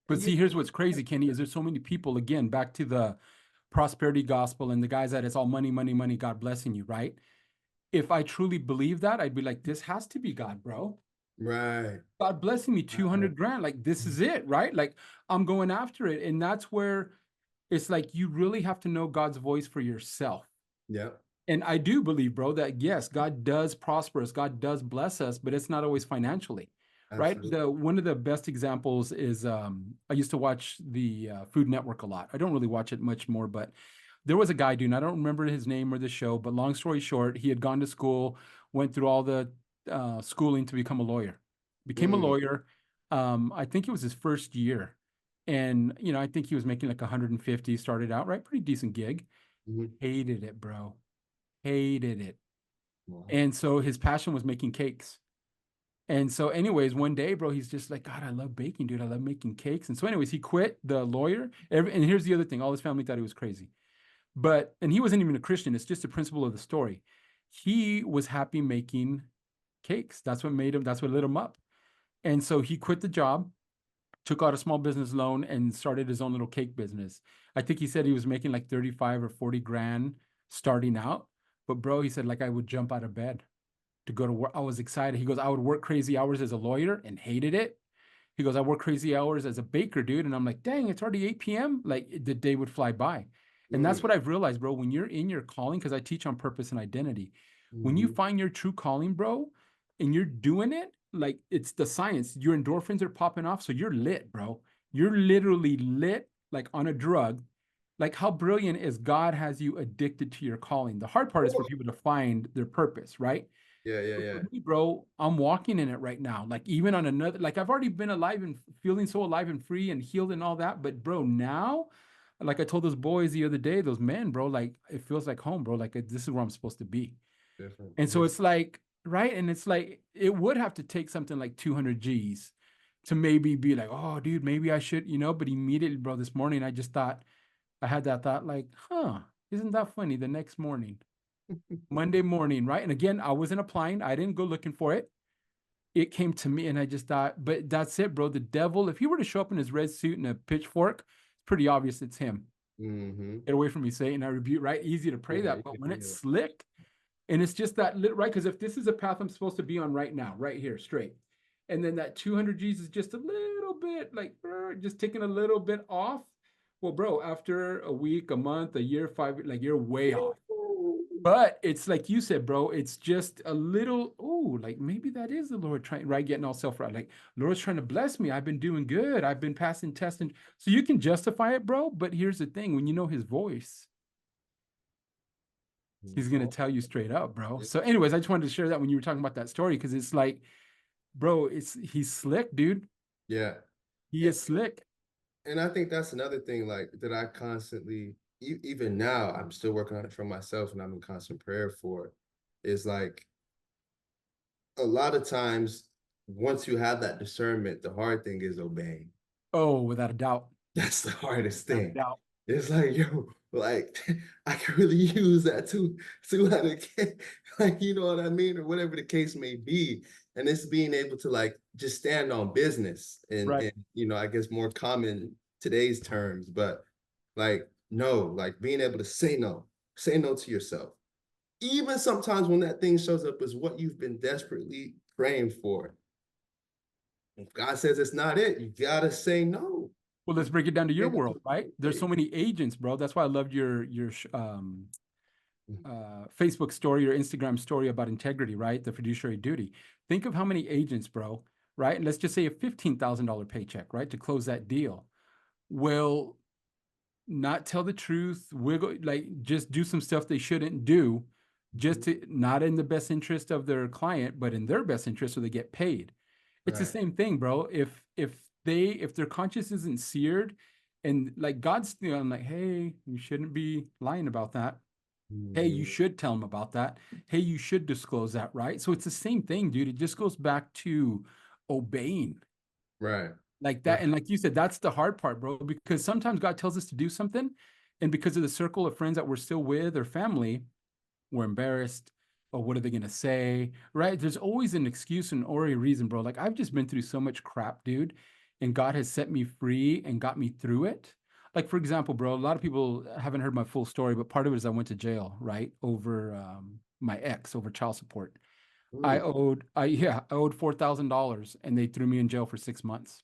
But And yeah, see, here's what's crazy, Kenny, is there's so many people, again, back to the prosperity gospel and the guys that it's all money, money, money, God blessing you, right? If I truly believe that, I'd be like, this has to be God, bro. right, God blessing me right. 200 grand. Like, this is it, right? Like, I'm going after it. And that's where it's like you really have to know God's voice for yourself. Yep, And I do believe, bro, that yes, God does prosper us, God does bless us, but it's not always financially, right? absolutely. The one of the best examples is I used to watch the Food Network a lot. I don't really watch it much more, but there was a guy, dude, and I don't remember his name or the show, but long story short, he had gone to school, went through all the schooling to become a lawyer, became a Mm, lawyer. I think it was his first year, and I think he was making like 150. Started out right, pretty decent gig. mhm. Hated it, bro, hated it. Wow. And so his passion was making cakes. And so, anyways, one day, bro, he's just like, God, I love baking, dude. I love making cakes. And so, anyways, he quit the lawyer. And here's the other thing: all his family thought he was crazy. And he wasn't even a Christian. It's just the principle of the story. He was happy making cakes. That's what made him, that's what lit him up. And so he quit the job took out a small business loan and started his own little cake business. I think he said he was making like 35 or 40 grand starting out. But bro, he said like I would jump out of bed to go to work. I was excited. He goes, I would work crazy hours as a lawyer and hated it. He goes, I work crazy hours as a baker, dude. And I'm like, dang, it's already 8 p.m. Like the day would fly by. And that's Mm, what I've realized, bro. When you're in your calling, because I teach on purpose and identity, when you mhm. find your true calling, bro, and you're doing it, like it's the science, your endorphins are popping off. So you're lit, bro. You're literally lit like on a drug. Like how brilliant is God has you addicted to your calling. The hard part is for people to find their purpose, right? Yeah, yeah, But for yeah. me, bro, I'm walking in it right now. Like even on another, like I've already been alive and feeling so alive and free and healed and all that. But bro, now, like I told those boys the other day, those men, bro, like it feels like home, bro. Like this is where I'm supposed to be. Different. And so Yes. it's like, right? And it's like it would have to take something like 200 G's to maybe be like, oh, dude, maybe I should, But immediately, bro, this morning I just thought I had that thought, like, huh, isn't that funny? The next morning. Monday morning, right? And again, I wasn't applying. I didn't go looking for it. It came to me, and I just thought, but that's it, bro. The devil, if he were to show up in his red suit and a pitchfork, it's pretty obvious it's him. Mm-hmm. Get away from me, Satan. I rebuke, right? Easy to pray Yeah, that. But when it's yeah. slick, and it's just that, right? Because if this is a path I'm supposed to be on right now, right here, straight, and then that 200 G's is just a little bit like, just taking a little bit off. Well, bro, after a week, a month, a year, 5, like you're way off. But it's like you said, bro, it's just a little, oh, like maybe that is the Lord trying, right? Getting all self right. Like, Lord's trying to bless me. I've been doing good. I've been passing tests. And so you can justify it, bro. But here's the thing, when you know his voice, he's gonna Oh, tell you straight up, bro. yeah. So, anyways, I just wanted to share that when you were talking about that story, because it's like, bro, he's slick, dude. Yeah. He And, is slick. and I think that's another thing, like that I constantly, even now, I'm still working on it for myself and I'm in constant prayer for it, is like a lot of times, once you have that discernment, the hard thing is obeying. Oh, without a doubt. That's the hardest Without a thing. doubt. It's like, yo, like I can really use that to like you know what I mean, or whatever the case may be. And it's being able to like just stand on business Right. and I guess more common today's terms, but like no, like being able to say no to yourself. Even sometimes when that thing shows up as what you've been desperately praying for. If God says it's not it, you gotta say no. Well, let's break it down to your Able world, to right? There's so wait. many agents, bro. That's why I loved your Facebook story or Instagram story about integrity, right? The fiduciary duty. Think of how many agents, bro, right? And let's just say a $15,000 paycheck, right? To close that deal will not tell the truth, wiggle, like just do some stuff they shouldn't do, just Mhm. to not in the best interest of their client, but in their best interest so they get paid. It's the Right. same thing, bro. If their conscience isn't seared and like God's, I'm like, hey, you shouldn't be lying about that. Hey, you Mhm. should tell them about that. Hey, you should disclose that, right? So it's the same thing, dude. It just goes back to obeying Right. like that. Right. And like you said, that's the hard part, bro, because sometimes God tells us to do something. And because of the circle of friends that we're still with or family, we're embarrassed. Or what are they going to say? Right. There's always an excuse and or a reason, bro. Like I've just been through so much crap, dude. And God has set me free and got me through it. Like, for example, bro, a lot of people haven't heard my full story, but part of it is I went to jail, right? Over my ex, over child support. Mm. I owed $4,000 and they threw me in jail for 6 months.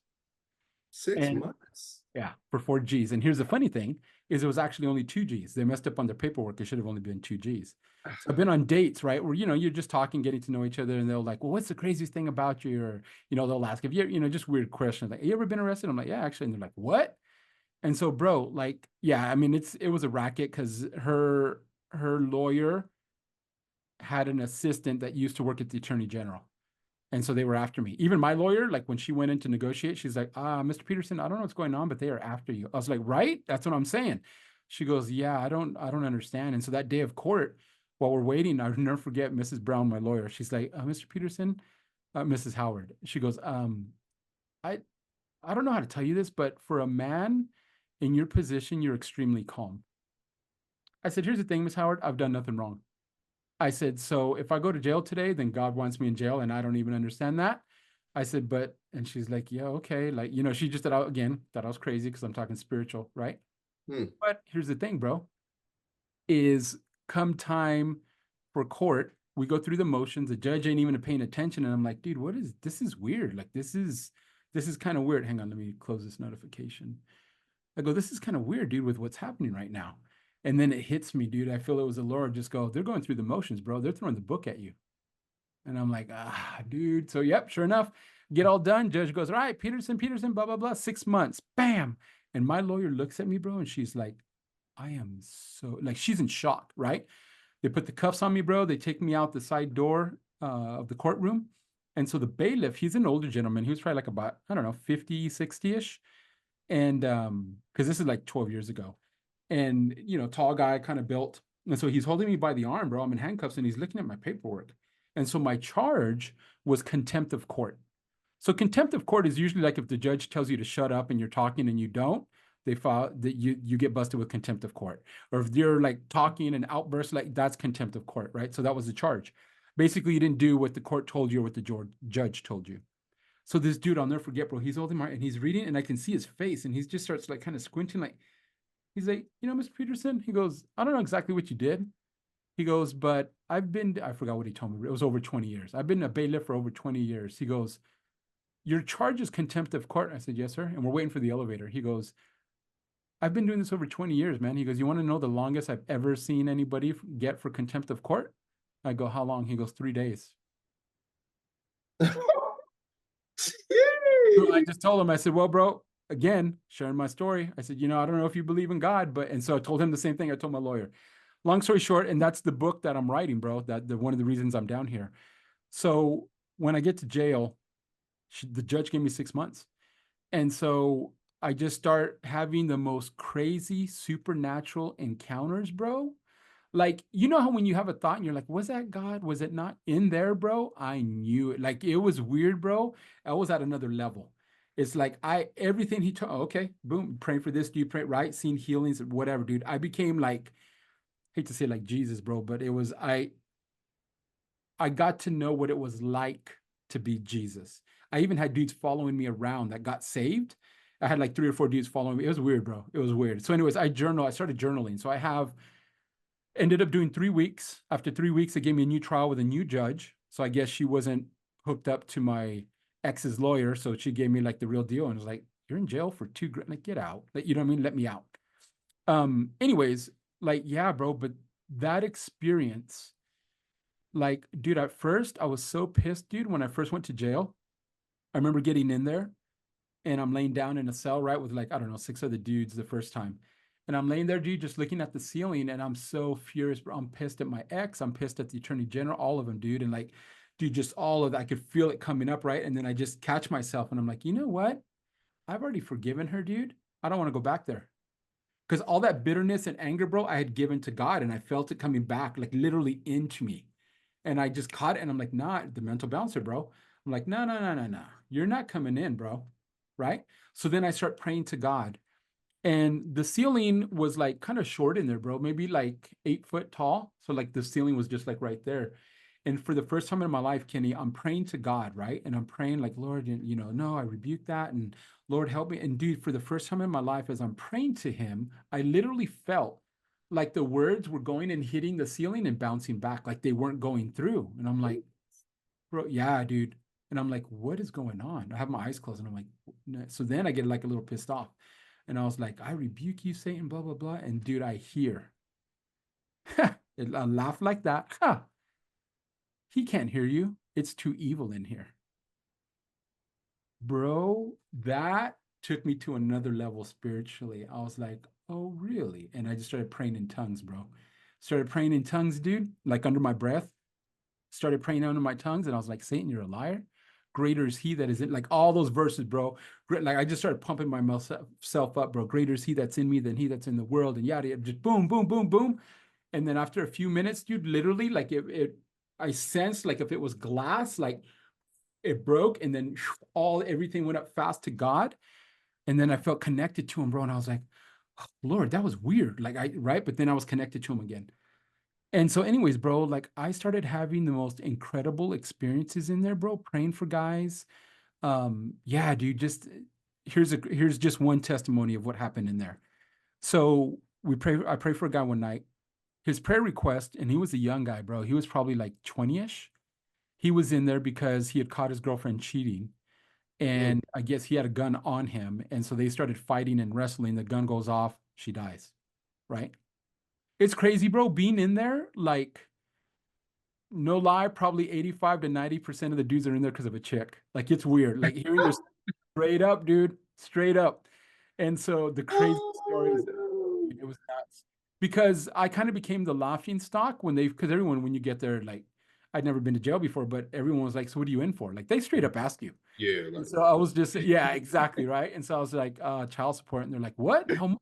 Six And months. yeah, for 4 G's. And here's the funny thing is it was actually only 2 G's. They messed up on their paperwork. It should have only been 2 G's. So I've been on dates, right? Where, you're just talking, getting to know each other, and they're like, well, what's the craziest thing about you? Or, they'll ask if just weird questions. Like, you ever been arrested? I'm like, yeah, actually. And they're like, what? And so, bro, like, yeah, I mean, it was a racket because her lawyer had an assistant that used to work at the attorney general. And so they were after me. Even my lawyer, like when she went in to negotiate, she's like, Mr. Peterson, I don't know what's going on, but they are after you. I was like, right? That's what I'm saying. She goes, yeah, I don't understand. And so that day of court, while we're waiting, I'll never forget Mrs. Brown, my lawyer. She's like, Mr. Peterson, Mrs. Howard. She goes, I I don't know how to tell you this, but for a man in your position, you're extremely calm. I said, here's the thing, Miss Howard, I've done nothing wrong. I said, so if I go to jail today, then God wants me in jail, and I don't even understand that. I said, but, and she's like, yeah, okay. Like, she just thought again, thought I was crazy because I'm talking spiritual, right? Hmm. But here's the thing, bro, is come time for court, we go through the motions. The judge ain't even paying attention. And I'm like, dude, this is weird. Like, this is kind of weird. Hang on, let me close this notification. I go, this is kind of weird, dude, with what's happening right now. And then it hits me, dude. I feel it was the Lord just go, they're going through the motions, bro. They're throwing the book at you. And I'm like, dude. So, yep, sure enough, get all done. Judge goes, all right, Peterson, blah, blah, blah, 6 months. Bam. And my lawyer looks at me, bro, and she's like, I am so, like, she's in shock, right? They put the cuffs on me, bro. They take me out the side door of the courtroom. And so the bailiff, he's an older gentleman. He was probably like about, I don't know, 50, 60-ish. And because this is like 12 years ago. And, tall guy, kind of built. And so he's holding me by the arm, bro. I'm in handcuffs and he's looking at my paperwork. And so my charge was contempt of court. So contempt of court is usually like if the judge tells you to shut up and you're talking and you don't, they file that you get busted with contempt of court. Or if you're like talking and outburst, like that's contempt of court, right? So that was the charge. Basically, you didn't do what the court told you or what the judge told you. So this dude, I'll never forget, bro. He's holding my and he's reading, and I can see his face, and he just starts like kind of squinting, like he's like, Mr. Peterson. He goes, I don't know exactly what you did. He goes, but I forgot what he told me. It was over 20 years. I've been a bailiff for over 20 years. He goes, your charge is contempt of court. I said, yes, sir. And we're waiting for the elevator. He goes, I've been doing this over 20 years, man. He goes, you want to know the longest I've ever seen anybody get for contempt of court? I go, how long? He goes, 3 days. So I just told him, I said, well, bro, again, sharing my story. I said, I don't know if you believe in God, but, and so I told him the same thing I told my lawyer. Long story short, and that's the book that I'm writing, bro. That the one of the reasons I'm down here. So when I get to jail, the judge gave me 6 months. And so I just start having the most crazy supernatural encounters, bro. Like, how when you have a thought and you're like, was that God? Was it not in there, bro? I knew it. Like, it was weird, bro. I was at another level. It's like everything he told, okay, boom, praying for this. Do you pray, right? Seeing healings, whatever, dude. I became like, hate to say like Jesus, bro, but it was, I got to know what it was like to be Jesus. I even had dudes following me around that got saved. I had like 3 or 4 dudes following me. It was weird, bro. It was weird. So, anyways, I started journaling. So I have ended up doing 3 weeks. After 3 weeks, they gave me a new trial with a new judge. So I guess she wasn't hooked up to my ex's lawyer. So she gave me like the real deal and was like, you're in jail for 2 grand. Like, get out. Like, you know what I mean? Let me out. Anyways, like, yeah, bro, but that experience, like, dude, at first I was so pissed, dude, when I first went to jail. I remember getting in there and I'm laying down in a cell, right, with like, I don't know, 6 other dudes the first time. And I'm laying there, dude, just looking at the ceiling, and I'm so furious, bro. I'm pissed at my ex. I'm pissed at the attorney general, all of them, dude. And like, dude, just all of that. I could feel it coming up, right? And then I just catch myself and I'm like, you know what? I've already forgiven her, dude. I don't want to go back there. Because all that bitterness and anger, bro, I had given to God and I felt it coming back, like literally into me. And I just caught it and I'm like, nah, the mental bouncer, bro. I'm like, no, no, no, no, no. You're not coming in, bro. Right. So then I start praying to God. And the ceiling was like kind of short in there, bro, maybe like 8 foot tall. So like the ceiling was just like right there. And for the first time in my life, Kenny, I'm praying to God, right? And I'm praying like, Lord, no, I rebuke that. And Lord, help me. And dude, for the first time in my life, as I'm praying to him, I literally felt like the words were going and hitting the ceiling and bouncing back, like they weren't going through. And I'm like, bro, yeah, dude. And I'm like, what is going on? I have my eyes closed and I'm like, no. So then I get like a little pissed off. And I was like, I rebuke you, Satan, blah, blah, blah. And dude, I hear a laugh like that. Ha! He can't hear you. It's too evil in here. Bro, that took me to another level spiritually. I was like, oh, really? And I just started praying in tongues, bro. Started praying in tongues, dude, like under my breath. Started praying under my tongues. And I was like, Satan, you're a liar. Greater is he that is in, like all those verses, bro. Like I just started pumping myself up, bro. Greater is he that's in me than he that's in the world. And yada, yada, just boom, boom, boom, boom. And then after a few minutes, dude, literally, like I sensed like if it was glass, like it broke, and then everything went up fast to God. And then I felt connected to him, bro. And I was like, oh, Lord, that was weird. Like right. But then I was connected to him again. And so, anyways, bro, like I started having the most incredible experiences in there, bro, praying for guys. Yeah, dude, just here's just one testimony of what happened in there. So I prayed for a guy one night. His prayer request, and he was a young guy, bro. He was probably like 20-ish. He was in there because he had caught his girlfriend cheating. Mm, And I guess he had a gun on him. And so they started fighting and wrestling. The gun goes off, she dies. Right? It's crazy, bro. Being in there, like, no lie, probably 85 to 90% of the dudes are in there because of a chick. Like, it's weird. Like, hearing their straight up, dude, straight up. And so the crazy oh, stories, no. it was nuts. Because I kind of became the laughing stock when because everyone, when you get there, like, I'd never been to jail before, but everyone was like, so what are you in for? Like, they straight up ask you. Yeah, And like, so I was just, yeah, exactly, right. And so I was like, child support. And they're like, what? How much?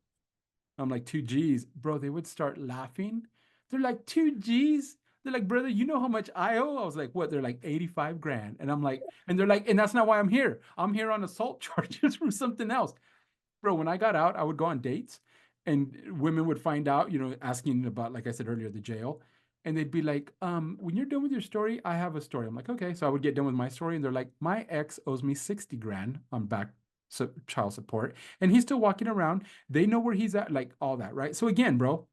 I'm like, 2 G's. Bro, they would start laughing. They're like, 2 G's? They're like, brother, you know how much I owe? I was like, what? They're like 85 grand. And I'm like, and they're like, and that's not why I'm here. I'm here on assault charges for something else. Bro, when I got out, I would go on dates and women would find out, asking about, like I said earlier, the jail. And they'd be like, when you're done with your story, I have a story. I'm like, okay. So I would get done with my story. And they're like, my ex owes me 60 grand on back child support. And he's still walking around. They know where he's at, like all that, right? So again, bro,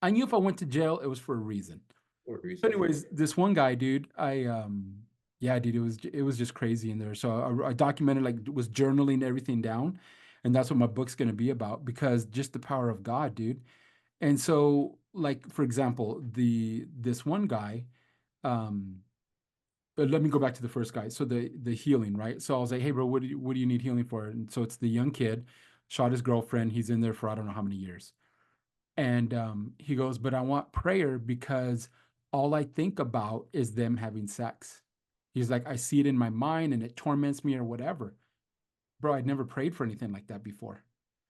I knew if I went to jail, it was for a reason. what So reason? anyways, this one guy, dude, yeah, dude, it was just crazy in there. So I documented, like, was journaling everything down, and that's what my book's gonna be about, because just the power of God, dude. And so, like, for example, this one guy, um, but let me go back to the first guy. So the healing, right? So I was like, hey, bro, what do you need healing for? And so it's the young kid, shot his girlfriend. He's in there for I don't know how many years. And he goes, but I want prayer because all I think about is them having sex. He's like, I see it in my mind and it torments me or whatever. Bro, I'd never prayed for anything like that before.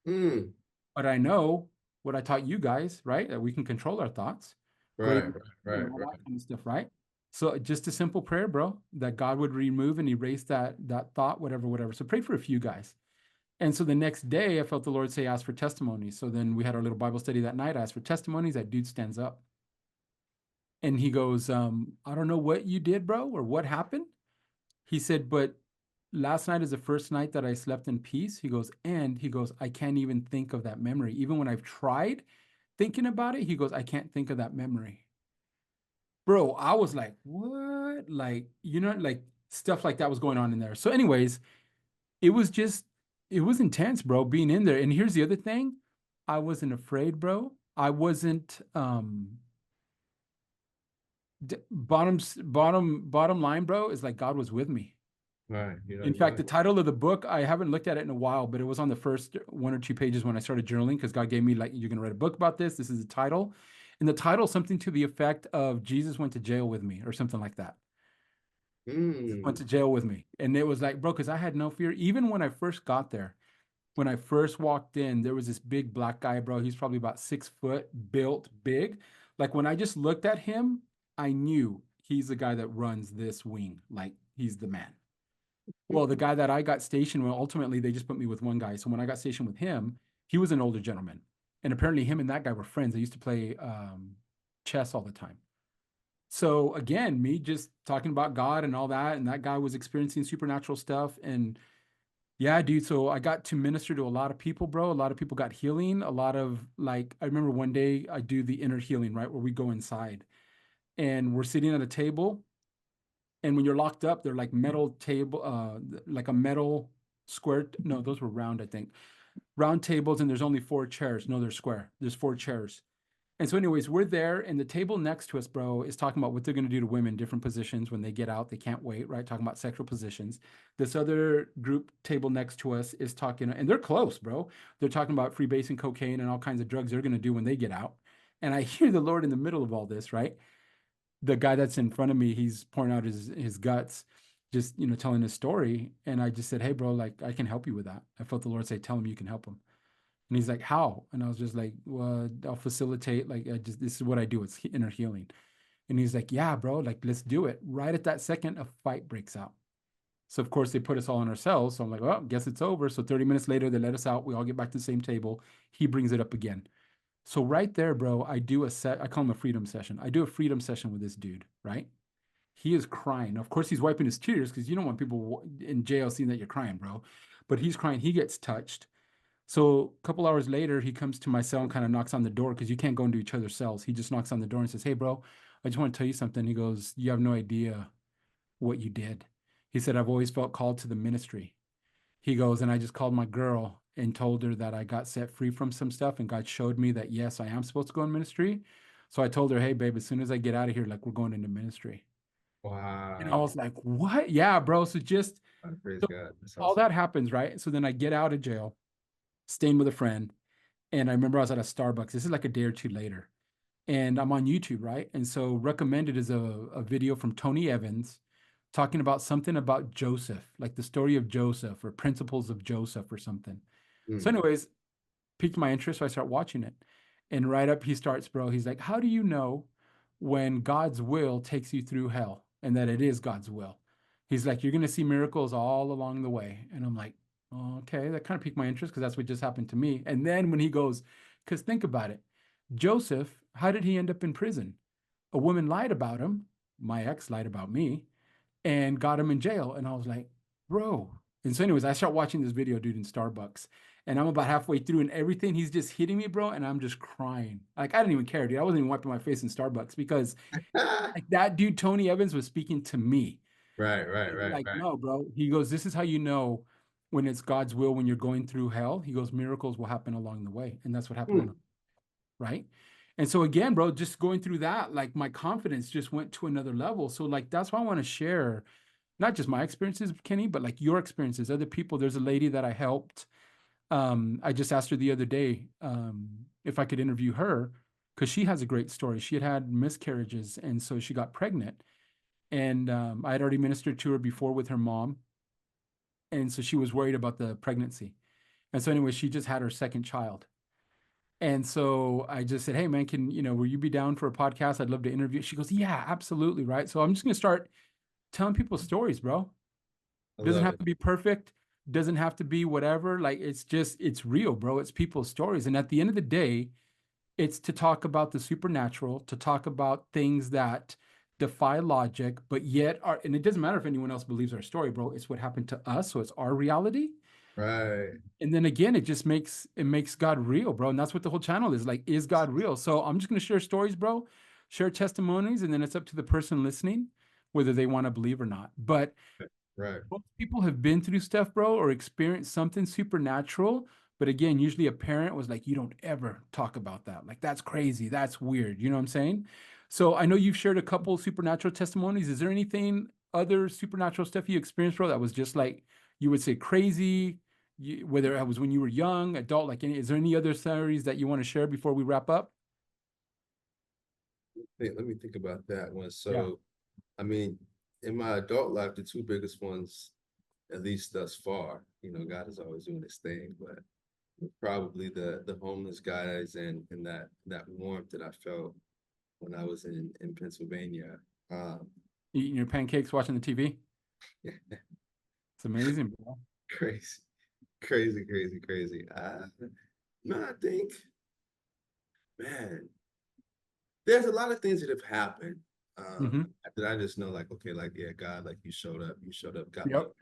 Mm, But I know what I taught you guys, right? That we can control our thoughts, great, right, and right, all right, that kind of stuff, right? So just a simple prayer, bro, that God would remove and erase that thought, whatever, whatever. So pray for a few guys. And so the next day, I felt the Lord say, ask for testimonies. So then we had our little Bible study that night. I asked for testimonies. That dude stands up and he goes, I don't know what you did, bro, or what happened. He said, but last night is the first night that I slept in peace. He goes, I can't even think of that memory. Even when I've tried thinking about it, he goes, I can't think of that memory. Bro, I was like, what? Like, like stuff like that was going on in there. So, anyways, it was just it was intense, bro, being in there. And here's the other thing. I wasn't afraid, bro. I wasn't bottom line, bro, is like God was with me. right. In fact, the title of the book, I haven't looked at it in a while, but it was on the first one or two pages when I started journaling, because God gave me, like, you're gonna write a book about this. This is the title. And the title, something to the effect of Jesus went to jail with me, or something like that. Went Mm, to jail with me. And it was like, bro, because I had no fear. Even when I first got there, when I first walked in, there was this big black guy, bro. He's probably about 6 foot, built big. Like, when I just looked at him, I knew he's the guy that runs this wing. Like, he's the man. Well, the guy that I got stationed with, ultimately, they just put me with one guy. So when I got stationed with him, he was an older gentleman. And apparently, him and that guy were friends. They used to play chess all the time. So again, me just talking about God and all that, and that guy was experiencing supernatural stuff. And yeah, dude. So I got to minister to a lot of people, bro. A lot of people got healing. A lot of, like, I remember one day I do the inner healing, right? Where we go inside and we're sitting at a table. And when you're locked up, they're like metal table, like a metal square. No, those were round, I think. Round tables, and there's only 4 chairs. No, they're square. There's 4 chairs. And so, anyways, we're there, and the table next to us, bro, is talking about what they're going to do to women, different positions when they get out. They can't wait, right? Talking about sexual positions. This other group table next to us is talking, and they're close, bro. They're talking about freebasing, cocaine, and all kinds of drugs they're going to do when they get out. And I hear the Lord in the middle of all this, right? The guy that's in front of me, he's pouring out his guts, just, telling his story. And I just said, hey, bro, like, I can help you with that. I felt the Lord say, tell him you can help him. And he's like, how? And I was just like, well, I'll facilitate. Like, this is what I do. It's inner healing. And he's like, yeah, bro, like, let's do it. Right at that second, a fight breaks out. So of course they put us all in our cells. So I'm like, well, guess it's over. So 30 minutes later, they let us out. We all get back to the same table. He brings it up again. So right there, bro, I do a set. I call him a freedom session. I do a freedom session with this dude, right? He is crying. Of course, he's wiping his tears because you don't want people in jail seeing that you're crying, bro. But he's crying. He gets touched. So a couple hours later, he comes to my cell and kind of knocks on the door because you can't go into each other's cells. He just knocks on the door and says, "Hey, bro, I just want to tell you something." He goes, "You have no idea what you did." He said, "I've always felt called to the ministry." He goes, "And I just called my girl and told her that I got set free from some stuff, and God showed me that yes, I am supposed to go in ministry." So I told her, "Hey, babe, as soon as I get out of here, like we're going into ministry." And I Wow. was like, "What?" Yeah, bro. So just Praise so God. That's all awesome. that happens, right? So then I get out of jail, staying with a friend, and I remember I was at a Starbucks. This is like a day or two later, and I'm on YouTube, right? And so recommended is a video from Tony Evans talking about something about Joseph, like the story of Joseph or principles of Joseph or something. So, Mm. anyways, piqued my interest, so I start watching it. And right up he starts, bro. He's like, "How do you know when God's will takes you through hell and that it is God's will?" He's like, "You're gonna see miracles all along the way." And I'm like, "Oh, okay, that kind of piqued my interest because that's what just happened to me." And then when he goes, because think about it, Joseph, how did he end up in prison? A woman lied about him. My ex lied about me and got him in jail. And I was like, bro. And so, anyways, I start watching this video, dude, in Starbucks. And I'm about halfway through, and everything he's just hitting me, bro. And I'm just crying. Like, I didn't even care, dude. I wasn't even wiping my face in Starbucks because like that dude, Tony Evans, was speaking to me. Right, right, And right, like, right. no, bro. He goes, "This is how you know when it's God's will when you're going through hell." He goes, "Miracles will happen along the way." And that's what happened on, Mm. right? And so again, bro, just going through that, like my confidence just went to another level. So like that's why I want to share not just my experiences, Kenny, but like your experiences, other people. There's a lady that I helped. I just asked her the other day if I could interview her because she has a great story. She had had miscarriages, and so she got pregnant. And I had already ministered to her before with her mom, and so she was worried about the pregnancy. And so, anyway, she just had her second child. And so I just said, "Hey, man, will you be down for a podcast? I'd love to interview." She goes, "Yeah, absolutely." Right. So I'm just going to start telling people stories, bro. I Doesn't love have it. to be perfect, doesn't have to be whatever. Like it's real, bro. It's people's stories. And at the end of the day, it's to talk about the supernatural, to talk about things that defy logic, but yet are, and it doesn't matter if anyone else believes our story, bro. It's what happened to us, so it's our reality. Right. And then again, it makes God real, bro. And that's what the whole channel is like, is God real? So I'm just gonna share stories, bro, share testimonies, and then it's up to the person listening whether they want to believe or not. But Right. most people have been through stuff, bro, or experienced something supernatural. But again, usually a parent was like, "You don't ever talk about that. Like, that's crazy. That's weird." You know what I'm saying? So I know you've shared a couple supernatural testimonies. Is there anything other supernatural stuff you experienced, bro, that was just like you would say crazy? Whether it was when you were young, adult, like is there any other stories that you want to share before we wrap up? Let me think about that one. Yeah. So, I mean, in my adult life, the two biggest ones, at least thus far, God is always doing his thing, but probably the homeless guys and that warmth that I felt when I was in Pennsylvania. Um, Eating your pancakes, watching the TV. It's amazing, bro. crazy, crazy, crazy, crazy. No, I think, man, there's a lot of things that have happened Hmm. that I just know, like, okay, like, yeah, God, like you showed up, got me Yep.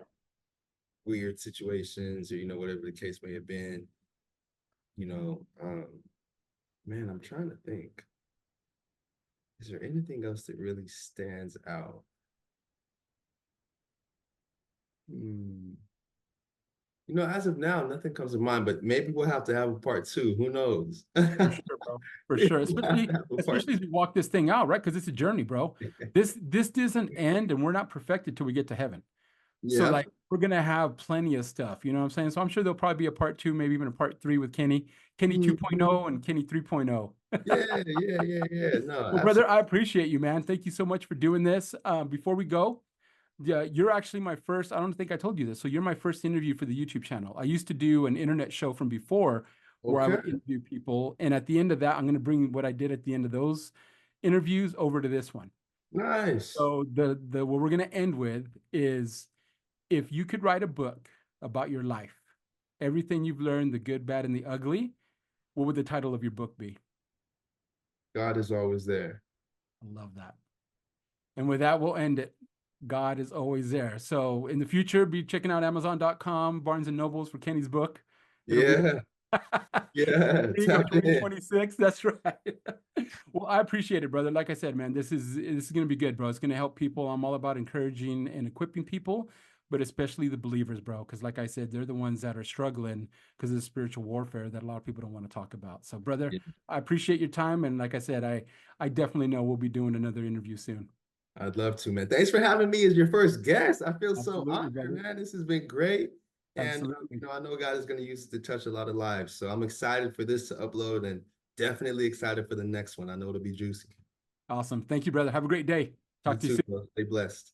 weird situations, or whatever the case may have been. You know, um, man, I'm trying to think. Is there anything else that really stands out? Hmm. As of now, nothing comes to mind, but maybe we'll have to have a part two. Who knows? For sure, bro. For Maybe sure. we'll have Especially to have a part especially as we walk this thing out, right? Because it's a journey, bro. two. This doesn't end and we're not perfected till we get to heaven. So Yeah. like we're gonna have plenty of stuff, you know what I'm saying? So I'm sure there'll probably be a part two, maybe even a part three with Kenny, Kenny Mhm. 2.0 and Kenny 3.0. Yeah, yeah, yeah, yeah. No, Well, brother, absolutely. I appreciate you, man. Thank you so much for doing this. Before we go, yeah, you're actually my first. I don't think I told you this. So you're my first interview for the YouTube channel. I used to do an internet show from before where I Okay. would interview people. And at the end of that, I'm going to bring what I did at the end of those interviews over to this one. Nice. So the what we're going to end with is if you could write a book about your life, everything you've learned, the good, bad, and the ugly, what would the title of your book be? God is always there. I love that. And with that, we'll end it. God is always there. So in the future, be checking out Amazon.com, Barnes and Nobles for Kenny's book. It'll be Yeah, yeah, spring of tap in. 2026. That's right. Well, I appreciate it, brother. Like I said, man, this is gonna be good, bro. It's gonna help people. I'm all about encouraging and equipping people, but especially the believers, bro. Because like I said, they're the ones that are struggling because of the spiritual warfare that a lot of people don't want to talk about. So, brother, Yeah, I appreciate your time, and like I said, I definitely know we'll be doing another interview soon. I'd love to, man. Thanks for having me as your first guest. I feel so Absolutely, honored, brother. man. This has been great. And Absolutely. I know God is going to use it to touch a lot of lives. So I'm excited for this to upload and definitely excited for the next one. I know it'll be juicy. Awesome. Thank you, brother. Have a great day. You Talk to you too, soon. bro. Stay blessed.